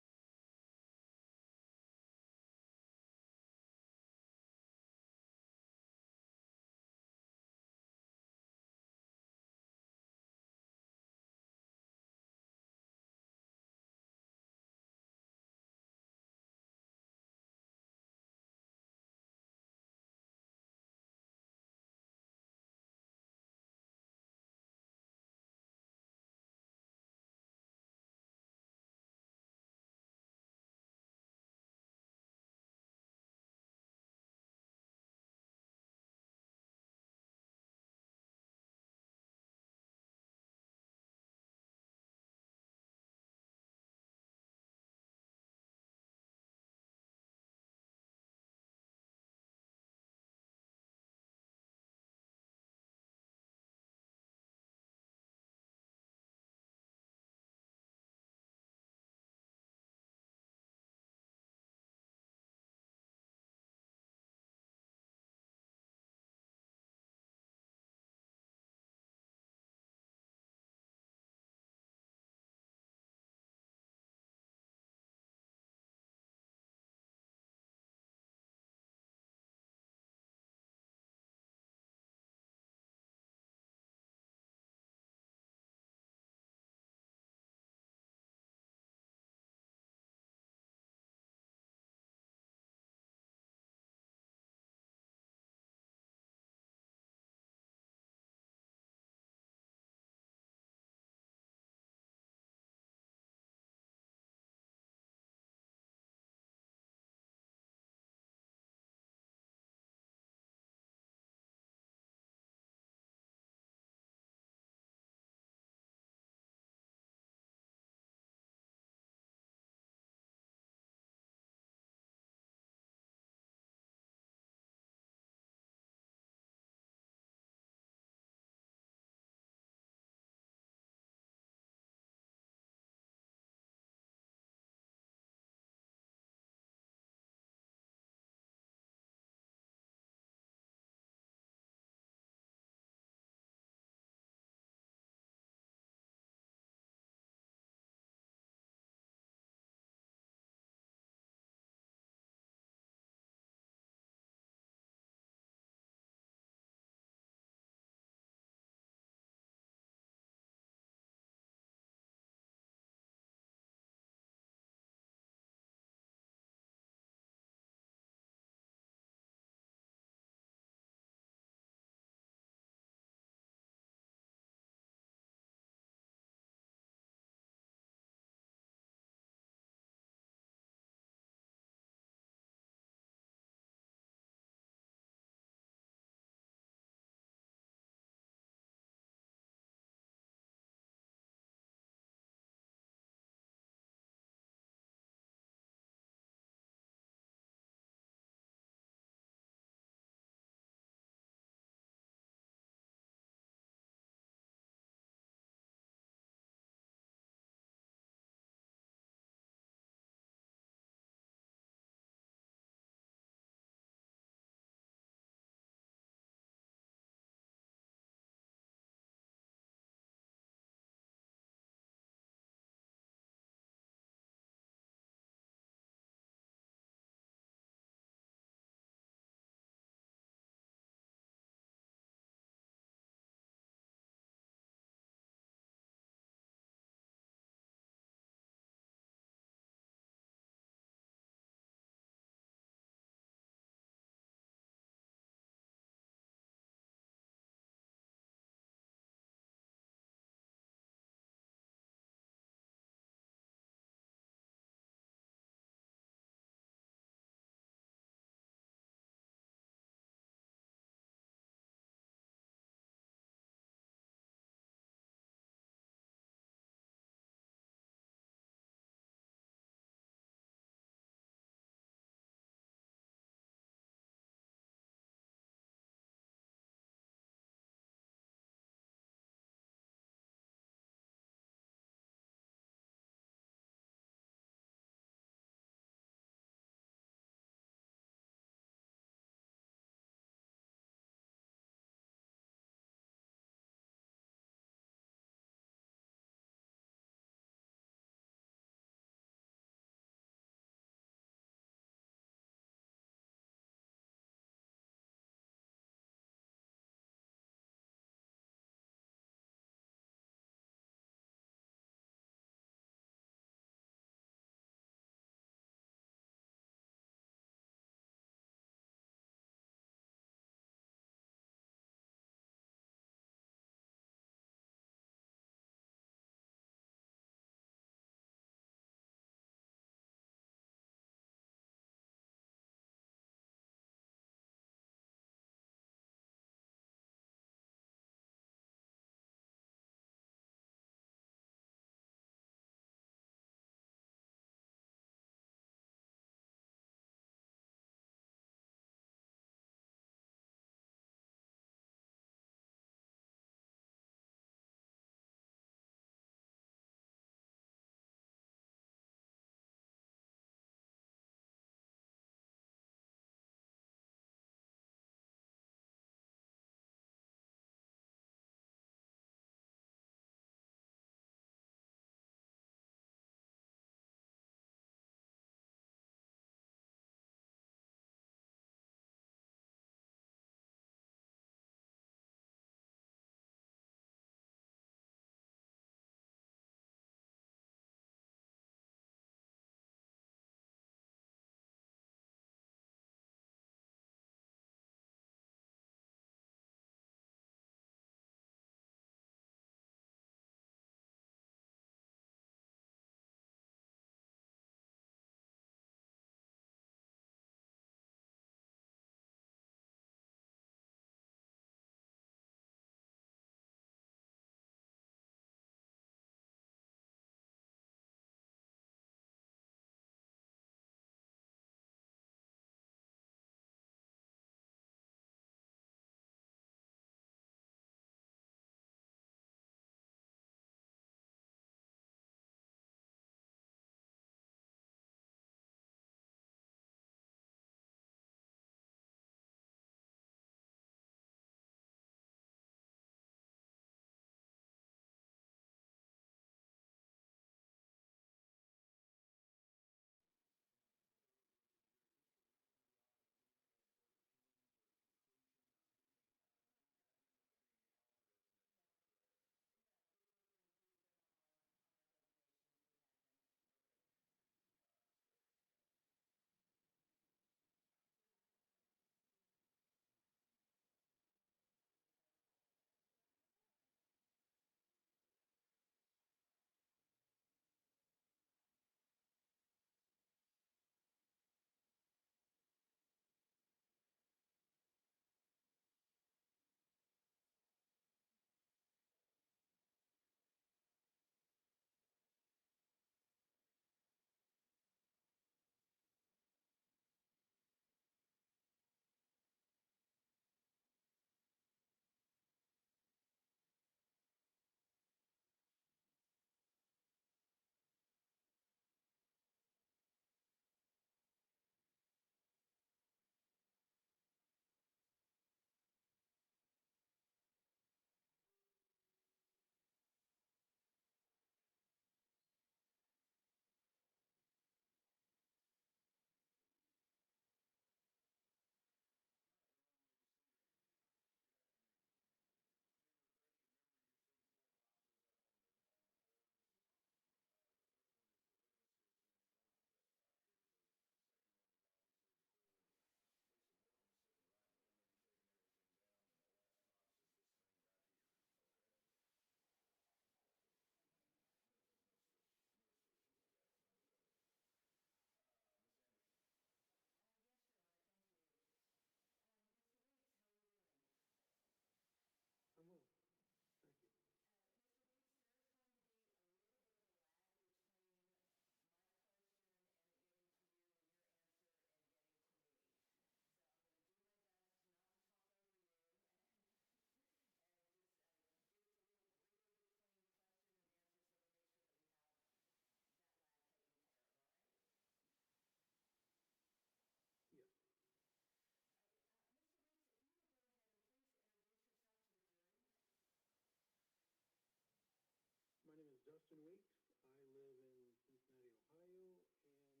Weeks. I live in Cincinnati, Ohio,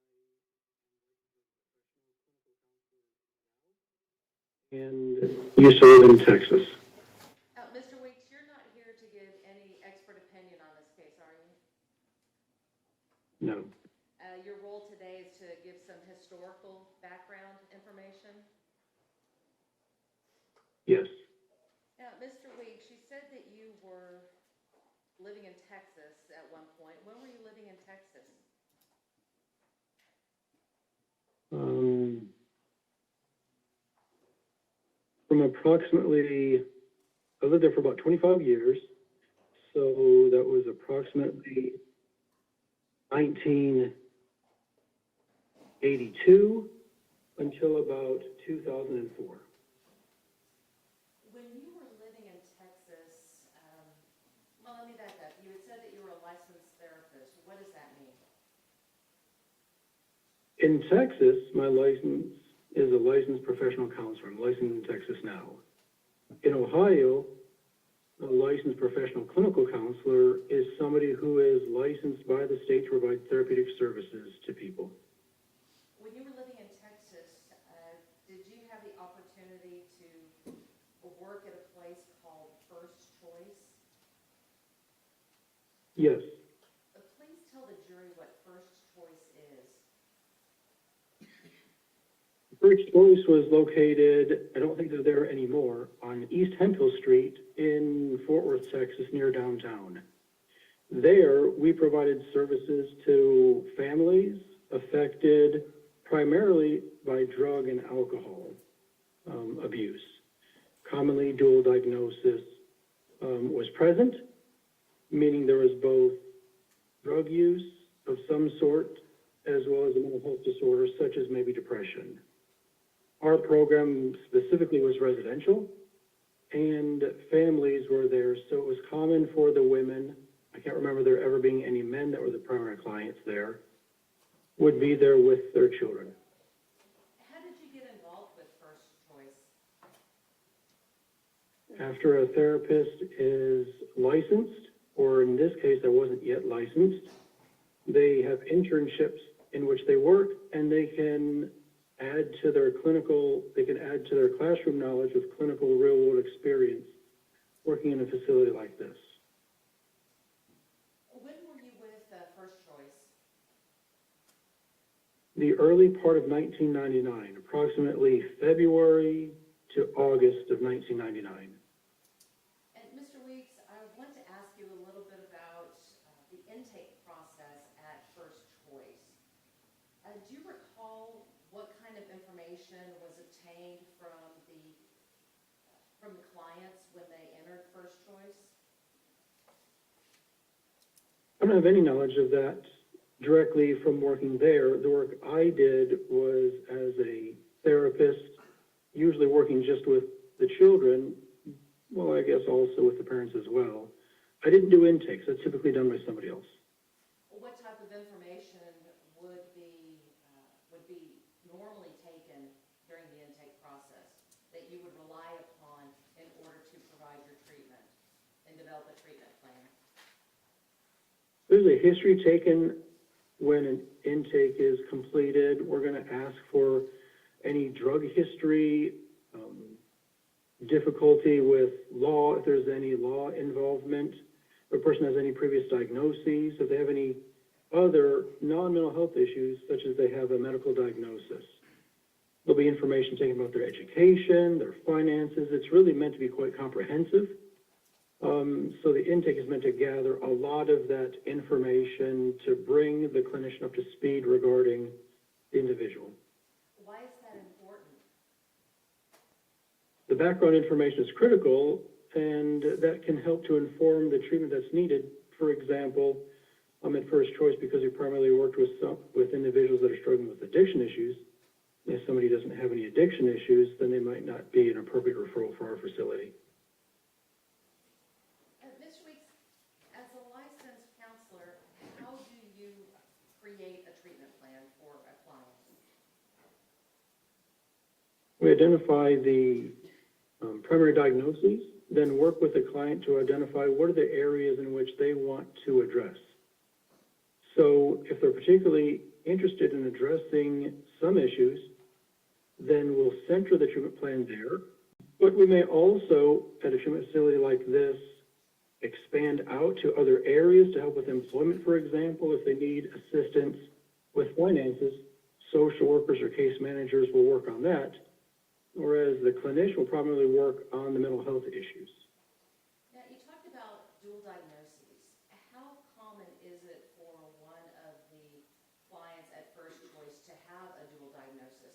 and I am a professional clinical counselor now. And used to live in Texas. Mr. Weeks, you're not here to give any expert opinion on this case, are you? No. Your role today is to give some historical background information. Yes. Now, Mr. Weeks, you said that you were living in Texas at one point. When were you living in Texas? From approximately, I lived there for about 25 years, so that was approximately 1982 until about 2004. When you were living in Texas, well, let me back up. You had said that you were a licensed therapist. What does that mean? In Texas, my license is a licensed professional counselor. I'm licensed in Texas now. In Ohio, a licensed professional clinical counselor is somebody who is licensed by the state to provide therapeutic services to people. When you were living in Texas, did you have the opportunity to work at a place called First Choice? Yes. Please tell the jury what First Choice is. First Choice was located, I don't think they're there anymore, on East Hemphill Street in Fort Worth, Texas, near downtown. There, we provided services to families affected primarily by drug and alcohol abuse. Commonly, dual diagnosis was present, meaning there was both drug use of some sort as well as a mental health disorder such as maybe depression. Our program specifically was residential, and families were there, so it was common for the women, I can't remember there ever being any men that were the primary clients there, would be there with their children. How did you get involved with First Choice? After a therapist is licensed, or in this case, I wasn't yet licensed, they have internships in which they work, and they can add to their classroom knowledge with clinical real-world experience working in a facility like this. When were you with First Choice? The early part of 1999, approximately February to August of 1999. And Mr. Weeks, I want to ask you a little bit about the intake process at First Choice. Do you recall what kind of information was obtained from the clients when they entered First Choice? I don't have any knowledge of that directly from working there. The work I did was as a therapist, usually working just with the children, well, I guess also with the parents as well. I didn't do intakes. That's typically done by somebody else. What type of information would be normally taken during the intake process that you would rely upon in order to provide your treatment and develop a treatment plan? There's a history taken when an intake is completed. We're going to ask for any drug history, difficulty with law, if there's any law involvement, if a person has any previous diagnoses, if they have any other non-mental health issues, such as they have a medical diagnosis. There'll be information taken about their education, their finances. It's really meant to be quite comprehensive. So the intake is meant to gather a lot of that information to bring the clinician up to speed regarding the individual. Why is that important? The background information is critical, and that can help to inform the treatment that's needed. For example, I'm at First Choice because we primarily worked with individuals that are struggling with addiction issues. If somebody doesn't have any addiction issues, then they might not be an appropriate referral for our facility. Ms. Weeks, as a licensed counselor, how do you create a treatment plan for a client? We identify the primary diagnoses, then work with the client to identify what are the areas in which they want to address. So if they're particularly interested in addressing some issues, then we'll center the treatment plan there. But we may also, at a treatment facility like this, expand out to other areas to help with employment, for example. If they need assistance with finances, social workers or case managers will work on that, whereas the clinician will primarily work on the mental health issues. Now, you talked about dual diagnoses. How common is it for one of the clients at First Choice to have a dual diagnosis?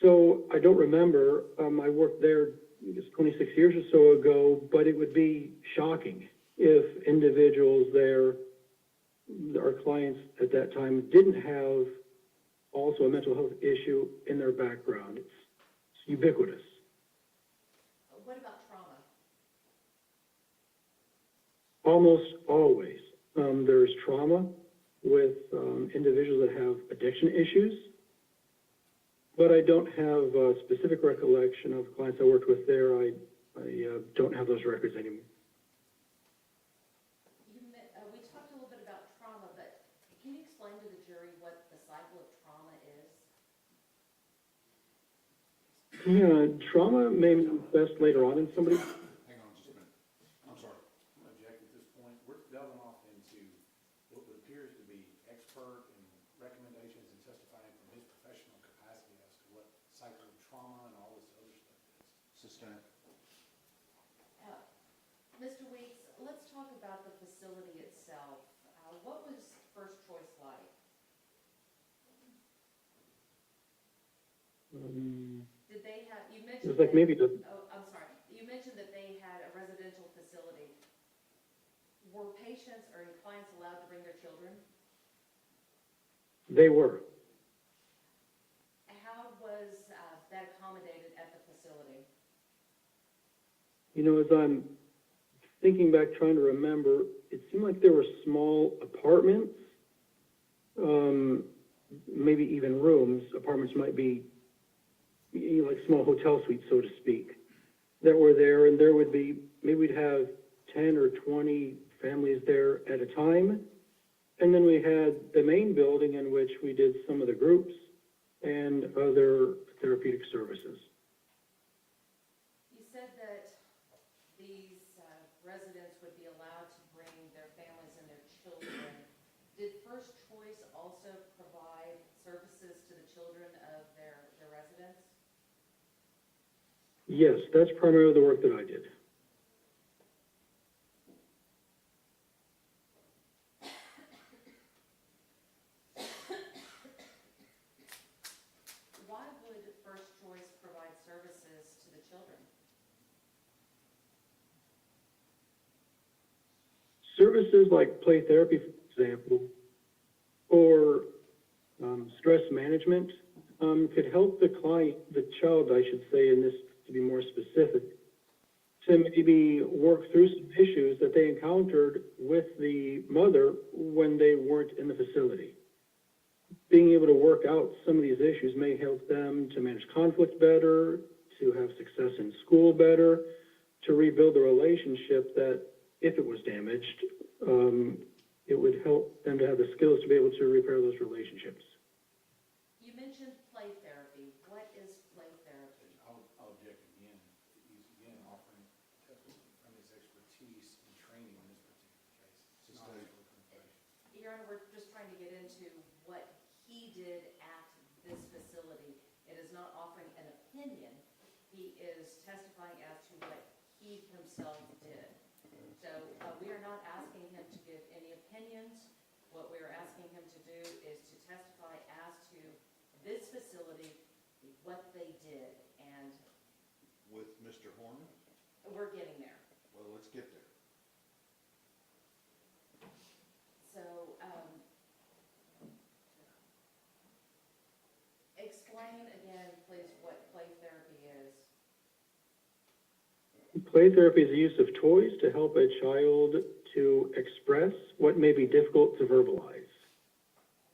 So I don't remember, I worked there, I guess, 26 years or so ago, but it would be shocking if individuals there, our clients at that time, didn't have also a mental health issue in their background. It's ubiquitous. What about trauma? Almost always. There's trauma with individuals that have addiction issues, but I don't have a specific recollection of clients I worked with there. I don't have those records anymore. We talked a little bit about trauma, but can you explain to the jury what the cycle of trauma is? Yeah, trauma may manifest later on in somebody. Hang on just a minute. I'm sorry. I'm going to object at this point. We're delving off into what appears to be expert and recommendations and testifying from his professional capacity as to what cycle of trauma and all this other stuff is. Sustain. Mr. Weeks, let's talk about the facility itself. What was First Choice like? Did they have, you mentioned. It was like maybe the, Oh, I'm sorry. You mentioned that they had a residential facility. Were patients or clients allowed to bring their children? they were. How was that accommodated at the facility? You know, as I'm thinking back, trying to remember, it seemed like there were small apartments, maybe even rooms. Apartments might be, you know, like small hotel suites, so to speak, that were there, and there would be, maybe we'd have 10 or 20 families there at a time. And then we had the main building in which we did some of the groups and other therapeutic services. You said that these residents would be allowed to bring their families and their children. Did First Choice also provide services to the children of their residents? Yes, that's primarily the work that I did. Why would First Choice provide services to the children? Services like play therapy, for example, or stress management could help the client, the child, I should say, in this to be more specific, to maybe work through some issues that they encountered with the mother when they weren't in the facility. Being able to work out some of these issues may help them to manage conflict better, to have success in school better, to rebuild the relationship that, if it was damaged, it would help them to have the skills to be able to repair those relationships. You mentioned play therapy. What is play therapy? I'll object again. He's again offering testimony from his expertise and training in this particular case. It's not his recommendation. Your Honor, we're just trying to get into what he did at this facility. It is not offering an opinion. He is testifying as to what he himself did. So we are not asking him to give any opinions. What we are asking him to do is to testify as to this facility, what they did, and With Mr. Horn? we're getting there. Well, let's get there. So, explain again, please, what play therapy is. Play therapy is the use of toys to help a child to express what may be difficult to verbalize.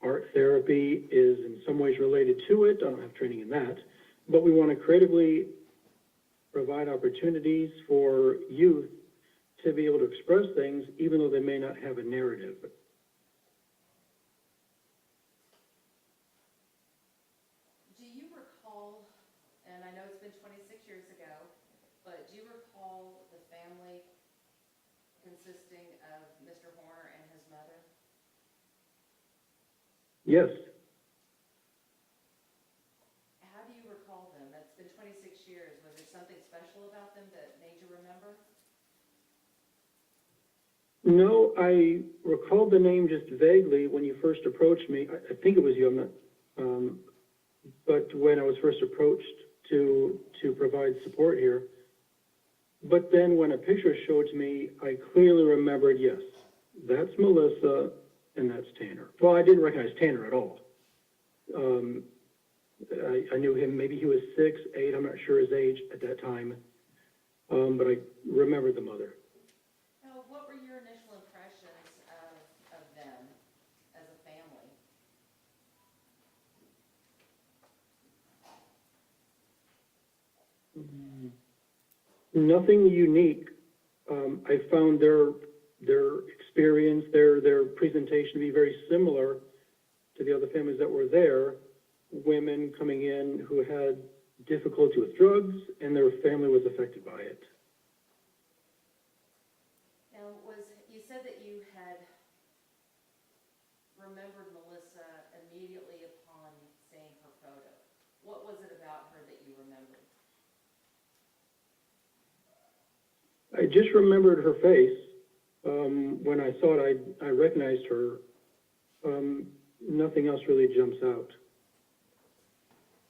Art therapy is in some ways related to it. I don't have training in that, but we want to creatively provide opportunities for youth to be able to express things even though they may not have a narrative. Do you recall, and I know it's been 26 years ago, but do you recall the family consisting of Mr. Horner and his mother? Yes, How do you recall them? It's been 26 years. Was there something special about them that made you remember? no, I recalled the name just vaguely when you first approached me. I think it was you, I'm not, but when I was first approached to provide support here. But then when a picture showed to me, I clearly remembered, yes, that's Melissa and that's Tanner. Well, I didn't recognize Tanner at all. I knew him, maybe he was 6, 8, I'm not sure his age at that time, but I remembered the mother. Now, what were your initial impressions of them as a family? Nothing unique. I found their experience, their presentation to be very similar to the other families that were there. Women coming in who had difficulty with drugs, and their family was affected by it. Now, you said that you had remembered Melissa immediately upon seeing her photo. What was it about her that you remembered? I just remembered her face. When I saw it, I recognized her. Nothing else really jumps out.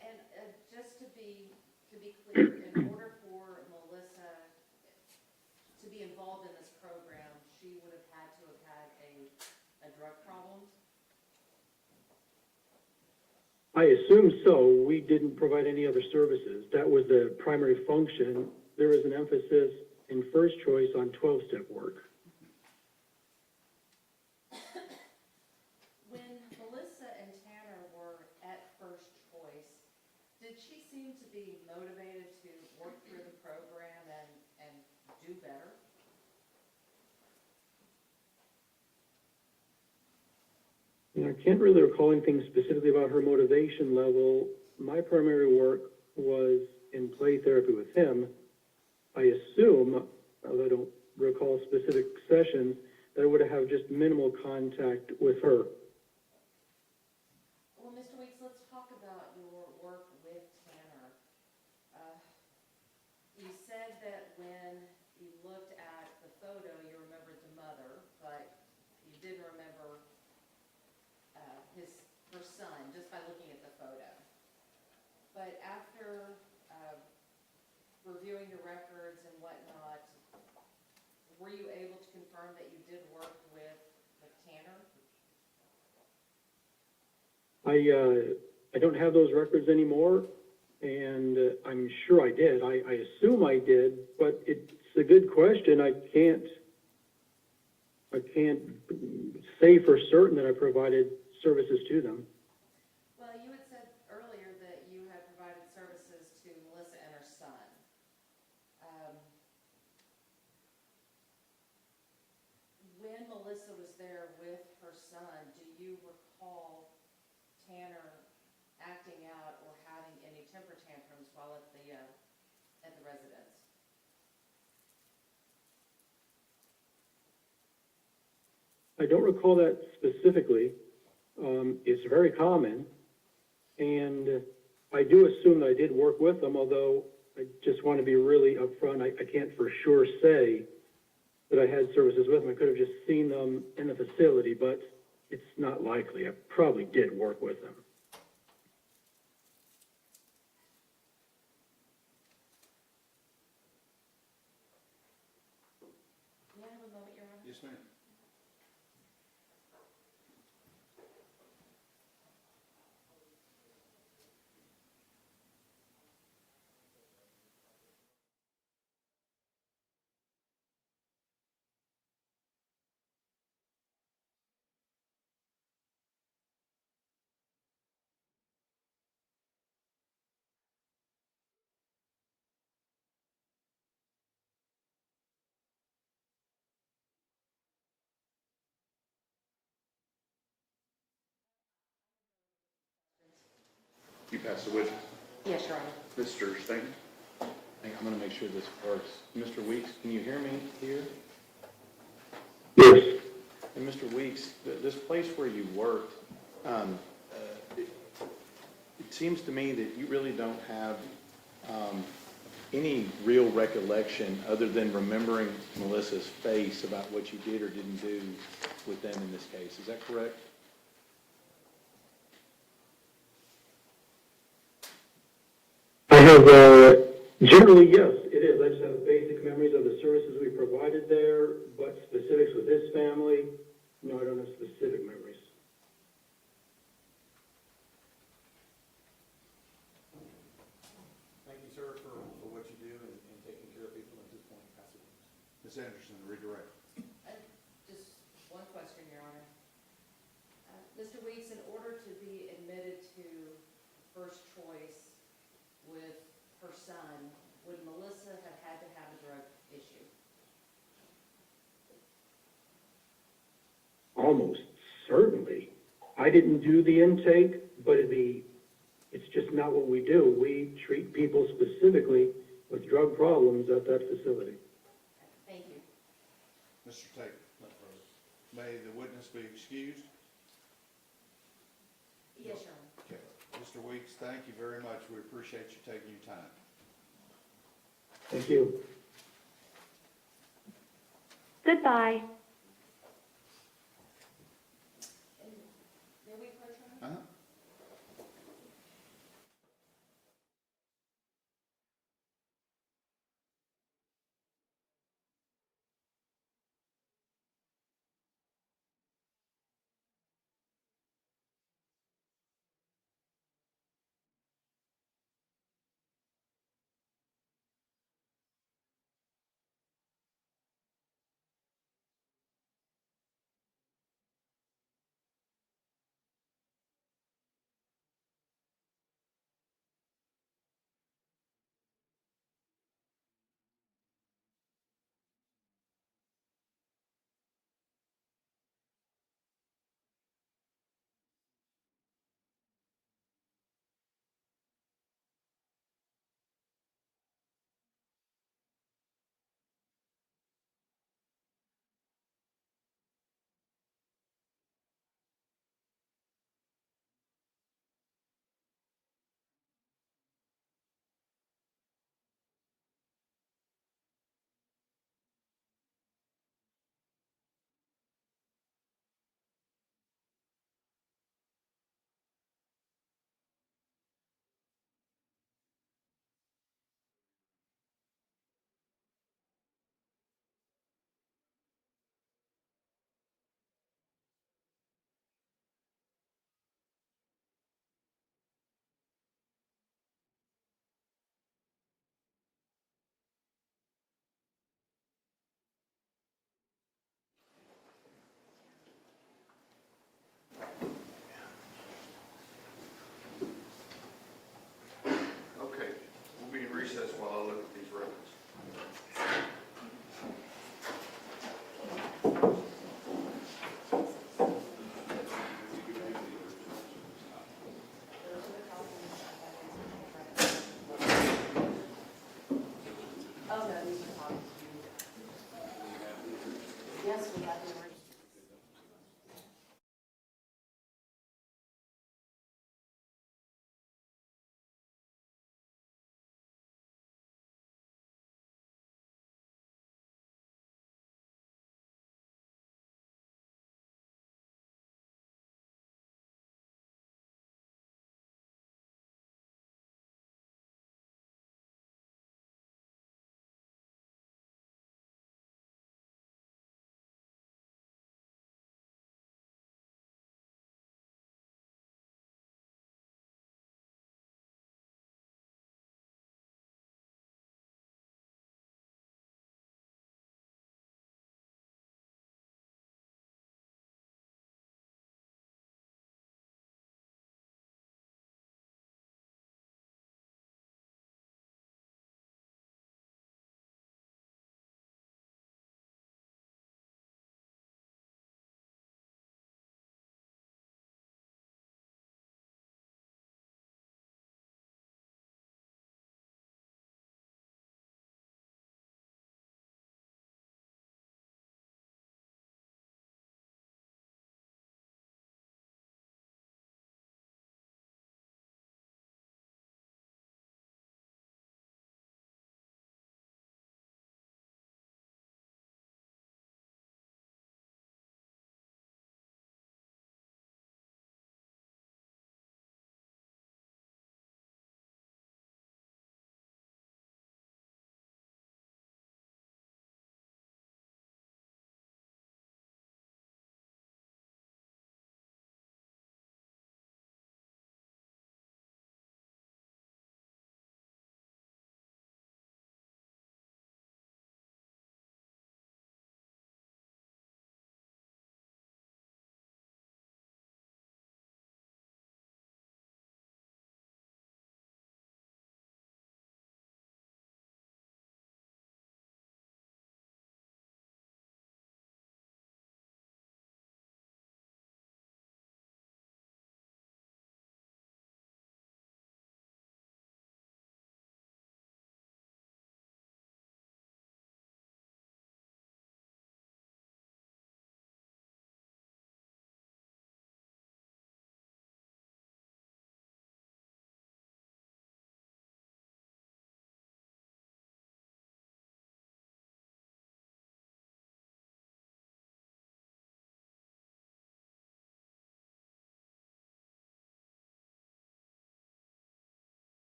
And just to be clear, in order for Melissa to be involved in this program, she would have had a drug problem? I assume so. We didn't provide any other services. That was the primary function. There was an emphasis in first choice on 12-step work. When Melissa and Tanner were at first choice, did she seem to be motivated to work through the program and do better? You know, I can't really recall anything specifically about her motivation level. My primary work was in play therapy with him. I assume, although I don't recall specific sessions, that I would have just minimal contact with her. Well, Mr. Weeks, let's talk about your work with Tanner. You said that when you looked at the photo, you remembered the mother, but you didn't remember her son, just by looking at the photo. But after reviewing your records and whatnot, were you able to confirm that you did work with Tanner? I don't have those records anymore, and I'm sure I did. I assume I did, but it's a good question. I can't say for certain that I provided services to them. Well, you had said earlier that you had provided services to Melissa and her son. When Melissa was there with her son, do you recall Tanner acting out or having any temper tantrums while at the residence? I don't recall that specifically. It's very common, and I do assume that I did work with them, although I just want to be really upfront. I can't for sure say that I had services with them. I could have just seen them in the facility, but it's not likely. I probably did work with them. May I have a moment, Your Honor? Yes, ma'am. You pass the witness. Yes, Your Honor. Mr. Stanton? I'm gonna make sure this works. Mr. Weeks, can you hear me here? Yes. And Mr. Weeks, this place where you worked, it seems to me that you really don't have any real recollection other than remembering Melissa's face about what you did or didn't do with them in this case. Is that correct? I have, generally, yes, it is. I just have basic memories of the services we provided there, but specifics with this family, no, I don't have specific memories. Thank you, sir, for what you do and taking care of people at this point. Ms. Anderson, redirect. Just one question, Your Honor. Mr. Weeks, in order to be admitted to first choice with her son, would Melissa have had to have a drug issue? Almost certainly. I didn't do the intake, but it's just not what we do. We treat people specifically with drug problems at that facility. Thank you. Mr. Tate, may the witness be excused? Yes, Your Honor. Okay. Mr. Weeks, thank you very much. We appreciate you taking your time. Thank you. Goodbye. May we approach her? Uh-huh.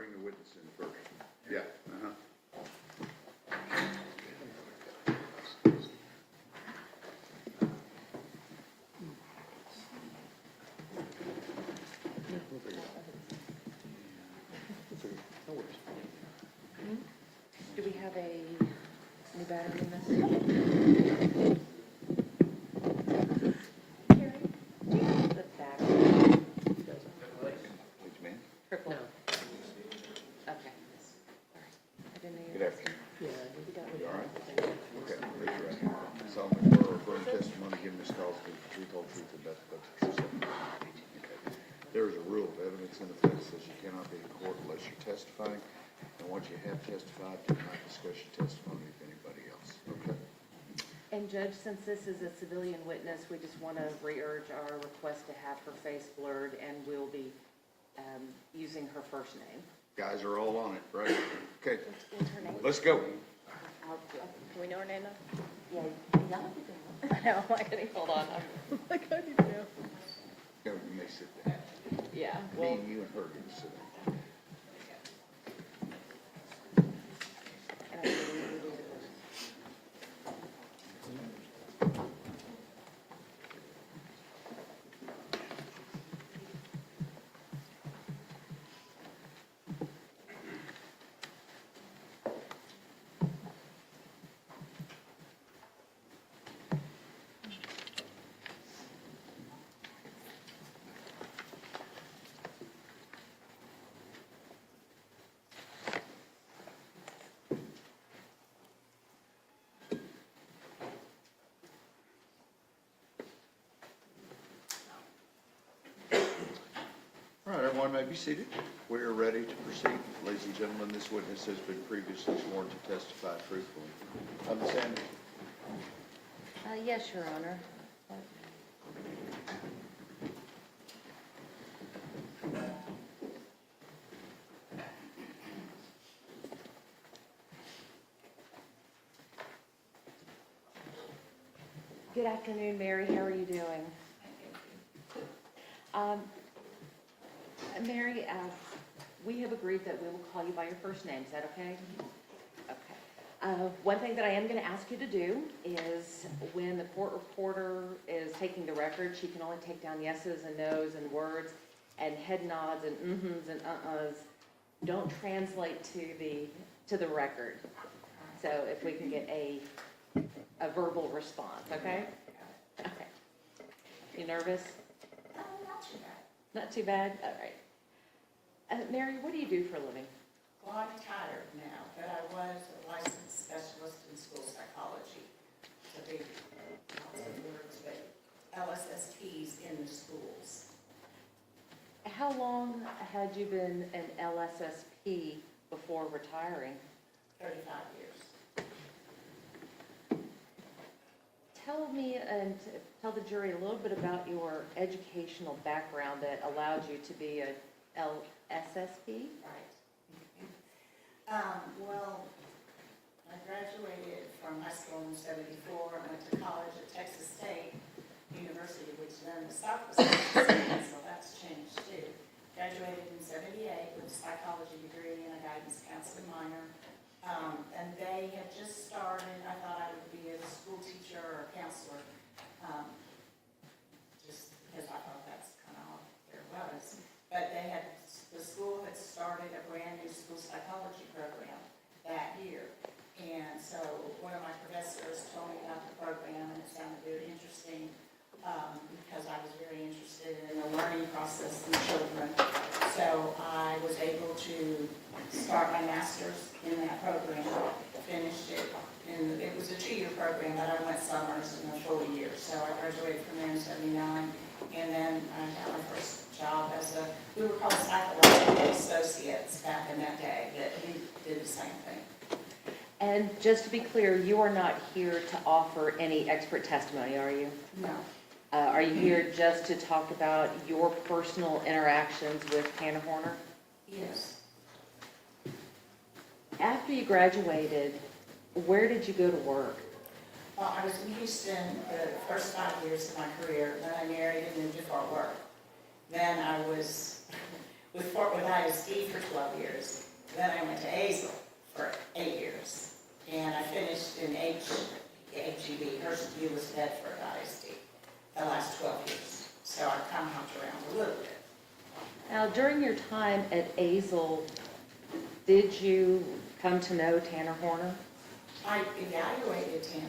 bring the witness in first. Yeah, uh-huh. Do we have a new battery in this? Carrie, do you have the battery? Which man? Triple? No. Okay. Sorry. I didn't know you Good were. afternoon. Yeah. You all right? Okay, raise your right hand. Solemnly swear or affirm testimony given this cause to be the truth, whole truth, and nothing but the truth, so help you God. Okay. There is a rule of evidence in effect that says you cannot be in court unless you're testifying, and once you have testified, do not discuss your testimony with anybody else, okay? And Judge, since this is a civilian witness, we just want to re-urge our request to have her face blurred, and we'll be using her first name. Guys are all on it, right? Okay, What's her name? let's go. Can we know her name now? Yeah, y'all do. I know, I'm like, hold on, I'm like, how do you know? Go, you may sit down. Yeah, Me well, and you and her can sit down. and I really need to do this. All right, everyone may be seated. We are ready to proceed. Ladies and gentlemen, this witness has been previously sworn to testify truthfully. Understand? Yes, Your Honor. Good afternoon, Mary. How are you doing? Mary, we have agreed that we will call you by your first name. Is that okay? Okay. One thing that I am going to ask you to do is when the court reporter is taking the record, she can only take down yeses and nos and words and head nods and mm-hms and uh-uhs. Don't translate to the record. So if we can get a verbal response, okay? Okay. You nervous? Not too bad. Not too bad? All right. Mary, what do you do for a living? Well, I'm retired now, but I was a licensed specialist in school psychology. It's a big, lots of words, but LSSPs in the schools. How long had you been an LSSP before retiring? 35 years. Tell me and tell the jury a little bit about your educational background that allowed you to be a LSSP. Right. Well, I graduated from high school in 74, went to college at Texas State University, which then was Southwest Texas State, so that's changed too. Graduated in 78 with a psychology degree and a guidance counseling minor. And they had just started, I thought I would be a school teacher or a counselor, just because I thought that's kind of all there was. But the school had started a brand new school psychology program that year. And so one of my professors told me about the program, and it sounded very interesting because I was very interested in the learning process in children. So I was able to start my master's in that program, finished it, and it was a 2-year program, but I went summers and a full year. So I graduated from there in 79, and then I got my first job as we were called psychological associates back in that day, that we did the same thing. And just to be clear, you are not here to offer any expert testimony, are you? No. Are you here just to talk about your personal interactions with Hannah Horner? Yes. After you graduated, where did you go to work? Well, I was in Houston the first 5 years of my career. Then I married and moved to Fort Worth. Then I was with ISD for 12 years. Then I went to Azle for 8 years. And I finished in HEB, Hurstview was Bedford ISD, the last 12 years. So I've kind of hopped around a little bit. Now, during your time at Azle, did you come to know Tanner Horner? I evaluated Tanner.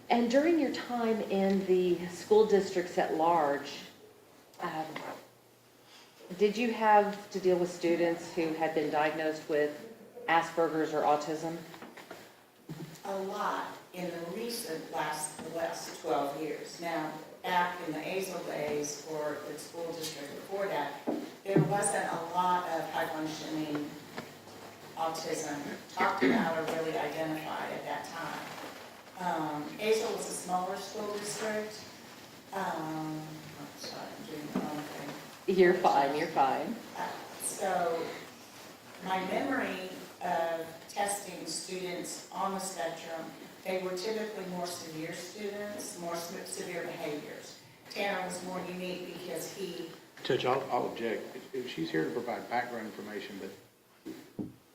And during your time in the school districts at large, did you have to deal with students who had been diagnosed with Asperger's or autism? A lot in the last 12 years. Now, back in the Azle days or the school district before that, there wasn't a lot of high-functioning autism talked about or really identified at that time. Azle was a smaller school district. I'm sorry, I'm doing the wrong thing. You're fine, you're fine. So my memory of testing students on the spectrum, they were typically more severe students, more severe behaviors. Tanner was more unique because he... Judge, I'll object. If she's here to provide background information, but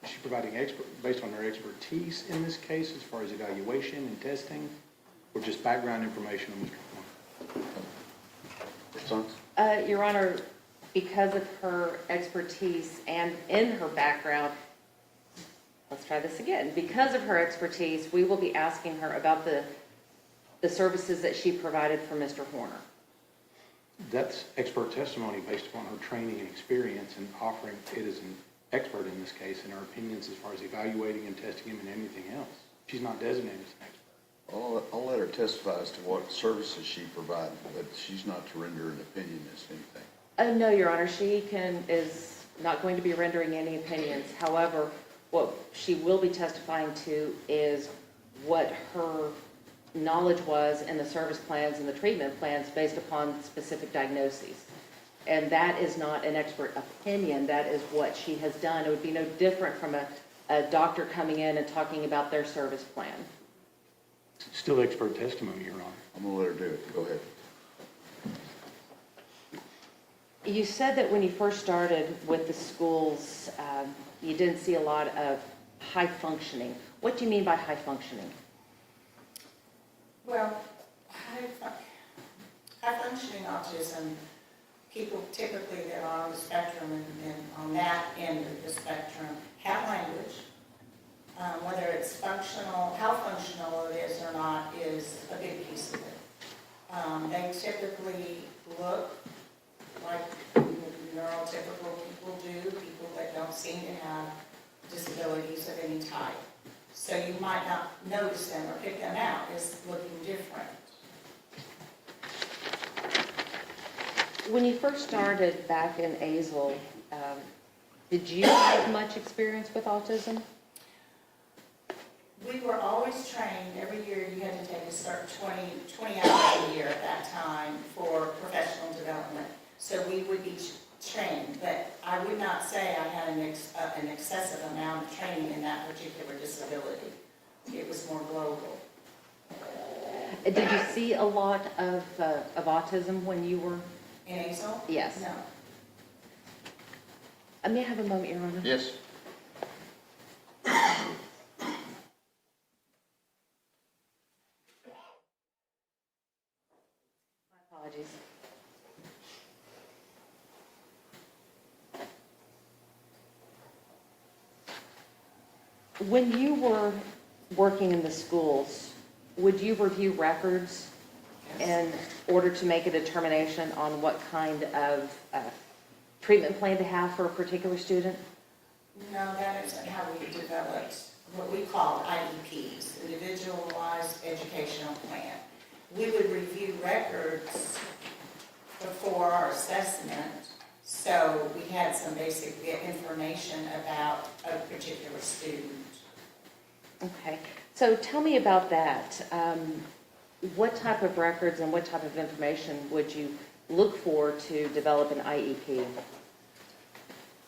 she's providing based on her expertise in this case as far as evaluation and testing, or just background information on Mr. Horner? Response? Your Honor, because of her expertise and in her background, let's try this again. Because of her expertise, we will be asking her about the services that she provided for Mr. Horner. That's expert testimony based upon her training and experience and offering it as an expert in this case and her opinions as far as evaluating and testing him and anything else. She's not designated as an expert. I'll let her testify as to what services she provided, but she's not to render an opinion as to anything. No, Your Honor, she is not going to be rendering any opinions. However, what she will be testifying to is what her knowledge was in the service plans and the treatment plans based upon specific diagnoses. And that is not an expert opinion. That is what she has done. It would be no different from a doctor coming in and talking about their service plan. It's still expert testimony, Your Honor. I'm going to let her do it. Go ahead. You said that when you first started with the schools, you didn't see a lot of high functioning. What do you mean by high functioning? Well, high-functioning autism, people typically that are on the spectrum and on that end of the spectrum have language. Whether it's functional, how functional it is or not is a big piece of it. They typically look like neurotypical people do, people that don't seem to have disabilities of any type. So you might not notice them or pick them out as looking different. When you first started back in Azle, did you have much experience with autism? We were always trained, every year you had to take a certain 20 hours a year at that time for professional development. So we would be trained, but I would not say I had an excessive amount of training in that particular disability. It was more global. Did you see a lot of autism when you were? In Azle? Yes. No. May I have a moment, Your Honor? Yes. My apologies. When you were working in the schools, would you review records in order to make a determination on what kind of treatment plan to have for a particular student? No, that isn't how we developed what we call IEPs, Individualized Educational Plan. We would review records before our assessment, so we had some basic information about a particular student. Okay, so tell me about that. What type of records and what type of information would you look for to develop an IEP?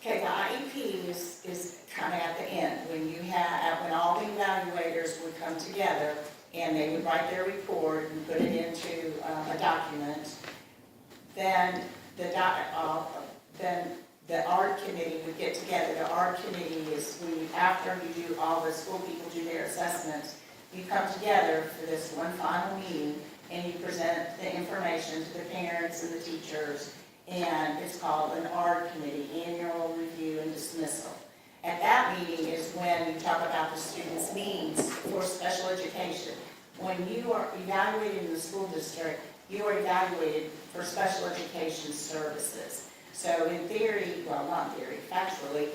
Okay, the IEP is kind of at the end, when all the evaluators would come together and they would write their report and put it into a document. Then then the art committee would get together. The art committee is after you do, all the school people do their assessments, you come together for this one final meeting and you present the information to the parents and the teachers, and it's called an art committee, annual review and dismissal. At that meeting is when you talk about the students' needs for special education. When you are evaluated in the school district, you are evaluated for special education services. So in theory, well, not theory, factually,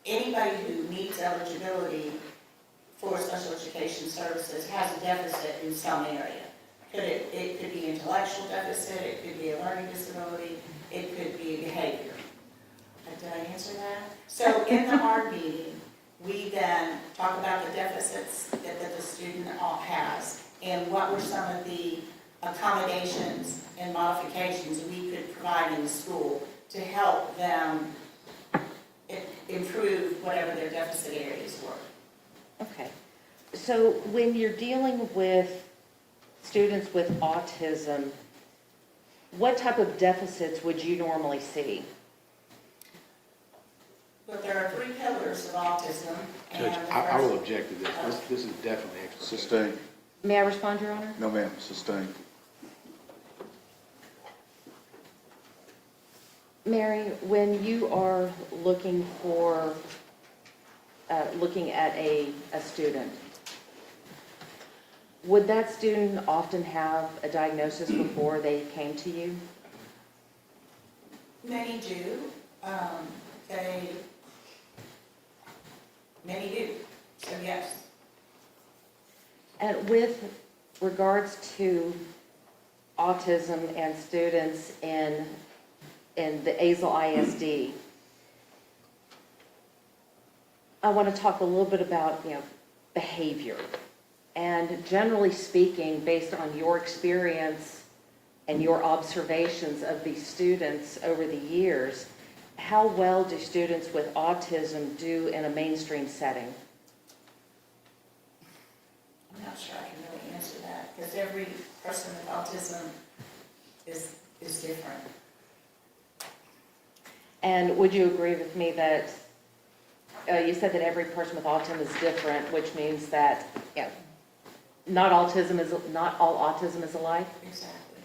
anybody who meets eligibility for special education services has a deficit in some area. It could be intellectual deficit, it could be a learning disability, it could be behavior. Did I answer that? So in the art meeting, we then talk about the deficits that the student has and what were some of the accommodations and modifications we could provide in the school to help them improve whatever their deficit areas were. Okay. So when you're dealing with students with autism, what type of deficits would you normally see? But there are 3 pillars of autism. Judge, and I will object to this. This is definitely extra. Sustained. May I respond, Your Honor? No, ma'am, sustained. Mary, when you are looking at a student, would that student often have a diagnosis before they came to you? Many do. Many do. So yes. And with regards to autism and students in the ASL ISD, I want to talk a little bit about, behavior. And generally speaking, based on your experience and your observations of these students over the years, how well do students with autism do in a mainstream setting? I'm not sure I can really answer that because every person with autism is different. And would you agree with me that you said that every person with autism is different, which means that not all autism is alike? Exactly.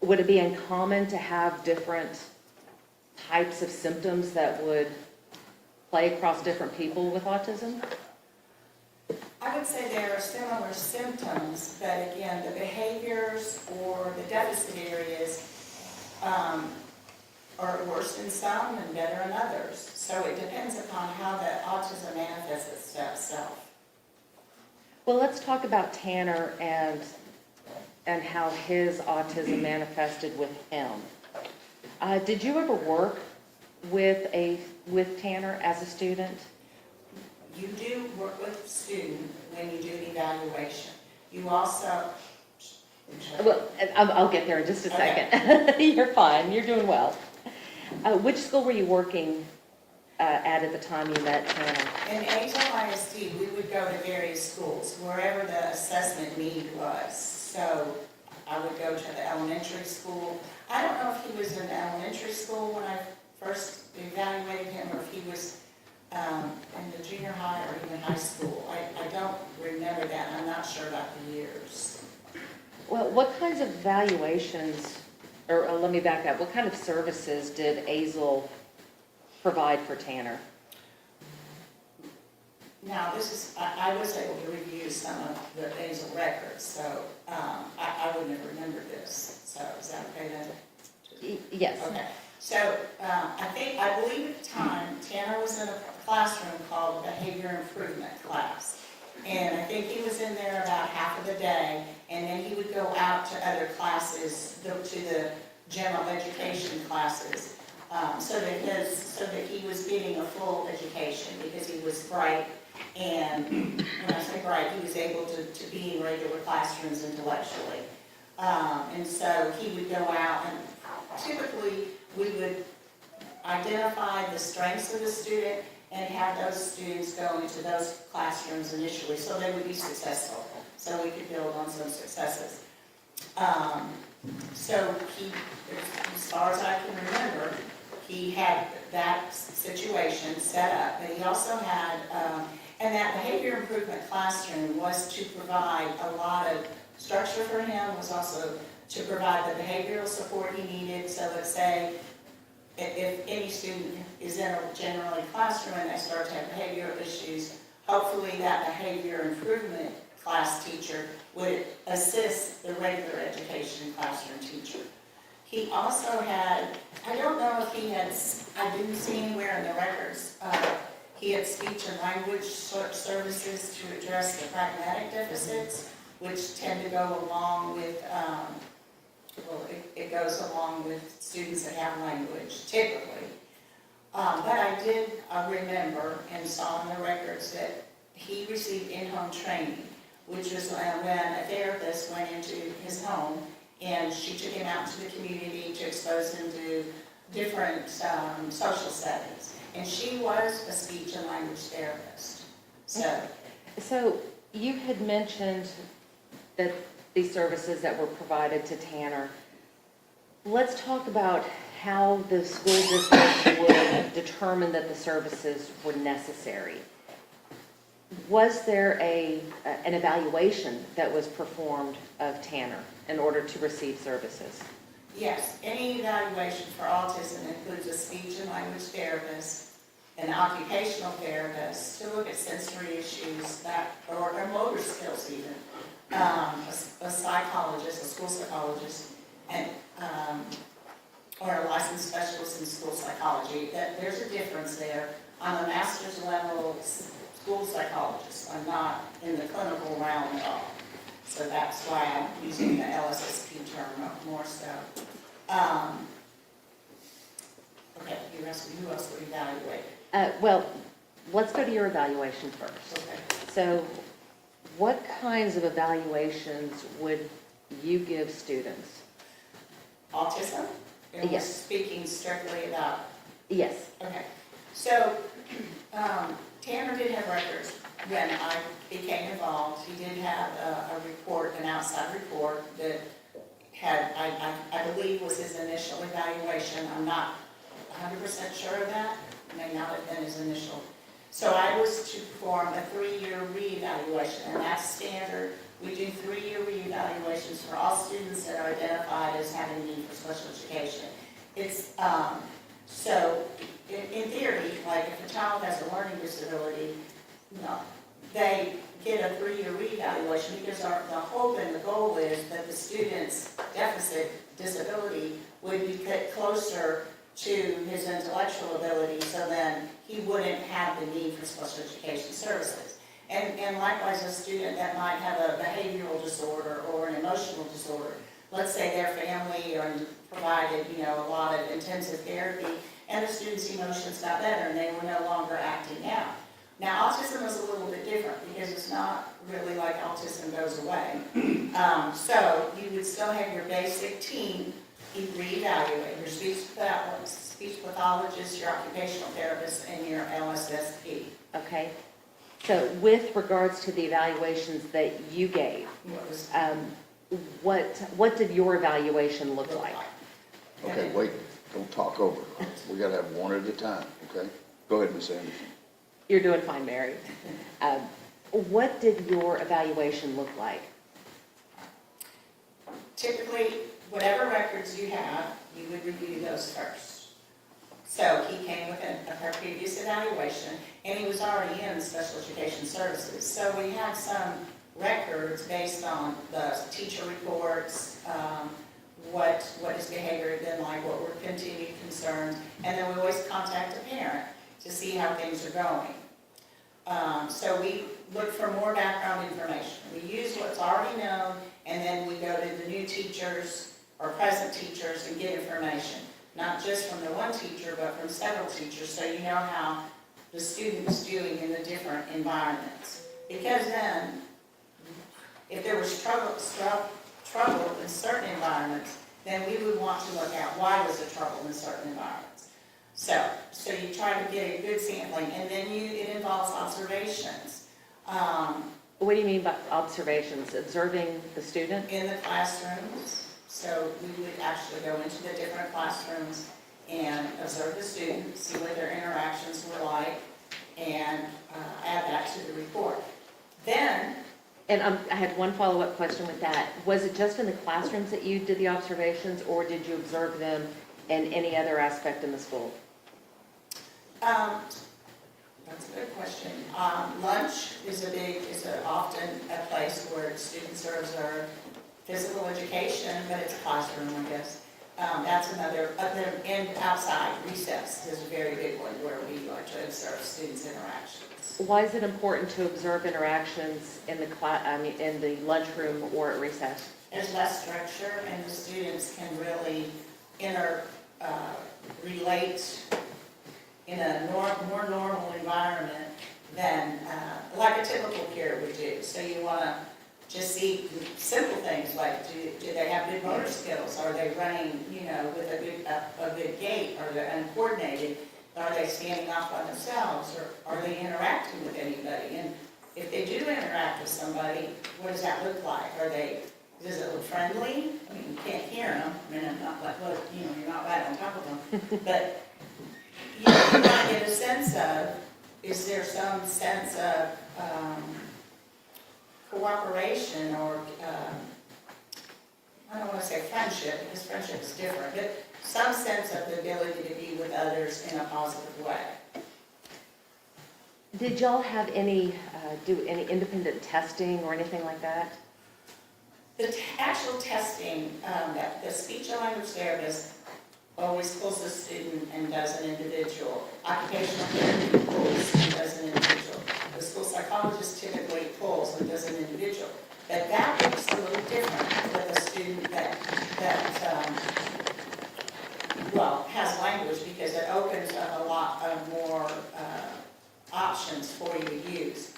Would it be uncommon to have different types of symptoms that would play across different people with autism? I would say there are similar symptoms, but again, the behaviors or the deficit areas are worse in some and better in others. So it depends upon how the autism manifests itself. Well, let's talk about Tanner and how his autism manifested with him. Did you ever work with Tanner as a student? You do work with the student when you do the evaluation. You also... Well, I'll get there in just a second. Okay. You're fine. You're doing well. Which school were you working at the time you met Tanner? In ASL ISD, we would go to various schools, wherever the assessment need was. So I would go to the elementary school. I don't know if he was in elementary school when I first evaluated him, or if he was in the junior high or even high school. I don't remember that. I'm not sure about the years. Well, what kinds of evaluations, or let me back up, what kind of services did ASL provide for Tanner? Now, I was able to review some of the ASL records, so I wouldn't have remembered this. So is that okay then? Yes. Okay. So I believe at the time, Tanner was in a classroom called Behavior Improvement class. And I think he was in there about half of the day, and then he would go out to other classes, to the general education classes, so that he was getting a full education, because he was bright, and when I say bright, he was able to be in regular classrooms intellectually. And so he would go out, and typically we would identify the strengths of the student and have those students go into those classrooms initially, so they would be successful, so we could build on some successes. So he, as far as I can remember, he had that situation set up, but he also had, and that behavior improvement classroom was to provide a lot of structure for him, was also to provide the behavioral support he needed. So let's say if any student is in a generally classroom and they start to have behavioral issues, hopefully that behavior improvement class teacher would assist the regular education classroom teacher. He also had, I don't know if he had, I didn't see anywhere in the records, he had speech and language services to address the pragmatic deficits, which tend to go along with, it goes along with students that have language, typically. But I did remember and saw in the records that he received in-home training, which was when a therapist went into his home and she took him out to the community to expose him to different social settings. And she was a speech and language therapist. So you had mentioned that these services that were provided to Tanner. Let's talk about how the school district would determine that the services were necessary. Was there an evaluation that was performed of Tanner in order to receive services? Yes, any evaluation for autism includes a speech and language therapist, an occupational therapist to look at sensory issues or motor skills even, a psychologist, a school psychologist, and or a licensed specialist in school psychology. There's a difference there. I'm a master's level school psychologist. I'm not in the clinical realm at all. So that's why I'm using the LSSP term more so. Okay, you asked me who else would evaluate. Well, let's go to your evaluation first. Okay. So what kinds of evaluations would you give students? Autism? And Yes. we're speaking strictly about. Yes. Okay. So Tanner did have records when I became involved. He did have a report, an outside report that had, I believe was his initial evaluation. I'm not 100% sure of that. It may not have been his initial. So I was to perform a 3-year reevaluation, and that's standard. We do 3-year reevaluations for all students that are identified as having need for special education. It's, so in theory, like if a child has a learning disability, they get a 3-year reevaluation because the hope and the goal is that the student's deficit disability would be put closer to his intellectual ability, so then he wouldn't have the need for special education services. And likewise, a student that might have a behavioral disorder or an emotional disorder, let's say their family provided, a lot of intensive therapy, and the student's emotions got better and they were no longer acting out. Now, autism is a little bit different because it's not really like autism goes away. So you would still have your basic team reevaluate, your speech pathologist, your occupational therapist, and your LSSP. Okay. So with regards to the evaluations that you gave, what did your evaluation look like? Okay, wait, don't talk over. We gotta have one at a time, okay? Go ahead, Ms. Anderson. You're doing fine, Mary. What did your evaluation look like? Typically, whatever records you have, you would review those first. So he came with a previous evaluation, and he was already in special education services. So we have some records based on the teacher reports, what his behavior had been like, what were continued concerns, and then we always contact a parent to see how things are going. So we look for more background information. We use what's already known, and then we go to the new teachers or present teachers and get information, not just from the one teacher, but from several teachers, so you know how the student is doing in the different environments. Because then, if there was trouble in certain environments, then we would want to look at why was there trouble in certain environments. So you try to get a good sampling, and then it involves observations. What do you mean by observations? Observing the student? In the classrooms. So we would actually go into the different classrooms and observe the students, see what their interactions were like, and add that to the report. Then, And I had one follow-up question with that. Was it just in the classrooms that you did the observations, or did you observe them in any other aspect in the school? that's a good question. Lunch is often a place where students are observed. Physical education, but it's a classroom, I guess. That's another, and outside recess is a very big one where we like to observe students' interactions. Why is it important to observe interactions in the in the lunchroom or at recess? There's less structure, and the students can really relate in a more normal environment than like a typical peer would do. So you want to just see simple things like, do they have good motor skills? Are they running, with a good gait? Are they uncoordinated? Are they standing off by themselves? Or are they interacting with anybody? And if they do interact with somebody, what does that look like? Does it look friendly? I mean, you can't hear them. I mean, I'm not like, well, you're not right on top of them. But you might get a sense of, is there some sense of cooperation or, I don't want to say friendship, because friendship is different, but some sense of the ability to be with others in a positive way. Did y'all have do any independent testing or anything like that? The actual testing, that the speech and language therapist always pulls a student and does an individual. Occupational therapy pulls and does an individual. The school psychologist typically pulls and does an individual. But that looks a little different with a student that has language, because it opens up a lot of more options for you to use.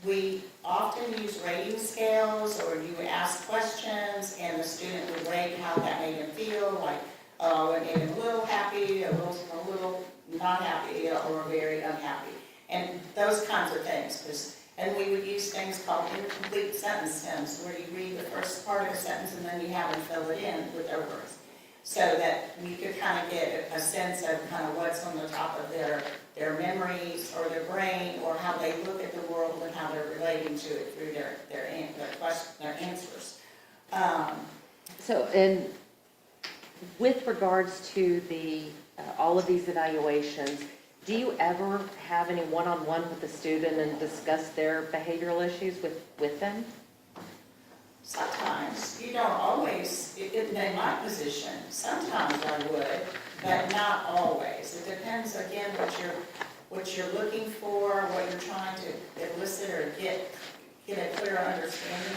We often use rating scales, or you would ask questions and the student would rate how that made him feel, like, oh, it made him a little happy, a little not happy, or very unhappy. And those kinds of things. And we would use things called incomplete sentence stems, where you read the first part of a sentence and then you have them fill it in with their words. So that we could kind of get a sense of kind of what's on the top of their memories or their brain, or how they look at the world and how they're relating to it through their answers. And with regards to all of these evaluations, do you ever have any one-on-one with the student and discuss their behavioral issues with them? Sometimes, you don't always, in my position, sometimes I would, but not always. It depends, again, what you're looking for, what you're trying to elicit or get a clearer understanding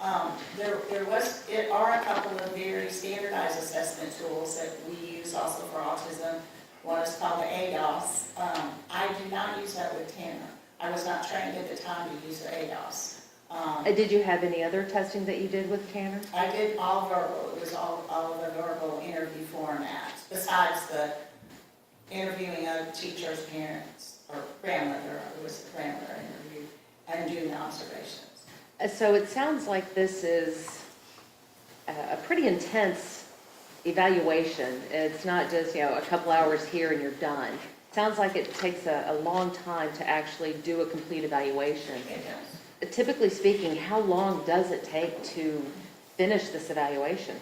of. There are a couple of very standardized assessment tools that we use also for autism. One is called the ADOS. I do not use that with Tanner. I was not trained at the time to use the ADOS. Did you have any other testing that you did with Tanner? I did all verbal. It was all of the verbal interview formats, besides the interviewing of teachers, parents, or grandmother. It was the grandmother interview, and doing the observations. So it sounds like this is a pretty intense evaluation. It's not just, a couple hours here and you're done. Sounds like it takes a long time to actually do a complete evaluation. It does. Typically speaking, how long does it take to finish this evaluation?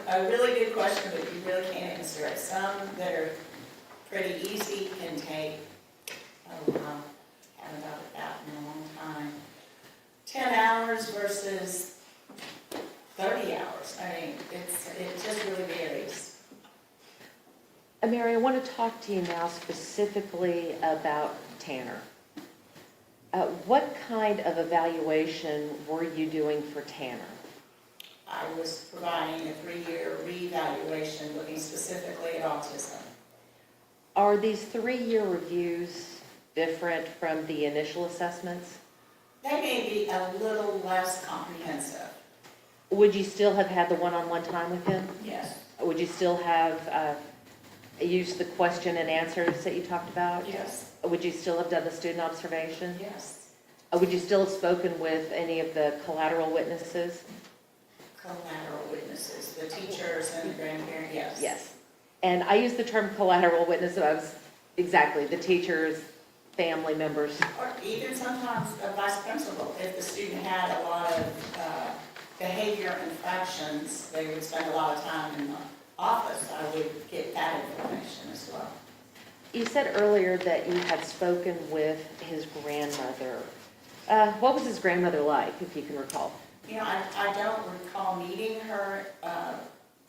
A really good question, but you really can't answer it. Some that are pretty easy can take, haven't thought of that in a long time. 10 hours versus 30 hours. I mean, it just really varies. Mary, I want to talk to you now specifically about Tanner. What kind of evaluation were you doing for Tanner? I was providing a 3-year reevaluation looking specifically at autism. Are these 3-year reviews different from the initial assessments? They may be a little less comprehensive. Would you still have had the one-on-one time with him? Yes. Would you still have used the question and answers that you talked about? Yes. Would you still have done the student observation? Yes. Would you still have spoken with any of the collateral witnesses? Collateral witnesses, the teachers and the grandparents, yes. Yes. And I use the term collateral witness, so I was, exactly, the teachers, family members. Or even sometimes a vice principal, if the student had a lot of behavior infractions, they would spend a lot of time in the office, I would get that information as well. You said earlier that you had spoken with his grandmother. What was his grandmother like, if you can recall? You know, I don't recall meeting her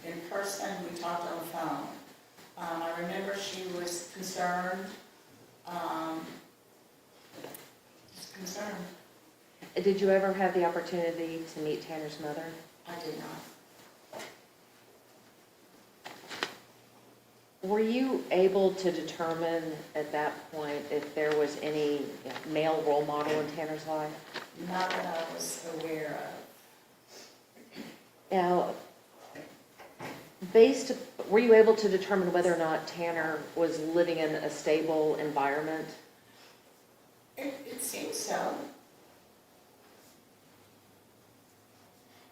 in person, we talked on the phone. I remember she was concerned, just concerned. Did you ever have the opportunity to meet Tanner's mother? I did not. Were you able to determine at that point if there was any male role model in Tanner's life? Not that I was aware of. Now, were you able to determine whether or not Tanner was living in a stable environment? It seems so.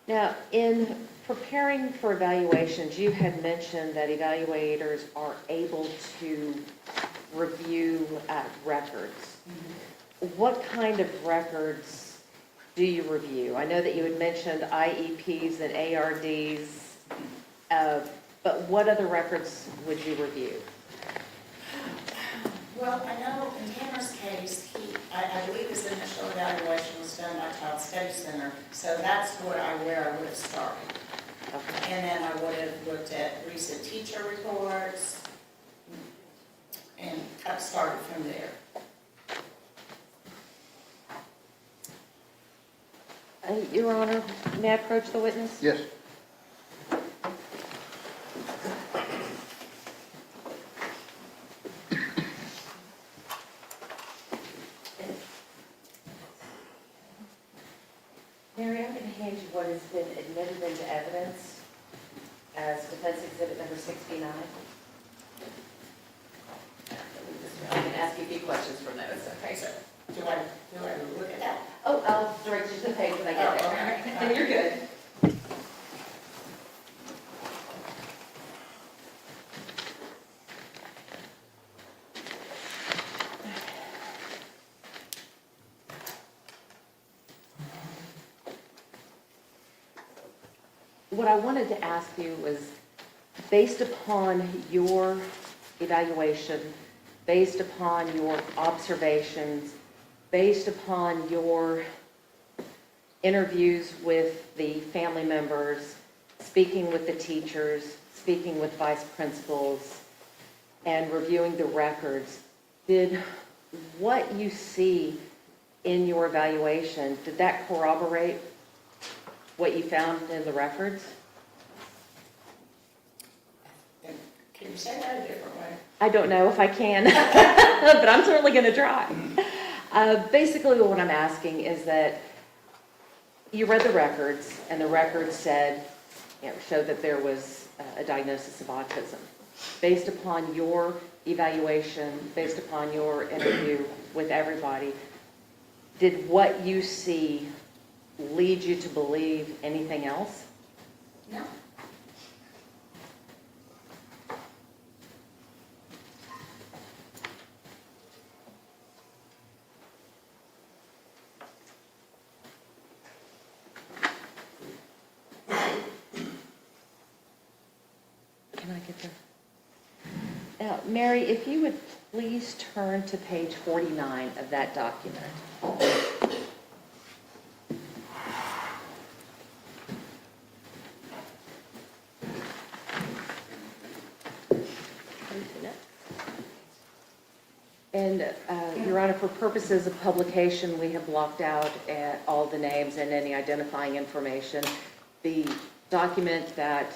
Now, in preparing for evaluations, you had mentioned that evaluators are able to review records. What kind of records do you review? I know that you had mentioned IEPs and ARDs, but what other records would you review? Well, I know in Tanner's case, I believe his initial evaluation was done by Child Study Center, so that's where I would have started. Okay. And then I would have looked at recent teacher reports and got started from there. Your Honor, may I approach the witness? Yes. Mary, I'm going to hand you what has been admitted into evidence as defense exhibit number 69. I'm going to ask you a few questions from those, okay? So, do I look at that? Oh, I'll direct you to the page when I get there. Okay. And you're good. What I wanted to ask you was, based upon your evaluation, based upon your observations, based upon your interviews with the family members, speaking with the teachers, speaking with vice principals, and reviewing the records, did what you see in your evaluation, did that corroborate what you found in the records? Can you say that a different way? I don't know if I can, but I'm certainly going to try. Basically, what I'm asking is that you read the records, and the records said, showed that there was a diagnosis of autism. Based upon your evaluation, based upon your interview with everybody, did what you see lead you to believe anything else? No. Can I get there? Now, Mary, if you would please turn to page 49 of that document. And, Your Honor, for purposes of publication, we have blocked out all the names and any identifying information. The document that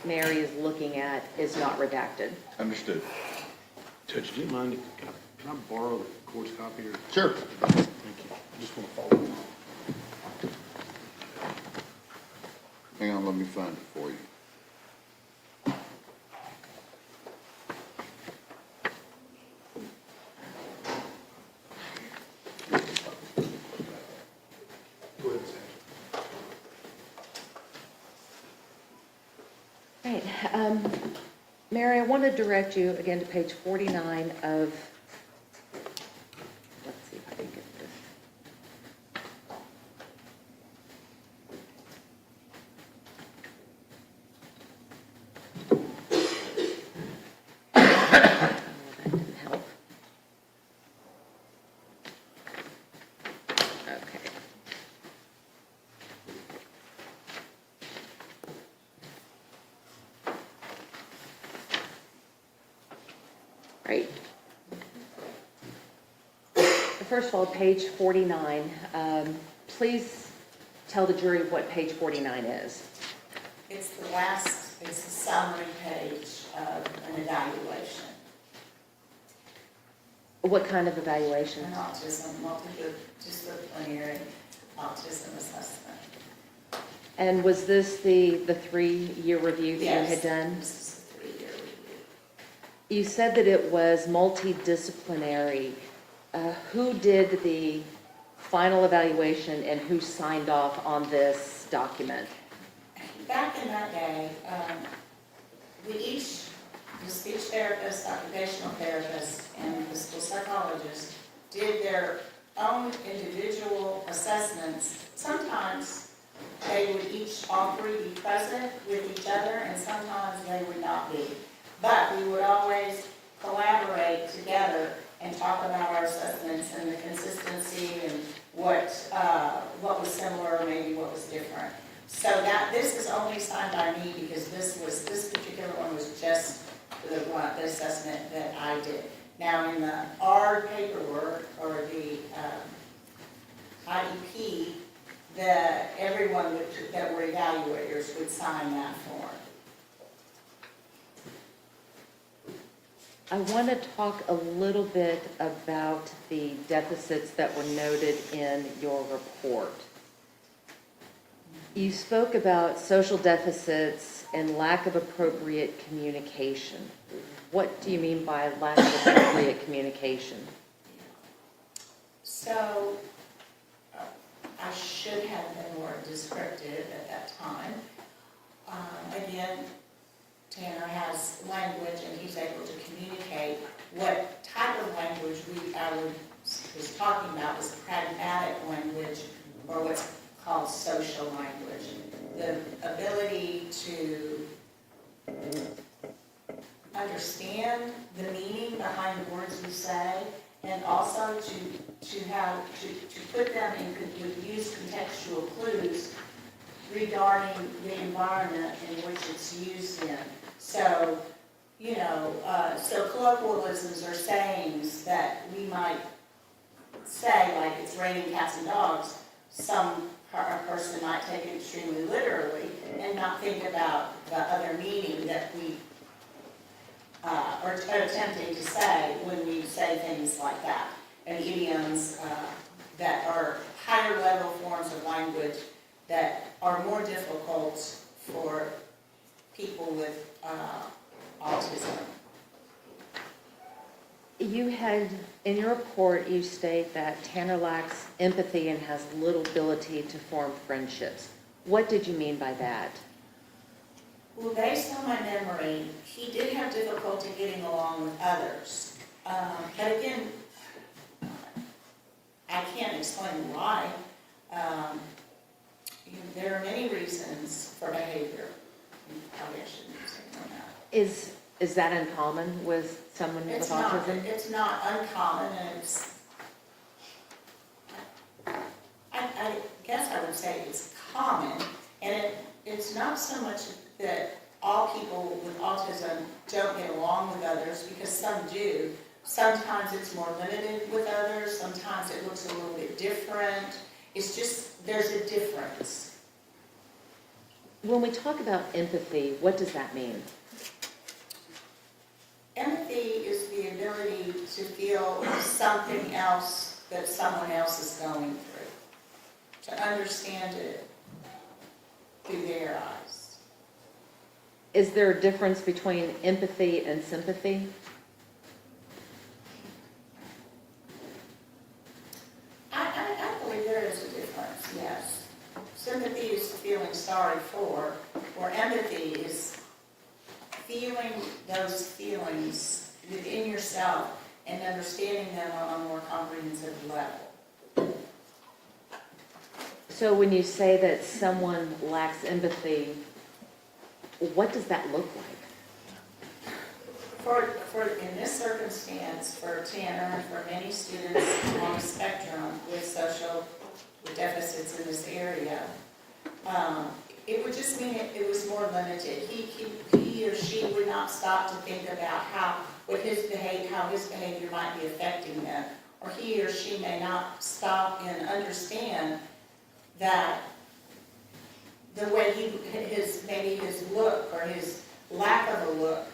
Mary is looking at is not redacted. Understood. Judge, do you mind, can I borrow the court's copy or? Sure. Thank you. I just want to follow along. Hang on, let me find it for you. Go ahead, Sam. Right. Mary, I want to direct you again to page 49 of, let's see if I can get this. Oh, that didn't help. Okay. Right. First of all, page 49. Please tell the jury what page 49 is. It's the last, it's the summary page of an evaluation. What kind of evaluation? An autism, multidisciplinary autism assessment. And was this the 3-year review that you had done? Yes, this is a 3-year review. You said that it was multidisciplinary. Who did the final evaluation and who signed off on this document? Back in that day, we each, the speech therapist, occupational therapist, and the school psychologist did their own individual assessments. Sometimes they would each, all three, be present with each other, and sometimes they would not be. But we would always collaborate together and talk about our assessments and the consistency and what was similar or maybe what was different. So that this is only signed by me because this particular one was just the assessment that I did. Now in the R paperwork or the IEP, everyone that were evaluators would sign that form. I want to talk a little bit about the deficits that were noted in your report. You spoke about social deficits and lack of appropriate communication. What do you mean by lack of appropriate communication? So I should have been more descriptive at that time. Again, Tanner has language and he's able to communicate. What type of language I was talking about was pragmatic language, or what's called social language. The ability to understand the meaning behind the words you say, and also to put them in, use contextual clues regarding the environment in which it's used in. So, so colloquialisms or sayings that we might say, like it's raining cats and dogs, a person might take it extremely literally and not think about the other meaning that we are attempting to say when we say things like that. And idioms that are higher level forms of language that are more difficult for people with autism. You had, in your report, you state that Tanner lacks empathy and has little ability to form friendships. What did you mean by that? Well, based on my memory, he did have difficulty getting along with others. But again, I can't explain why. There are many reasons for behavior. Probably I shouldn't say that. Is that uncommon with someone with autism? It's not uncommon, and I guess I would say it's common, and it's not so much that all people with autism don't get along with others, because some do. Sometimes it's more limited with others, sometimes it looks a little bit different. It's just, there's a difference. When we talk about empathy, what does that mean? Empathy is the ability to feel something else that someone else is going through, to understand it through their eyes. Is there a difference between empathy and sympathy? I believe there is a difference, yes. Sympathy is feeling sorry for, or empathy is feeling those feelings within yourself and understanding them on a more comprehensive level. So when you say that someone lacks empathy, what does that look like? In this circumstance, for Tanner and for many students on the spectrum with social deficits in this area, it would just mean it was more limited. He or she would not stop to think about how his behavior might be affecting them, or he or she may not stop and understand that the way maybe his look or his lack of a look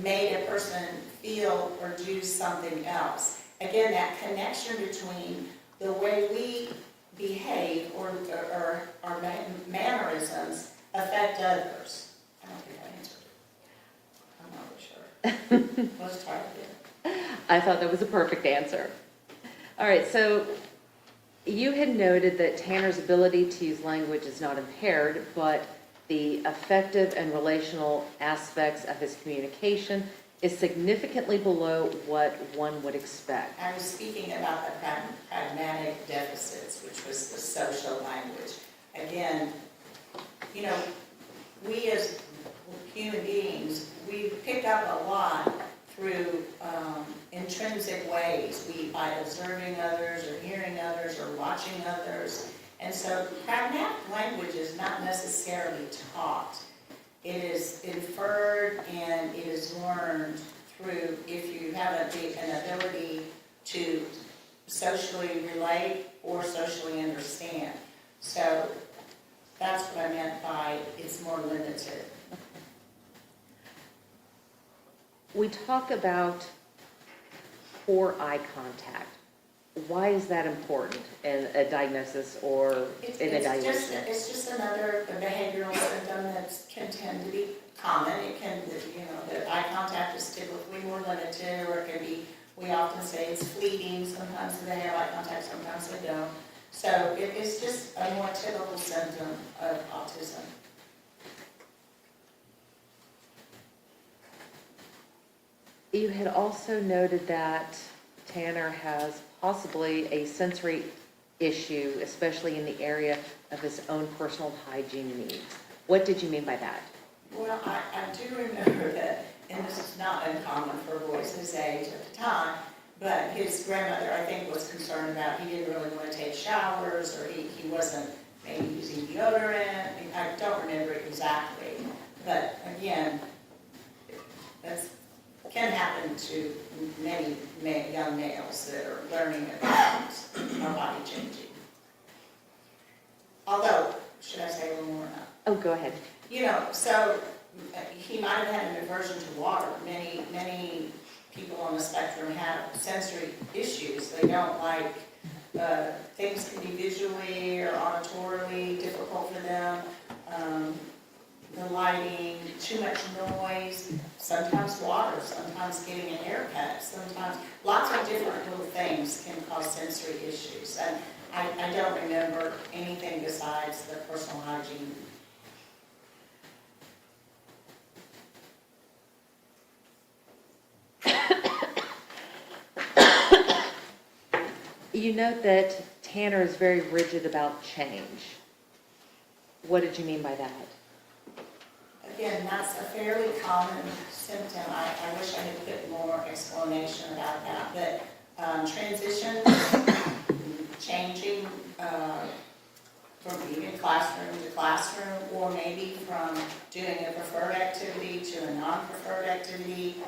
made a person feel or do something else. Again, that connection between the way we behave or our mannerisms affect others. I don't think I answered it. I'm not really sure. Let's try it again. I thought that was a perfect answer. All right, so you had noted that Tanner's ability to use language is not impaired, but the affective and relational aspects of his communication is significantly below what one would expect. I was speaking about the pragmatic deficits, which was the social language. Again, we as human beings, we pick up a lot through intrinsic ways, by observing others or hearing others or watching others. And so pragmatic language is not necessarily taught. It is inferred and it is learned through, if you have an ability to socially relate or socially understand. So that's what I meant by it's more limited. We talk about poor eye contact. Why is that important in a diagnosis or in evaluation? It's just another behavioral symptom that can tend to be common. It can, the eye contact is typically more limited, or it can be, we often say it's fleeting. Sometimes they have eye contact, sometimes they don't. So it's just a more typical symptom of autism. You had also noted that Tanner has possibly a sensory issue, especially in the area of his own personal hygiene needs. What did you mean by that? Well, I do remember that, and this is not uncommon for boys his age at the time, but his grandmother, I think, was concerned about he didn't really want to take showers, or he wasn't maybe using deodorant. I don't remember exactly, but again, that's can happen to many young males that are learning about our body changing. Although, should I say a little more now? Oh, go ahead. So he might have had an aversion to water. Many people on the spectrum have sensory issues. They don't like, things can be visually or auditorily difficult for them. The lighting, too much noise, sometimes water, sometimes getting a haircut, sometimes lots of different little things can cause sensory issues. And I don't remember anything besides the personal hygiene. You note that Tanner is very rigid about change. What did you mean by that? Again, that's a fairly common symptom. I wish I had put more explanation about that. But transitions, changing from even classroom to classroom, or maybe from doing a preferred activity to a non-preferred activity.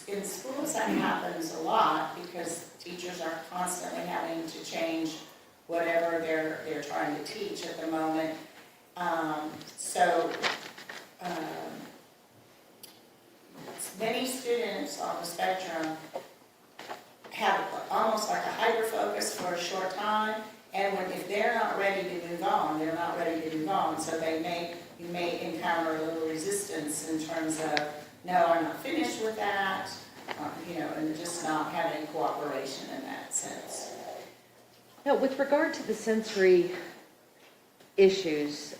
In schools that happens a lot because teachers are constantly having to change whatever they're trying to teach at the moment. Many students on the spectrum have almost like a hyper focus for a short time, and if they're not ready to move on, they're not ready to move on. So you may encounter a little resistance in terms of, no, I'm not finished with that, and just not having cooperation in that sense. Now, with regard to the sensory issues,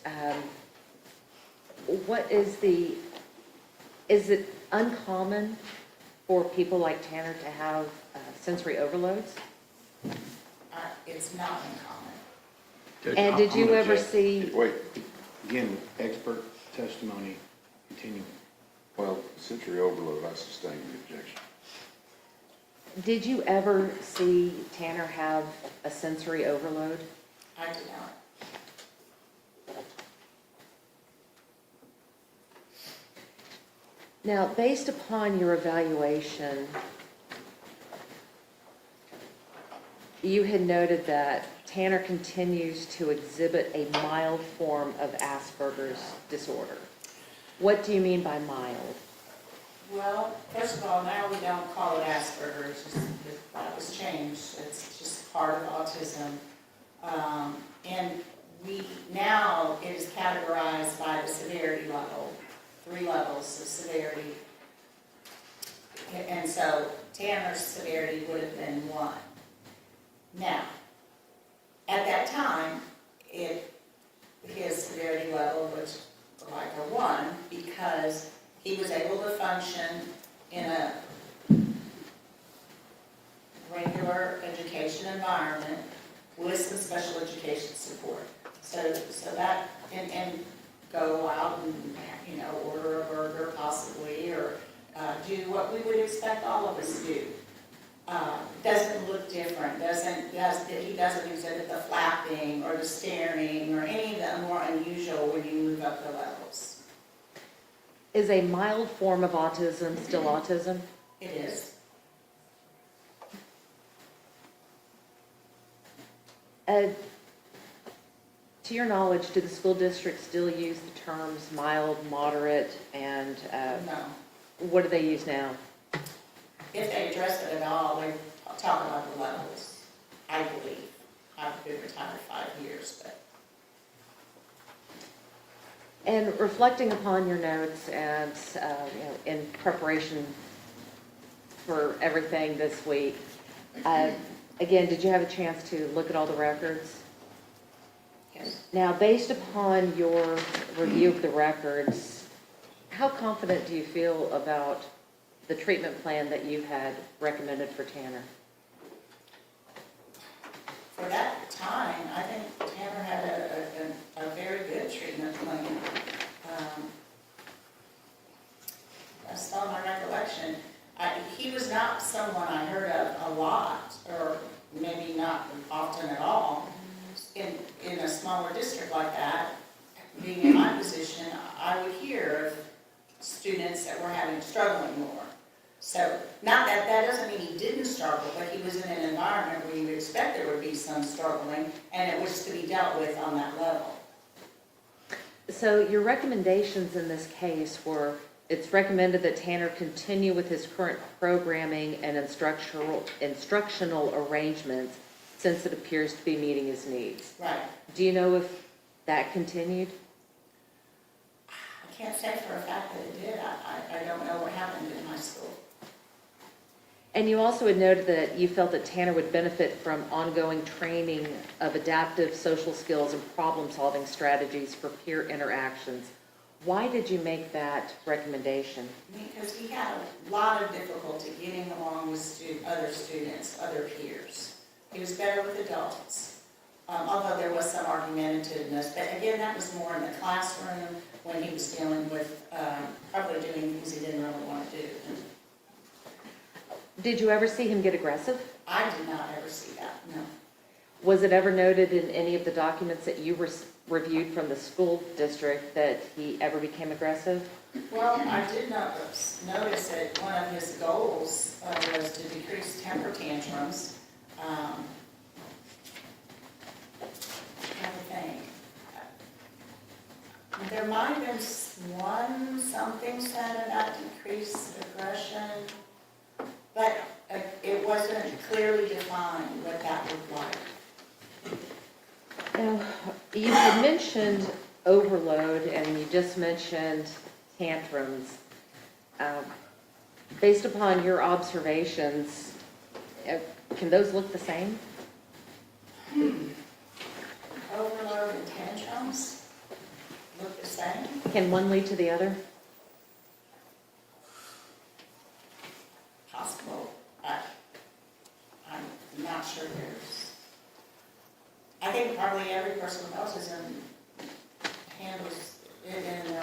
what is the Is it uncommon for people like Tanner to have sensory overloads? It's not uncommon. Judge, And did you I'm gonna ever object. see, Wait, again, expert testimony continuing. Well, sensory overload, I sustain the objection. did you ever see Tanner have a sensory overload? I do not. Now, based upon your evaluation, you had noted that Tanner continues to exhibit a mild form of Asperger's disorder. What do you mean by mild? Well, first of all, now we don't call it Asperger's, that was changed, it's just part of autism. And now it is categorized by the severity level, 3 levels of severity. And so Tanner's severity would have been 1. Now, at that time, his severity level was like a 1 because he was able to function in a regular education environment with some special education support. So that, and go out and, order a burger possibly, or do what we would expect all of us to do. Doesn't look different, he doesn't exhibit the flapping or the staring or any of the more unusual when you move up the levels. Is a mild form of autism still autism? It is. To your knowledge, do the school districts still use the terms mild, moderate, and No. what do they use now? If they address it at all, they talk about the levels, I believe. I've been retired 5 years, but. And reflecting upon your notes and, in preparation for everything this week, again, did you have a chance to look at all the records? Yes. Now, based upon your review of the records, how confident do you feel about the treatment plan that you had recommended for Tanner? For that time, I think Tanner had a very good treatment plan. That's all my recollection. He was not someone I heard of a lot, or maybe not often at all. In a smaller district like that, being in my position, I would hear of students that were struggling more. So, not that doesn't mean he didn't struggle, but he was in an environment where you would expect there would be some struggling, and it was to be dealt with on that level. So your recommendations in this case were, it's recommended that Tanner continue with his current programming and instructional arrangements since it appears to be meeting his needs. Right. Do you know if that continued? I can't say for a fact that it did. I don't know what happened in high school. And you also had noted that you felt that Tanner would benefit from ongoing training of adaptive social skills and problem-solving strategies for peer interactions. Why did you make that recommendation? Because he had a lot of difficulty getting along with other students, other peers. He was better with adults, although there was some argumentativeness. But again, that was more in the classroom when he was dealing with probably doing things he didn't really want to do. Did you ever see him get aggressive? I did not ever see that, no. Was it ever noted in any of the documents that you reviewed from the school district that he ever became aggressive? Well, I did notice that one of his goals was to decrease temper tantrums. There might have been something said about decreased aggression, but it wasn't clearly defined what that looked like. Now, you had mentioned overload and you just mentioned tantrums. Based upon your observations, can those look the same? Overload and tantrums look the same? Can one lead to the other? not sure I think probably every person who knows is handles it in their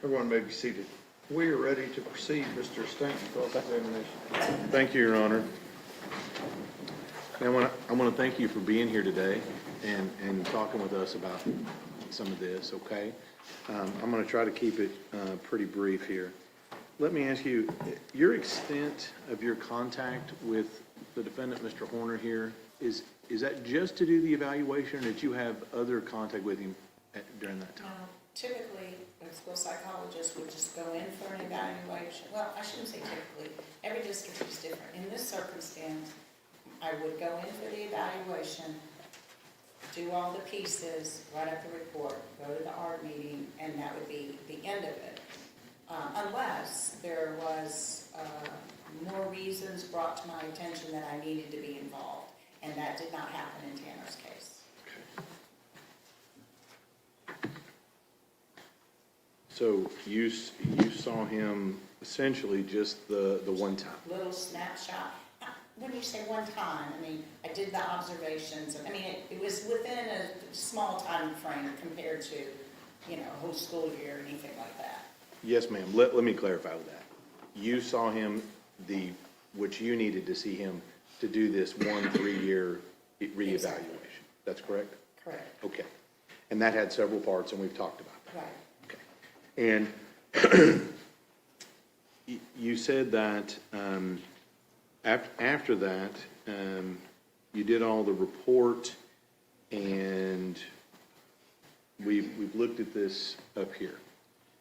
Everyone may be seated. We are ready to proceed, Mr. Stanton, cross-examination. Thank you, Your Honor. And I want to thank you for being here today and talking with us about some of this, okay? I'm going to try to keep it pretty brief here. Let me ask you, your extent of your contact with the defendant, Mr. Horner here, is that just to do the evaluation, or did you have other contact with him during that time? Typically, a school psychologist would just go in for an evaluation. Well, I shouldn't say typically. Every district is different. In this circumstance, I would go in for the evaluation, do all the pieces, write up the report, go to the art meeting, and that would be the end of it. Unless there was more reasons brought to my attention that I needed to be involved. And that did not happen in Tanner's case. So you saw him essentially just the one time? Little snapshot. When you say one time, I mean, I did the observations. I mean, it was within a small time frame compared to, a whole school year or anything like that. Yes, ma'am. Let me clarify with that. You saw him, which you needed to see him to do this 3-year reevaluation. Exactly. That's correct? Correct. Okay. And that had several parts, and we've talked about that. Right. Okay. And you said that after that, you did all the report, and we've looked at this up here.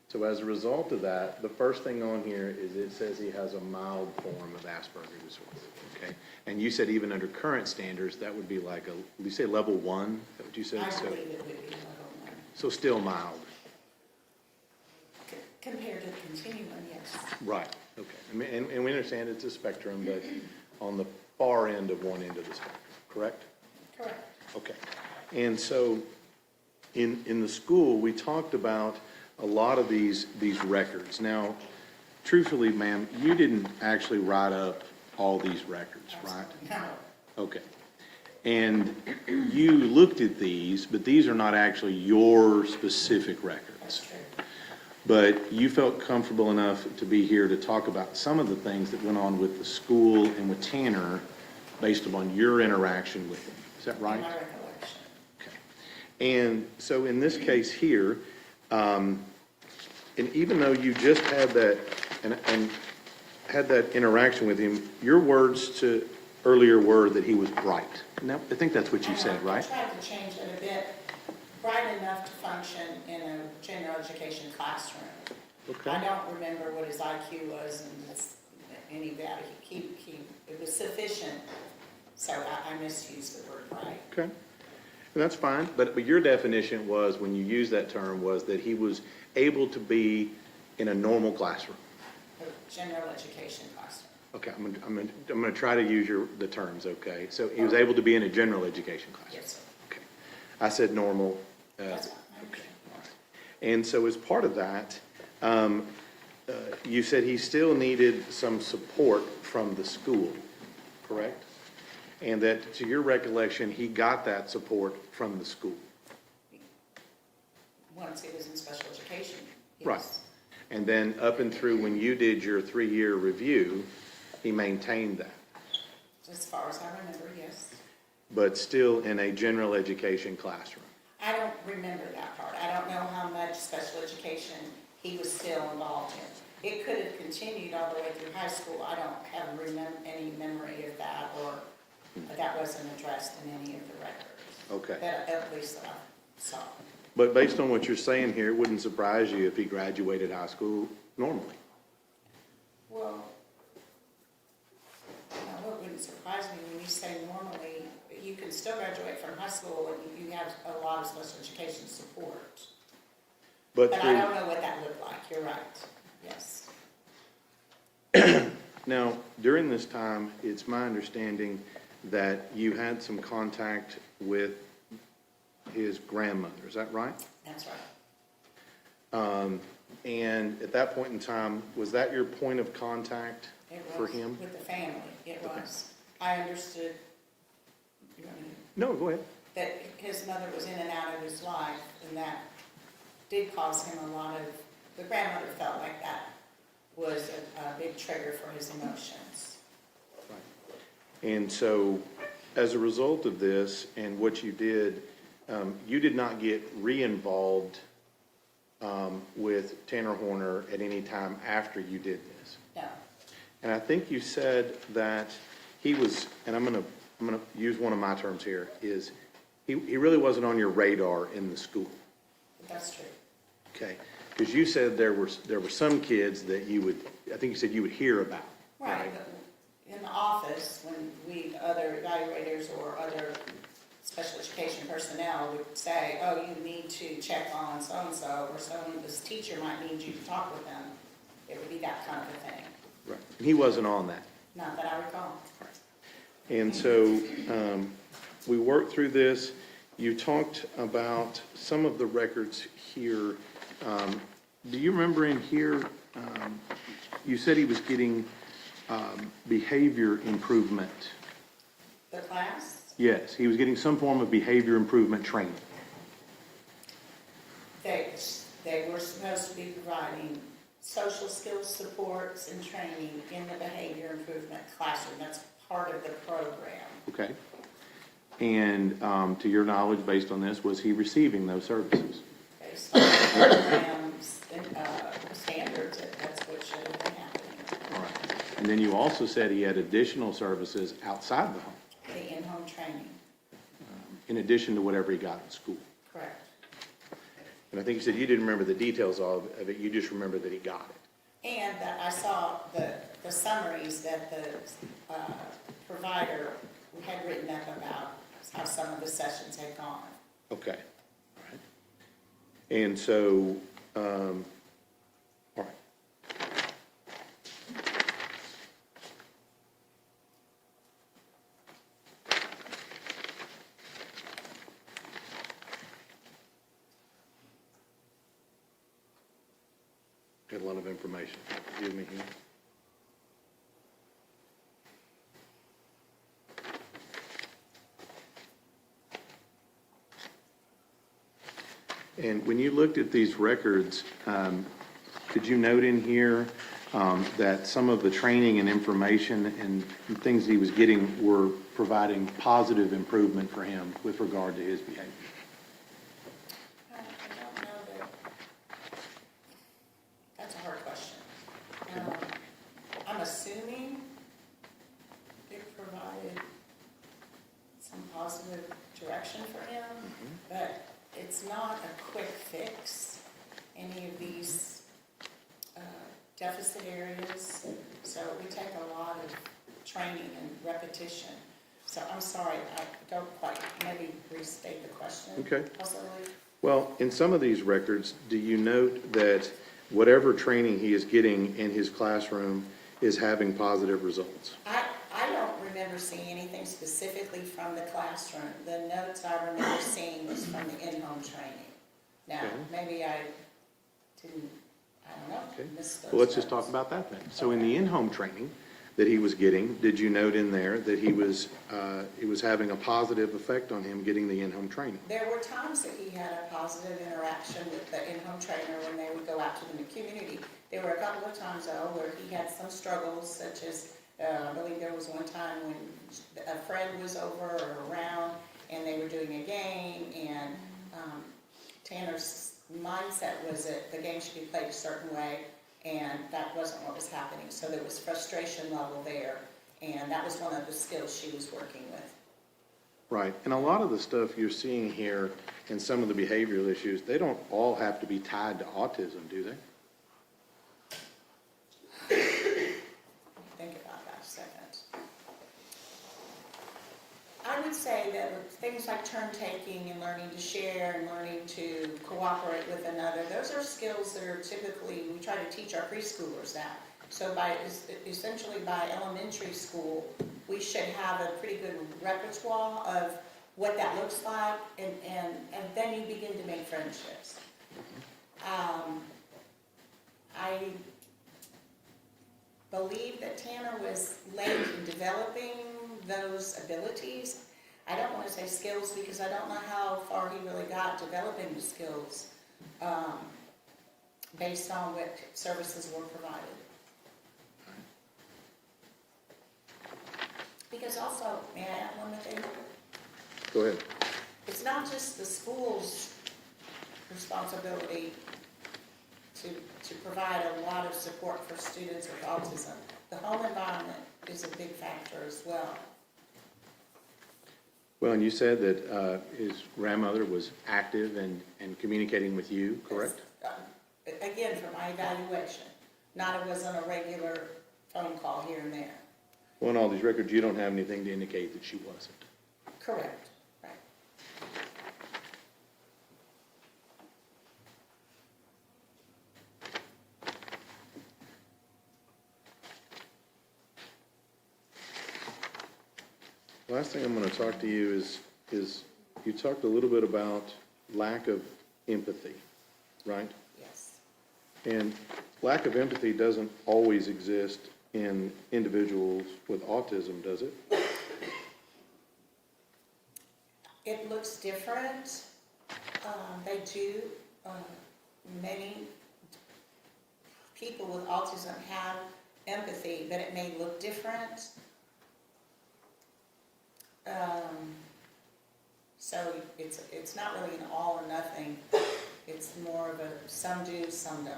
So as a result of that, the first thing on here is it says he has a mild form of Asperger's disorder, okay? And you said even under current standards, that would be like you say level 1? Is that what you said? I So- believe it would be level 1. So still mild? Compared to the continuum, yes. Right, okay. I mean, and we understand it's a spectrum, but on the far end of one end of the spectrum, correct? Correct. Okay. And so in the school, we talked about a lot of these records. Now, truthfully, ma'am, you didn't actually write up all these records, right? No. Okay. And you looked at these, but these are not actually your specific records. That's true. But you felt comfortable enough to be here to talk about some of the things that went on with the school and with Tanner based upon your interaction with him. Is that right? In my recollection. Okay. And so in this case here, and even though you just had that and had that interaction with him, your words earlier were that he was bright. Now, I think that's what you said, right? I tried to change it a bit. Bright enough to function in a general education classroom. Okay. I don't remember what his IQ was and any of that. It was sufficient, so I misused the word bright. Okay. And that's fine, but your definition was, when you used that term, was that he was able to be in a normal classroom. A general education classroom. Okay, I'm going to try to use the terms, okay? So he was able to be in a general education classroom? Yes, sir. Okay. I said normal. That's fine. I Okay, understand. all right. And so as part of that, you said he still needed some support from the school, correct? And that, to your recollection, he got that support from the school. Once he was in special education, yes. Right. And then up and through when you did your 3-year review, he maintained that, As far as I remember, yes. but still in a general education classroom. I don't remember that part. I don't know how much special education he was still involved in. It could have continued all the way through high school. I don't have any memory of that, or that wasn't addressed in any of the records. Okay. That, at least that I saw. But based on what you're saying here, it wouldn't surprise you if he graduated high school normally. Well, no, it wouldn't surprise me when you say normally, you can still graduate from high school and you have a lot of special education support. But But I through, don't know what that looked like. You're right. Yes. now, during this time, it's my understanding that you had some contact with his grandmother. Is that right? That's right. And at that point in time, was that your point of contact It for was him? with the family. It was. I understood No, go ahead. that his mother was in and out of his life, and that did cause him a lot of the grandmother felt like that was a big trigger for his emotions. And so, as a result of this and what you did not get re-involved with Tanner Horner at any time after you did this. No. And I think you said that he was, and I'm gonna use one of my terms here, is he really wasn't on your radar in the school. That's true. Okay, because you said there were some kids that you would, I think you said you would hear about. Right, but in the office, when other evaluators or other special education personnel would say, oh, you need to check on so-and-so, or this teacher might need you to talk with them, it would be that kind of a thing. Right. And he wasn't on that. Not that I recall. And so we worked through this. You talked about some of the records here. Do you remember in here, you said he was getting behavior improvement? The class? Yes, he was getting some form of behavior improvement training. They were supposed to be providing social skills supports and training in the behavior improvement classroom. That's part of the program. Okay. And to your knowledge, based on this, was he receiving those services? Based on the program's standards, that's what should have been happening. All right. And then you also said he had additional services outside the home, The in-home training, in addition to whatever he got in school. correct. And I think you said you didn't remember the details of it, you just remember that he got it. And that I saw the summaries that the provider had written up about how some of the sessions had gone. Okay. All right. And so, all right. Got a lot of information. Forgive me here. And when you looked at these records, did you note in here that some of the training and information and things he was getting were providing positive improvement for him with regard to his behavior? I don't know that. That's a hard question. I'm assuming it provided some positive direction for him, but it's not a quick fix, any of these deficit areas. So we take a lot of training and repetition. So I'm sorry, I don't quite, maybe restate the question. Okay. Possibly. Well, in some of these records, do you note that whatever training he is getting in his classroom is having positive results? I don't remember seeing anything specifically from the classroom. The notes I remember seeing was from the in-home training. Now, Okay. maybe I didn't, I don't know, Okay. miss those Well, let's just notes. talk about that then. So in the in-home training that he was getting, did you note in there that it was having a positive effect on him getting the in-home training? There were times that he had a positive interaction with the in-home trainer when they would go out to the community. There were a couple of times, though, where he had some struggles, such as, I believe there was one time when a friend was over or around, and they were doing a game, and Tanner's mindset was that the game should be played a certain way, and that wasn't what was happening. So there was frustration level there, and that was one of the skills she was working with. Right, and a lot of the stuff you're seeing here and some of the behavioral issues, they don't all have to be tied to autism, do they? Think about that a second. I would say that with things like turn taking and learning to share and learning to cooperate with another, those are skills that are typically, we try to teach our preschoolers that. So essentially by elementary school, we should have a pretty good repertoire of what that looks like, and then you begin to make friendships. I believe that Tanner was late in developing those abilities. I don't want to say skills because I don't know how far he really got developing the skills. based on what services were provided. Because also, may I add one more thing? Go ahead. It's not just the school's responsibility to provide a lot of support for students with autism. The home environment is a big factor as well. Well, and you said that his grandmother was active and communicating with you, correct? Again, for my evaluation, not it wasn't a regular phone call here and there. Well, in all these records, you don't have anything to indicate that she wasn't. Correct, right. Last thing I'm going to talk to you is you talked a little bit about lack of empathy, right? Yes. And lack of empathy doesn't always exist in individuals with autism, does it? It looks different. They do. Many people with autism have empathy, but it may look different. So it's not really an all or nothing. It's more of a some do, some don't.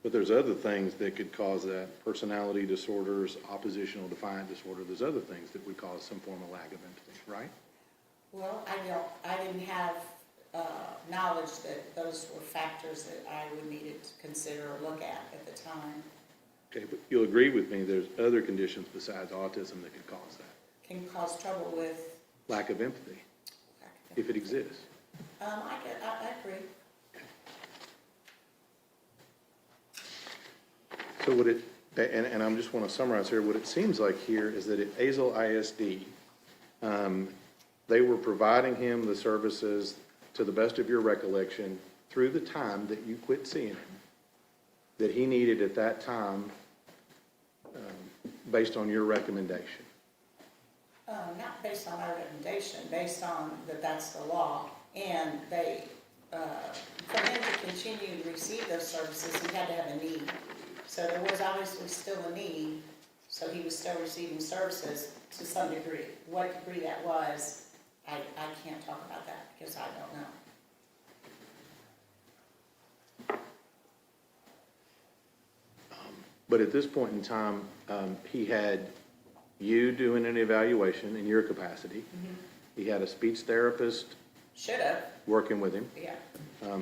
But there's other things that could cause that, personality disorders, oppositional defiant disorder. There's other things that would cause some form of lack of empathy, right? Well, I didn't have knowledge that those were factors that I would need to consider or look at the time. Okay, but you'll agree with me, there's other conditions besides autism that could cause that. Can cause trouble with Lack of empathy, if it exists. I agree. So what it, and I just want to summarize here, what it seems like here is that at Azle ISD, they were providing him the services, to the best of your recollection, through the time that you quit seeing him, that he needed at that time, based on your recommendation. Not based on my recommendation, based on that that's the law, and they, for him to continue to receive those services, he had to have a need. So there was obviously still a need, so he was still receiving services to some degree. What degree that was, I can't talk about that because I don't know. But at this point in time, he had you doing an evaluation in your capacity. He had a speech therapist Should have, working with him. yeah,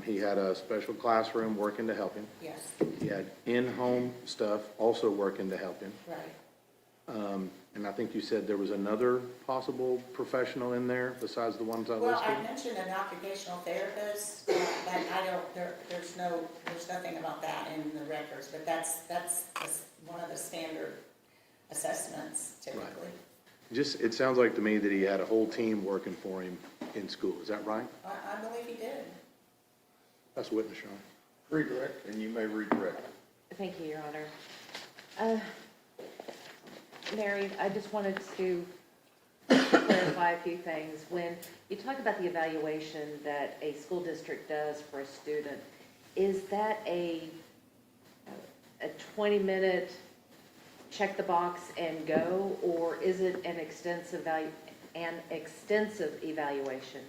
He had a special classroom working to help him. yes, He had in-home stuff also working to help him. right. And I think you said there was another possible professional in there besides the ones I Well, listed? I mentioned an occupational therapist, but I don't, there's nothing about that in the records, but that's one of the standard assessments typically. Just, it sounds like to me that he had a whole team working for him in school. Is that right? I believe he did. That's witness, Sean. Redirect, and you may redirect. Thank you, Your Honor. Mary, I just wanted to clarify a few things. When you talk about the evaluation that a school district does for a student, is that a 20-minute check the box and go, or is it an extensive evaluation?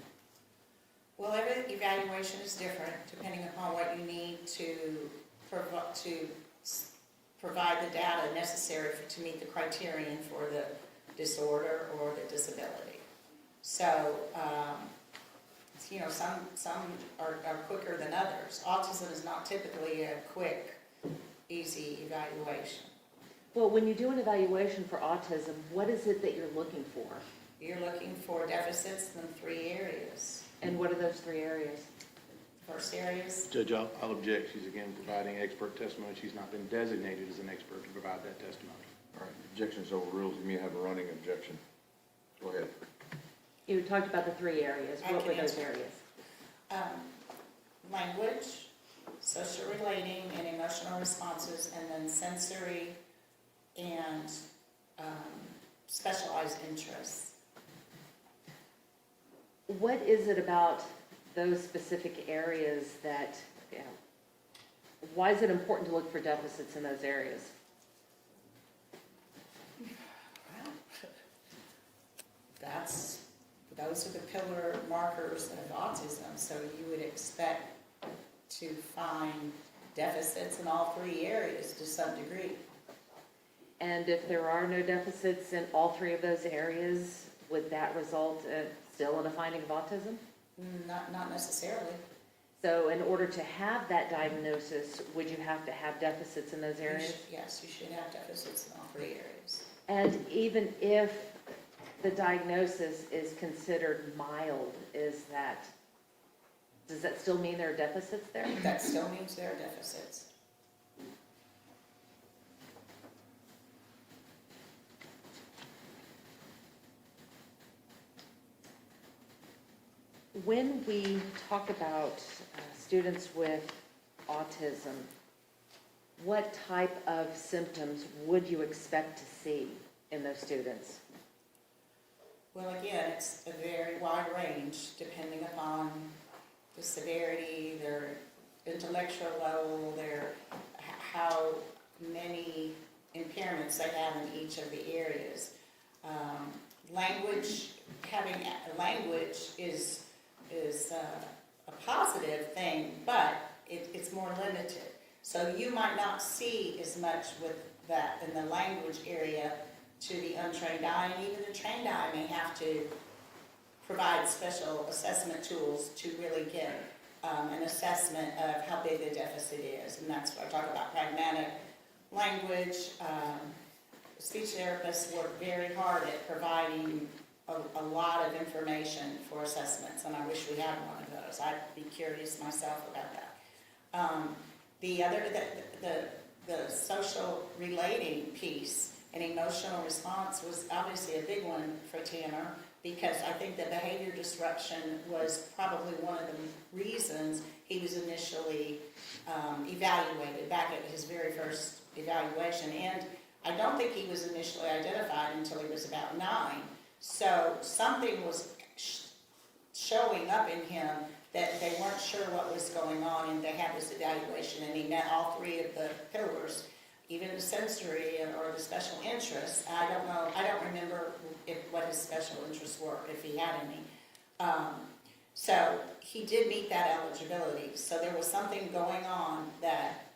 Well, every evaluation is different depending upon what you need to provide the data necessary to meet the criterion for the disorder or the disability. So, some are quicker than others. Autism is not typically a quick, easy evaluation. Well, when you do an evaluation for autism, what is it that you're looking for? You're looking for deficits in 3 areas. And what are those 3 areas? First areas, Judge, I'll object. She's again providing expert testimony. She's not been designated as an expert to provide that testimony. All right, objection's overruled. You may have a running objection. Go ahead. You talked about the 3 areas. I What can were those answer. areas? Language, social relating and emotional responses, and then sensory and specialized interests. What is it about those specific areas that why is it important to look for deficits in those areas? Those are the pillar markers of autism, so you would expect to find deficits in all three areas to some degree. And if there are no deficits in all three of those areas, would that result still in a finding of autism? Not necessarily. So in order to have that diagnosis, would you have to have deficits in those areas? Yes, you should have deficits in all three areas. And even if the diagnosis is considered mild, does that still mean there are deficits there? That still means there are deficits. When we talk about students with autism, what type of symptoms would you expect to see in those students? Well, again, it's a very wide range depending upon the severity, their intellectual level, how many impairments they have in each of the areas. Having language is a positive thing, but it's more limited. So you might not see as much with that in the language area to the untrained eye, and even the trained eye may have to provide special assessment tools to really get an assessment of how big the deficit is. And that's what I talk about pragmatic language. Speech therapists work very hard at providing a lot of information for assessments, and I wish we had one of those. I'd be curious myself about that. The social relating piece and emotional response was obviously a big one for Tanner, because I think that behavior disruption was probably one of the reasons he was initially evaluated back at his very first evaluation. And I don't think he was initially identified until he was about 9. So something was showing up in him that they weren't sure what was going on, and they had this evaluation, and he met all three of the pillars, even the sensory or the special interests. I don't remember what his special interests were, if he had any. So he did meet that eligibility. So there was something going on that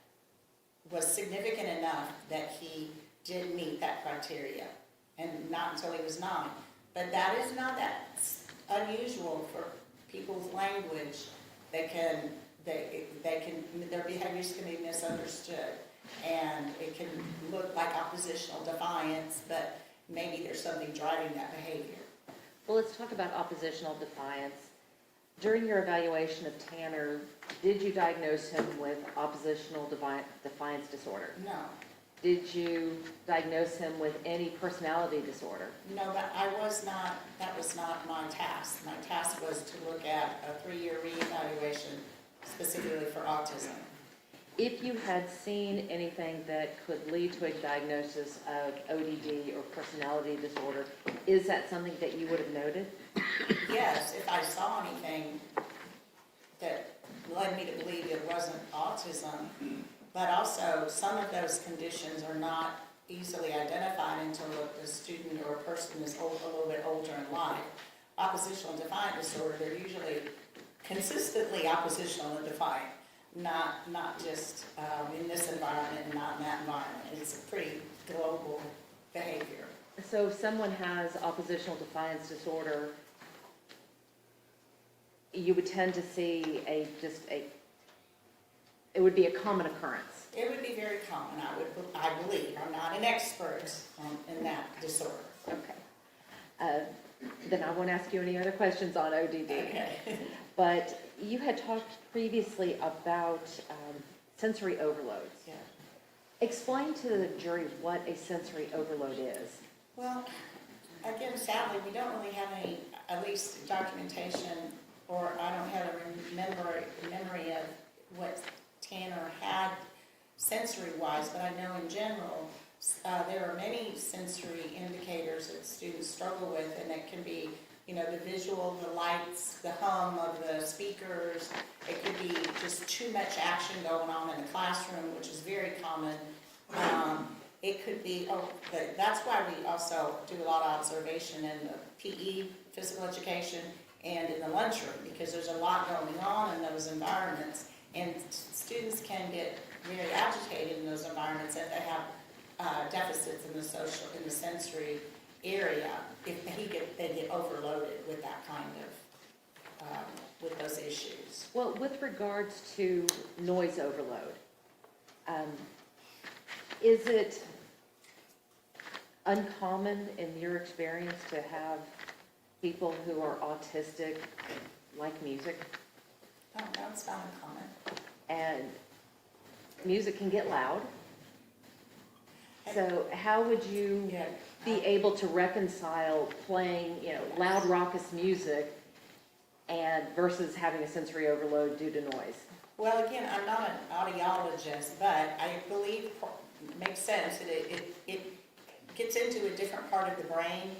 was significant enough that he did meet that criteria, and not until he was 9. But that is not that unusual for people's language. Their behaviors can be misunderstood, and it can look like oppositional defiance, but maybe there's something driving that behavior. Well, let's talk about oppositional defiance. During your evaluation of Tanner, did you diagnose him with oppositional defiance disorder? No. Did you diagnose him with any personality disorder? No, but that was not my task. My task was to look at a 3-year reevaluation specifically for autism. If you had seen anything that could lead to a diagnosis of ODD or personality disorder, is that something that you would have noted? Yes, if I saw anything that led me to believe it wasn't autism, but also some of those conditions are not easily identified until the student or a person is a little bit older in life. Oppositional defiant disorder, they're usually consistently oppositional and defiant, not just in this environment and not in that environment. It's a pretty global behavior. So if someone has oppositional defiance disorder, you would tend to see it would be a common occurrence. It would be very common, I believe. I'm not an expert in that disorder. Okay. Then I won't ask you any other questions on ODD. Okay. But you had talked previously about sensory overloads. Yeah. Explain to the jury what a sensory overload is. Well, again, sadly, we don't really have any, at least documentation, or I don't have a memory of what Tanner had sensory-wise, but I know in general, there are many sensory indicators that students struggle with, and that can be you know, the visual, the lights, the hum of the speakers. It could be just too much action going on in the classroom, which is very common. It could be, that's why we also do a lot of observation in the PE, physical education, and in the lunchroom, because there's a lot going on in those environments. And students can get very agitated in those environments if they have deficits in the sensory area, if they get overloaded with that kind of, with those issues. Well, with regards to noise overload, is it uncommon in your experience to have people who are autistic like music? Oh, that's not uncommon. And music can get loud. So how would you be able to reconcile playing, you know, loud raucous music and versus having a sensory overload due to noise? Well, again, I'm not an audiologist, but I believe it makes sense that it gets into a different part of the brain.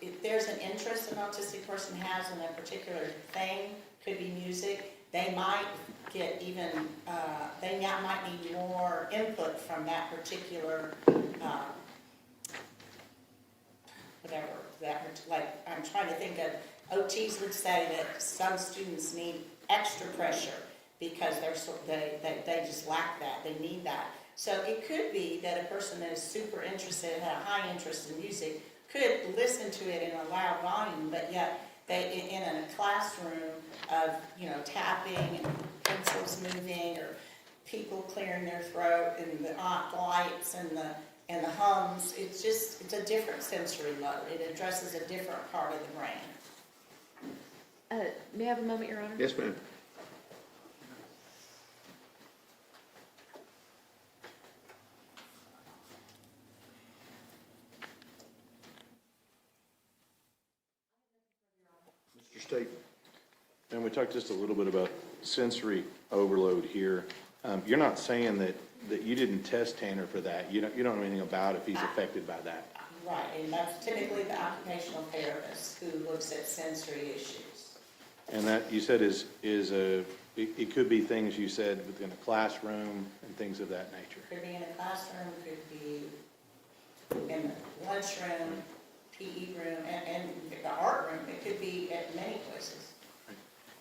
If there's an interest an autistic person has in a particular thing, could be music, they might get even, they might need more input from that particular, whatever, like, I'm trying to think of, OTs would say that some students need extra pressure because they just lack that, they need that. So it could be that a person that is super interested, had a high interest in music, could listen to it in a loud volume, but yet they, in a classroom of, you know, tapping and pencils moving or people clearing their throat and the lights and the hums, it's a different sensory load. It addresses a different part of the brain. May I have a moment, Your Honor? Yes, ma'am. Mr. State. And we talked just a little bit about sensory overload here. You're not saying that you didn't test Tanner for that. You don't know anything about if he's affected by that. Right, and that's typically the occupational therapist who looks at sensory issues. And that, you said, it could be things you said within a classroom and things of that nature. Could be in a classroom, could be in the lunchroom, PE room, and the art room. It could be at many places.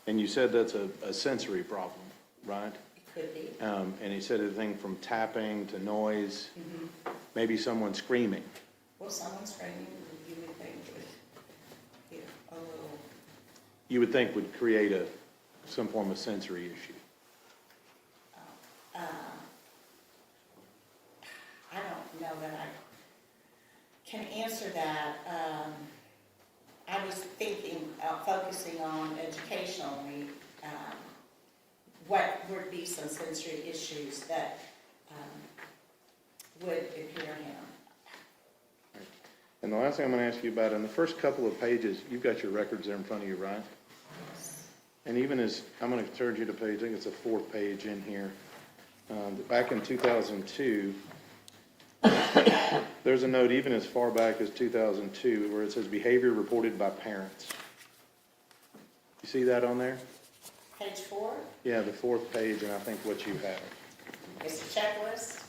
And you said that's a sensory problem, right? It could be. And he said everything from tapping to noise, maybe someone screaming. Well, someone screaming, you would think would be a little, You would think would create some form of sensory issue. I don't know that I can answer that. I was thinking, focusing on educationally, what would be some sensory issues that would impair him. And the last thing I'm going to ask you about, in the first couple of pages, you've got your records there in front of you, right? And even as, I'm going to turn you to page, I think it's the fourth page in here. Back in 2002, there's a note even as far back as 2002 where it says behavior reported by parents. You see that on there? Page 4 Yeah, the fourth page, and I think what you have. is the checklist.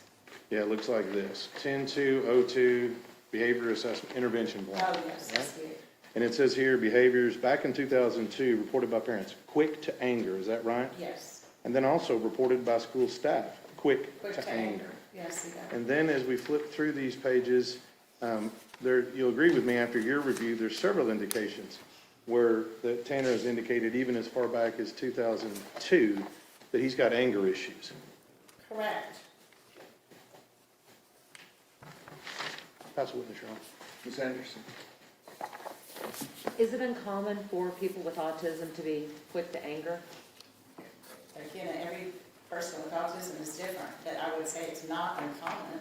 Yeah, it looks like this. 10-2-02, behavior assessment intervention plan. Oh, yes, that's good. And it says here, behaviors back in 2002 reported by parents, quick to anger, is that right? Yes. And then also reported by school staff, quick to anger. Yes, he does. And then as we flip through these pages, you'll agree with me after your review, there's several indications where that Tanner has indicated even as far back as 2002 that he's got anger issues. Correct. Pass the witness, Your Honor. Ms. Anderson. Is it uncommon for people with autism to be quick to anger? Again, every person with autism is different, but I would say it's not uncommon.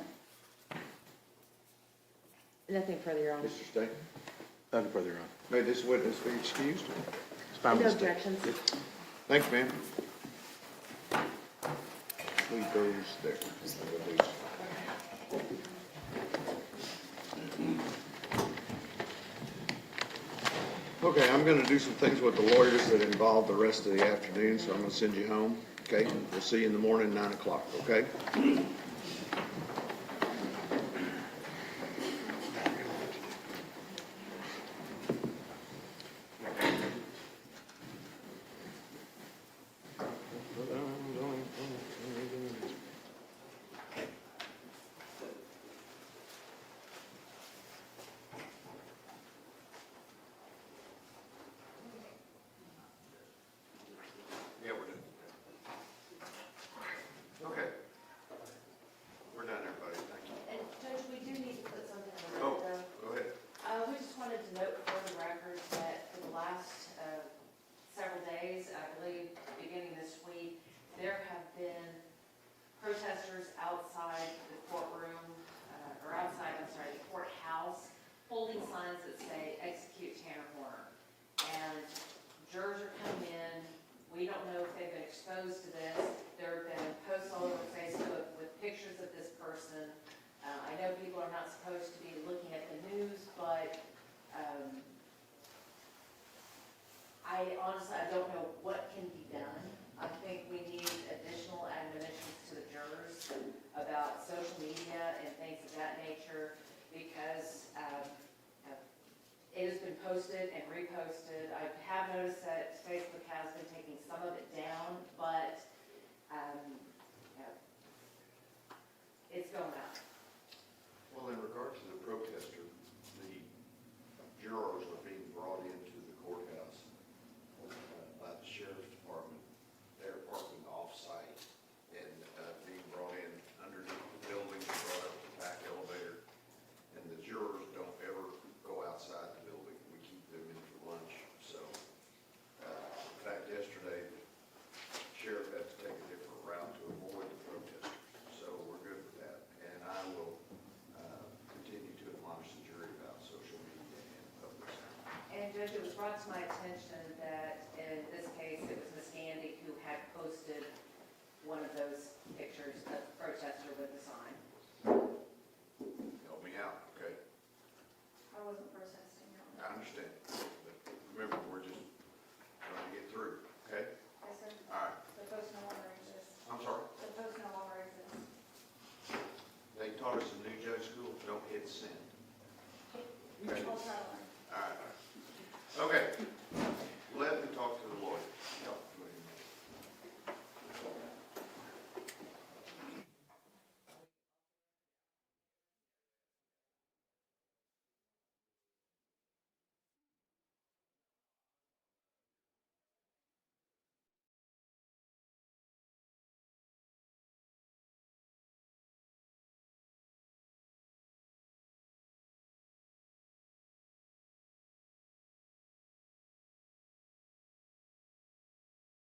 Nothing further, Your Honor. Mr. State. Nothing further, Your Honor. May this witness be excused? It's fine No with the state. objections. Thank you, ma'am. Leave those there. Okay, I'm gonna do some things with the lawyers that involve the rest of the afternoon, so I'm gonna send you home, okay? We'll see you in the morning, 9 o'clock, okay? Yeah, we're done. Okay. We're done, everybody, thank you. And Judge, we do need to put something on the Oh, record go ahead. though. We just wanted to note for the record that for the last several days, I believe beginning this week, there have been protesters outside the courtroom, or outside, I'm sorry, the courthouse, holding signs that say execute Tanner Horner. And jurors are coming in. We don't know if they've been exposed to this. There have been posts all over Facebook with pictures of this person. I know people are not supposed to be looking at the news, but I don't know what can be done. I think we need additional admonitions to the jurors about social media and things of that nature, because it has been posted and reposted. I have noticed that Facebook has been taking some of it down, but it's going out.